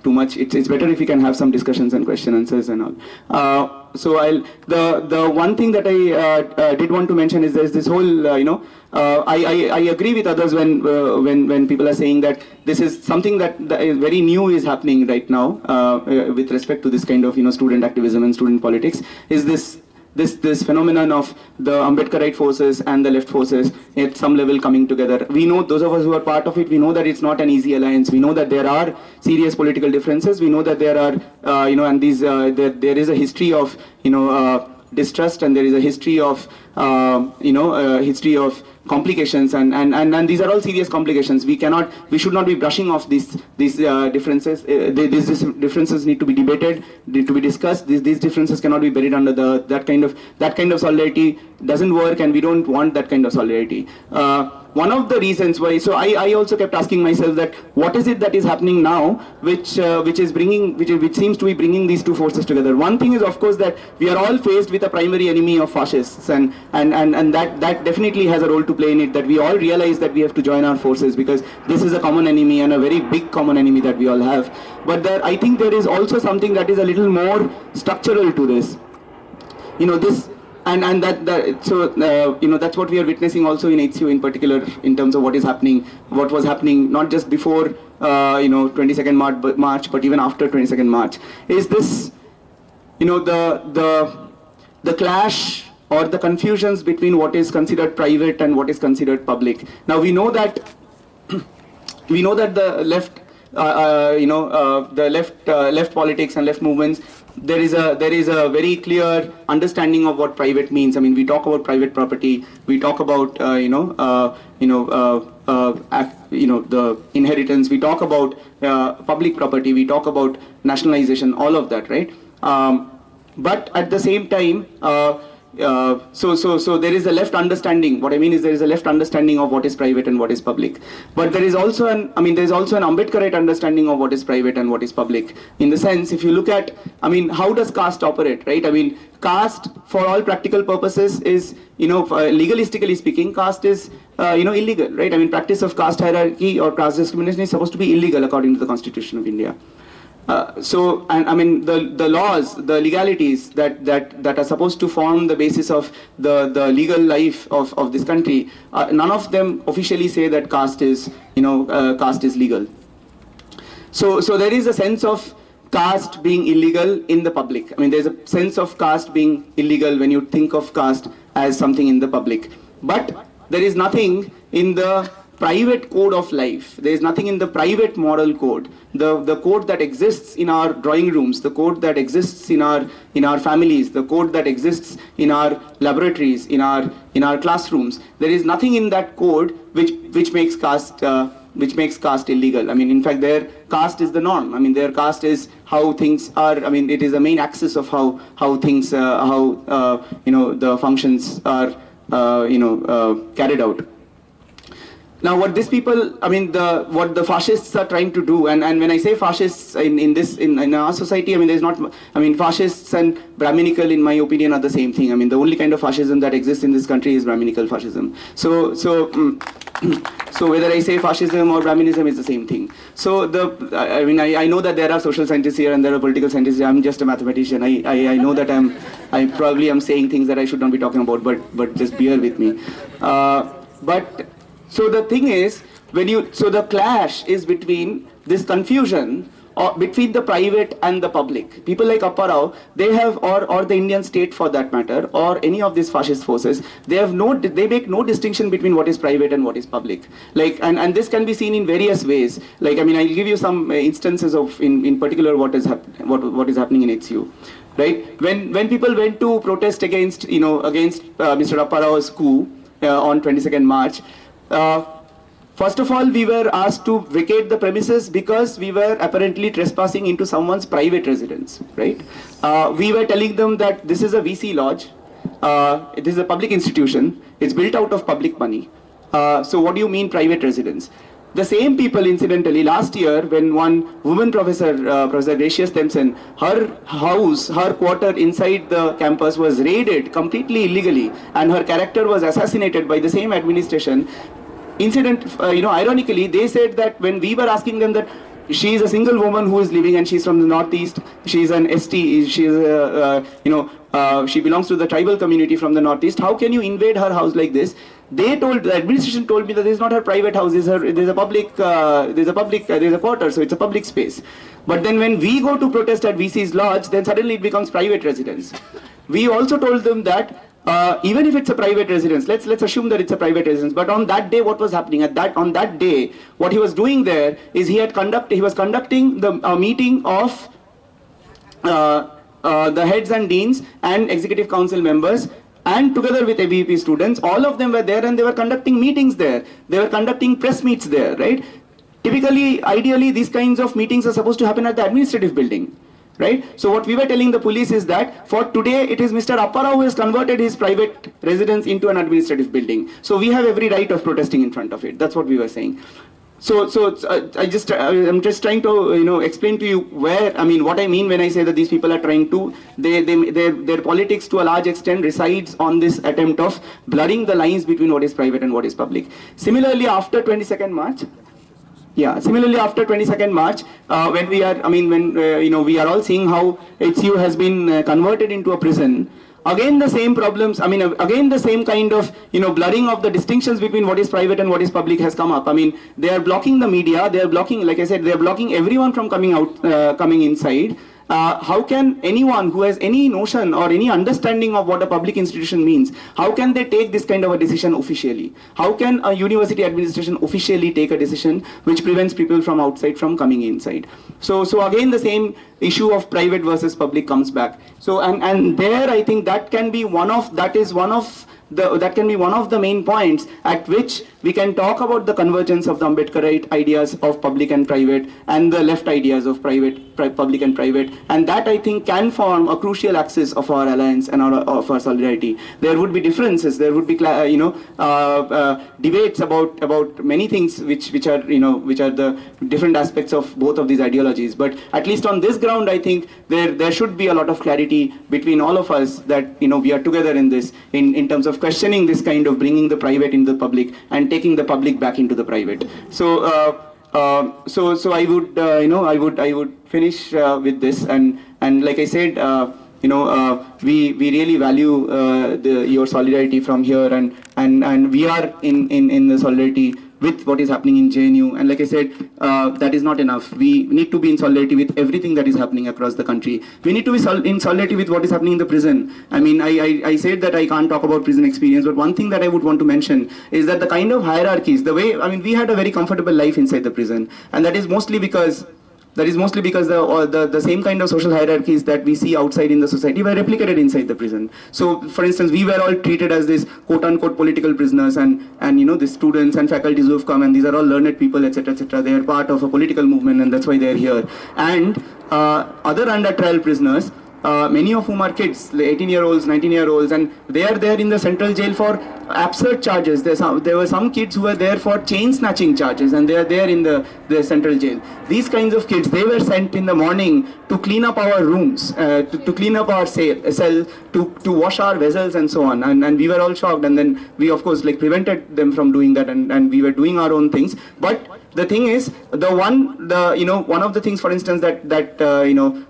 too much, it's better if we can have some discussions and question answers and all. So the one thing that I did want to mention is there's this whole, I agree with others when people are saying that this is something that is very new is happening right now with respect to this kind of student activism and student politics, is this phenomenon of the Ambedkarite forces and the left forces at some level coming together. We know, those of us who are part of it, we know that it's not an easy alliance. We know that there are serious political differences. We know that there are, there is a history of, distrust, and there is a history of, complications, and these are all serious complications. We should not be brushing off these differences. These differences need to be debated, need to be discussed. These differences cannot be buried under that kind of solidarity doesn't work, and we don't want that kind of solidarity. One of the reasons why, so I also kept asking myself that what is it that is happening now, which seems to be bringing these two forces together. One thing is, of course, that we are all faced with a primary enemy of fascists, and that definitely has a role to play in it, that we all realize that we have to join our forces because this is a common enemy, and a very big common enemy that we all have. But I think there is also something that is a little more structural to this. That's what we are witnessing also in HCU in particular, in terms of what was happening not just before 22nd March, but even after 22nd March, is this, the clash or the confusions between what is considered private and what is considered public. Now we know that the left, left politics and left movements, there is a very clear understanding of what private means. I mean, we talk about private property, we talk about the inheritance, we talk about public property, we talk about nationalization, all of that, right? But at the same time, so there is a left understanding. What I mean is there is a left understanding of what is private and what is public. But there is also an Ambedkarite understanding of what is private and what is public. In the sense, if you look at, how does caste operate, right? Caste, for all practical purposes, is, legalistically speaking, caste is, illegal, right? Practice of caste hierarchy or caste discrimination is supposed to be illegal according to the Constitution of India. The laws, the legalities that are supposed to form the basis of the legal life of this country, none of them officially say that caste is legal. So there is a sense of caste being illegal in the public. There's a sense of caste being illegal when you think of caste as something in the public. But there is nothing in the private code of life. There is nothing in the private moral code. The code that exists in our drawing rooms, the code that exists in our families, the code that exists in our laboratories, in our classrooms. There is nothing in that code which makes caste illegal. In fact, their caste is the norm. Their caste is how things are. It is the main axis of how things the functions are carried out. Now, what these people, what the fascists are trying to do, and when I say fascists in our society, there's not, fascists and Brahminical, in my opinion, are the same thing. The only kind of fascism that exists in this country is Brahminical fascism. So whether I say fascism or Brahminism is the same thing. So I know that there are social scientists here and there are political scientists here. I'm just a mathematician. I know that I probably am saying things that I should not be talking about, but just bear with me. So the thing is, so the clash is between this confusion between the private and the public. People like Apparao, they have, or the Indian state for that matter, or any of these fascist forces, they make no distinction between what is private and what is public. And this can be seen in various ways. I'll give you some instances of, in particular, what is happening in HCU. Right? When people went to protest against Mr. Apparao's coup on 22nd March. First of all, we were asked to vacate the premises because we were apparently trespassing into someone's private residence, right? We were telling them that this is a VC lodge, it is a public institution, it's built out of public money. So what do you mean private residence? The same people, incidentally, last year, when one woman professor, Professor Gracia Stemson, her house, her quarter inside the campus was raided completely illegally, and her character was assassinated by the same administration. Ironically, they said that when we were asking them that she is a single woman who is living and she's from the Northeast, she's an ST, she belongs to the tribal community from the Northeast, how can you invade her house like this? The administration told me that this is not her private house, there's a quarter, so it's a public space. But then when we go to protest at VC's lodge, then suddenly it becomes private residence. We also told them that even if it's a private residence, let's assume that it's a private residence, but on that day what was happening? On that day, what he was doing there is he was conducting a meeting of the heads and deans and executive council members, and together with ABVP students, all of them were there and they were conducting meetings there. They were conducting press meets there, right? Typically, ideally, these kinds of meetings are supposed to happen at the administrative building, right? So what we were telling the police is that for today, it is Mr. Apparao who has converted his private residence into an administrative building. So we have every right of protesting in front of it. That's what we were saying. So I'm just trying to explain to you what I mean when I say that these people are trying to their politics to a large extent resides on this attempt of blurring the lines between what is private and what is public. Similarly, after 22nd March. Yeah. Similarly, after 22nd March, when we are we are all seeing how HCU has been converted into a prison. Again, the same problems, again, the same kind of, blurring of the distinctions between what is private and what is public has come up. They are blocking the media, they are blocking, like I said, they are blocking everyone from coming inside. how can anyone who has any notion or any understanding of what a public institution means, how can they take this kind of a decision officially? How can a university administration officially take a decision which prevents people from outside from coming inside? So again, the same issue of private versus public comes back. So and there I think that can be one of the main points at which we can talk about the convergence of the Ambedkarite ideas of public and private and the left ideas of public and private, and that I think can form a crucial axis of our alliance and of our solidarity. There would be differences, there would be debates about many things which are the different aspects of both of these ideologies, but at least on this ground I think there should be a lot of clarity between all of us that we are together in this in terms of questioning this kind of bringing the private into the public and taking the public back into the private. So I would finish with this, and like I said, we really value your solidarity from here, and we are in the solidarity with what is happening in JNU, and like I said, that is not enough. We need to be in solidarity with everything that is happening across the country. We need to be in solidarity with what is happening in the prison. I mean, I said that I can't talk about prison experience, but one thing that I would want to mention is that the kind of hierarchies, we had a very comfortable life inside the prison, and that is mostly because the same kind of social hierarchies that we see outside in the society were replicated inside the prison. So, for instance, we were all treated as this quote-unquote political prisoners, and the students and faculties who have come, and these are all learned people, etc., etc. They are part of a political movement, and that's why they are here. And other under-trial prisoners, many of whom are kids, 18-year-olds, 19-year-olds, and they are there in the central jail for absurd charges. There were some kids who were there for chain snatching charges, and they are there in the central jail. These kinds of kids, they were sent in the morning to clean up our rooms, to clean up our cell, to wash our vessels and so on. And we were all shocked, and then we of course prevented them from doing that, and we were doing our own things. But the thing is, one of the things, for instance, that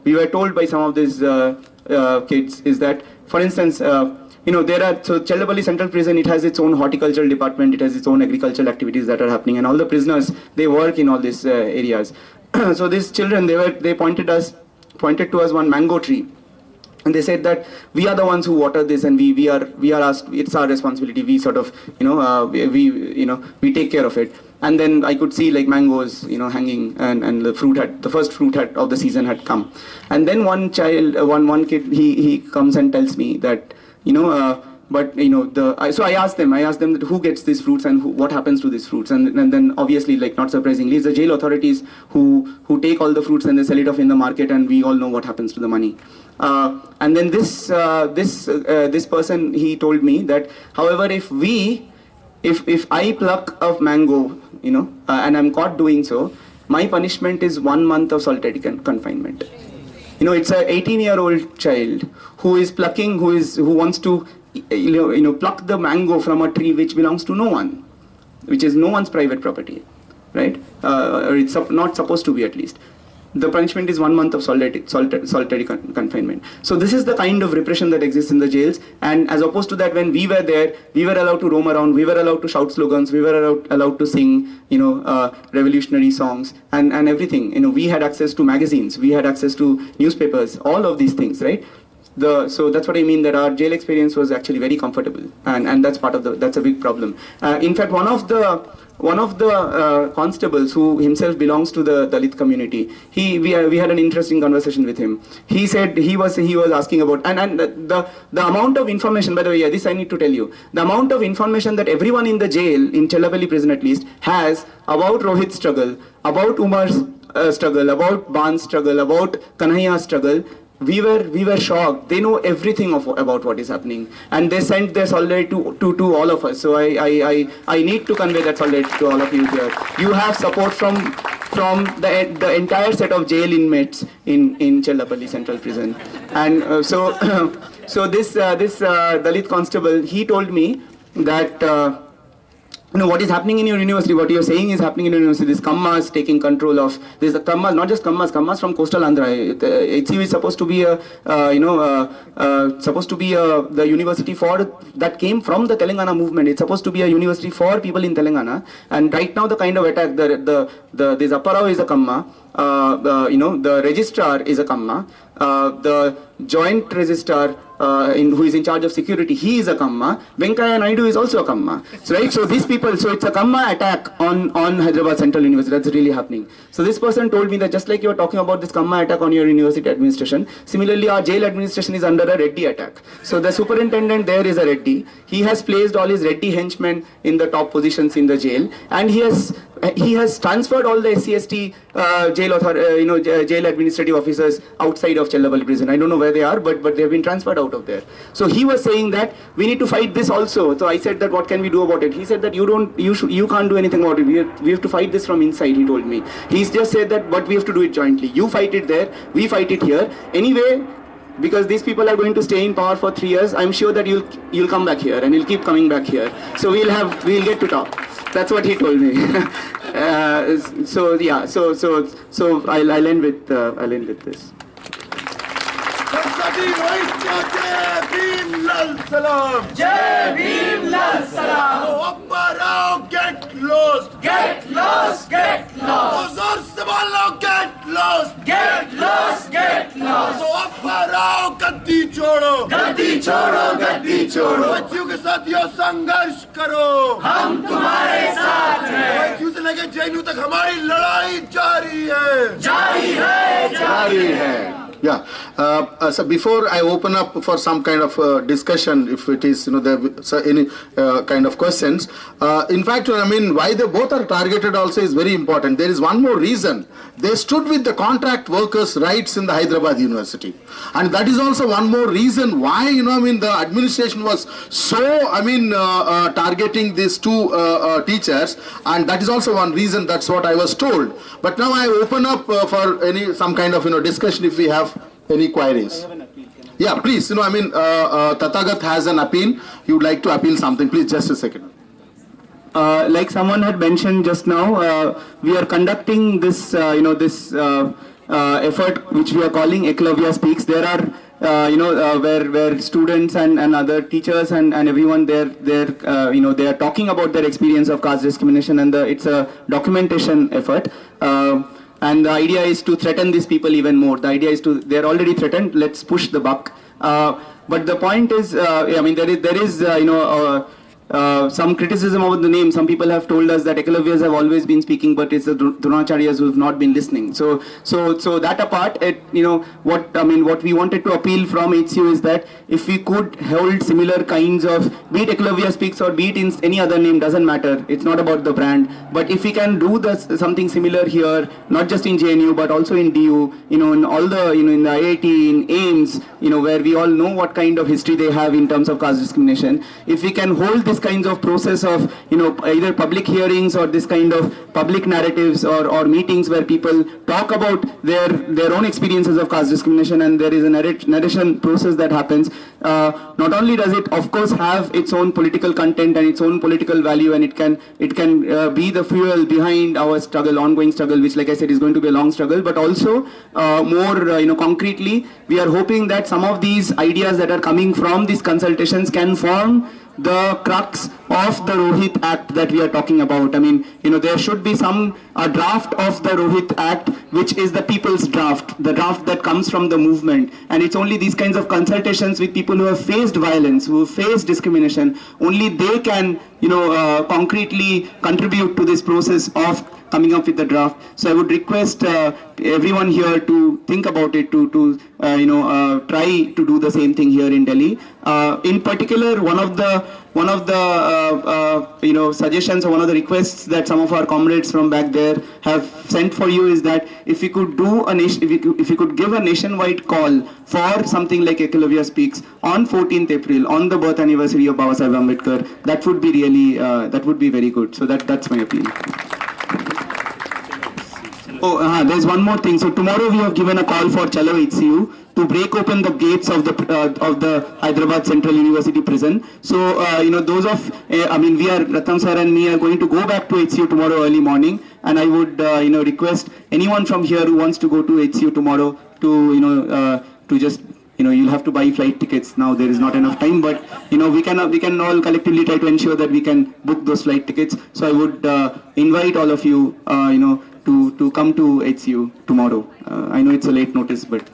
we were told by some of these kids is that, for instance, Chellapalli Central Prison, it has its own horticultural department, it has its own agricultural activities that are happening, and all the prisoners, they work in all these areas. So these children, they pointed to us one mango tree. And they said that we are the ones who water this, and we are asked, it's our responsibility. We sort of, we take care of it. And then I could see mangoes, hanging, and the first fruit of the season had come. And then one kid, he comes and tells me that, so I asked them that who gets these fruits and what happens to these fruits, and then obviously, not surprisingly, it's the jail authorities who take all the fruits and they sell it off in the market, and we all know what happens to the money. And then this person, he told me that, however, if I pluck a mango, and I'm caught doing so, my punishment is 1 month of solitary confinement. It's a 18-year-old child who is plucking, who wants to, pluck the mango from a tree which belongs to no one, which is no one's private property, right? Or it's not supposed to be, at least. The punishment is 1 month of solitary confinement. So this is the kind of repression that exists in the jails. And as opposed to that, when we were there, we were allowed to roam around, we were allowed to shout slogans, we were allowed to sing, revolutionary songs and everything. We had access to magazines, we had access to newspapers, all of these things, right? So that's what I mean, that our jail experience was actually very comfortable, and that's that's a big problem. In fact, one of the constables, who himself belongs to the Dalit community, we had an interesting conversation with him. He said he was asking about, and the amount of information, by the way, this I need to tell you, the amount of information that everyone in the jail, in Chellapalli prison at least, has about Rohit's struggle, about Umar's struggle, about Ban's struggle, about Kanhaiya's struggle. We were shocked. They know everything about what is happening, and they sent their solidarity to all of us. So I need to convey that solidarity to all of you here. You have support from the entire set of jail inmates in Chellapalli Central Prison, and so this Dalit constable, he told me that what is happening in your university, what you're saying is happening in your university. This Kammas taking control of this. The Kammas, not just Kammas from coastal Andhra. HCU is supposed to be the university that came from the Telangana movement. It's supposed to be a university for people in Telangana. And right now, the kind of attack, this Apparao is a Kamma. The registrar is a Kamma. The joint registrar who is in charge of security, he is a Kamma. Venkaya Naidu is also a Kamma. So, right? So these people, so it's a Kamma attack on Hyderabad Central University. That's really happening. So this person told me that just like you were talking about this Kamma attack on your university administration, similarly our jail administration is under a Reddy attack. So the superintendent there is a Reddy. He has placed all his Reddy henchmen in the top positions in the jail, and he has transferred all the SC/ST jail administrative officers outside of Chellapalli prison. I don't know where they are, but they have been transferred out of there. So he was saying that we need to fight this also. So I said that what can we do about it? He said that you can't do anything about it. We have to fight this from inside. He told me. He's just said that, but we have to do it jointly. You fight it there, we fight it here. Anyway, because these people are going to stay in power for 3 years, I'm sure that you'll come back here and you'll keep coming back here. So we'll get to talk. That's what he told me. So I'll end with this. Jai Bhim Lal Salam. Apparao, get lost. Get lost, get lost. Zor Samalo, get lost. Get lost, get lost. So Apparao, gaddi chodo. Gaddi chodo, gaddi chodo. बच्चियों के साथियों संघर्ष करो. हम तुम्हारे साथ हैं. बच्चियों से लेकर JNU तक हमारी लड़ाई जारी है. जारी है, जारी है. Yeah. So before I open up for some kind of discussion, if it is, there any kind of questions. In fact, I mean, why they both are targeted also is very important. There is one more reason. They stood with the contract workers' rights in the Hyderabad University. And that is also one more reason why, the administration was so, targeting these two teachers. And that is also one reason, that's what I was told. But now I open up for some kind of, discussion if we have any queries. Yeah, please, Tathagat has an appeal. You would like to appeal something. Please, just a second. Like someone had mentioned just now, we are conducting this, effort which we are calling Eklavya Speaks. There are, where students and other teachers and everyone they are talking about their experience of caste discrimination, and it's a documentation effort. And the idea is to threaten these people even more. The idea is they're already threatened, let's push the buck. But the point is, there is some criticism about the name. Some people have told us that Ekalavya's have always been speaking, but it's the Dronacharyas who have not been listening. So that apart, what we wanted to appeal from HCU is that if we could hold similar kinds of, be it Ekalavya Speaks or be it in any other name, doesn't matter. It's not about the brand. But if we can do something similar here, not just in JNU, but also in DU, in all the, in the IIT, in AIMS, where we all know what kind of history they have in terms of caste discrimination. If we can hold this kinds of process of, either public hearings or this kind of public narratives or meetings where people talk about their own experiences of caste discrimination, and there is a narration process that happens, not only does it of course have its own political content and its own political value, and it can be the fuel behind our struggle, ongoing struggle, which like I said is going to be a long struggle, but also more concretely, we are hoping that some of these ideas that are coming from these consultations can form the crux of the Rohit Act that we are talking about. There should be a draft of the Rohit Act, which is the people's draft, the draft that comes from the movement. And it's only these kinds of consultations with people who have faced violence, who have faced discrimination, only they can, concretely contribute to this process of coming up with the draft. So I would request everyone here to think about it, to try to do the same thing here in Delhi. In particular, one of the suggestions or one of the requests that some of our comrades from back there have sent for you is that if we could if we could give a nationwide call for something like Ekalavya Speaks on 14th April, on the birth anniversary of Babasaheb Ambedkar, that would be really that would be very good. So that's my opinion. Oh, there's one more thing. So tomorrow we have given a call for Chalo HCU to break open the gates of the Hyderabad Central University prison. So those of we are Ratam sir and me are going to go back to HCU tomorrow early morning, and I would request anyone from here who wants to go to HCU tomorrow to just you'll have to buy flight tickets. Now there is not enough time, but we can all collectively try to ensure that we can book those flight tickets. So I would invite all of you to come to HCU tomorrow. I know it's a late notice, but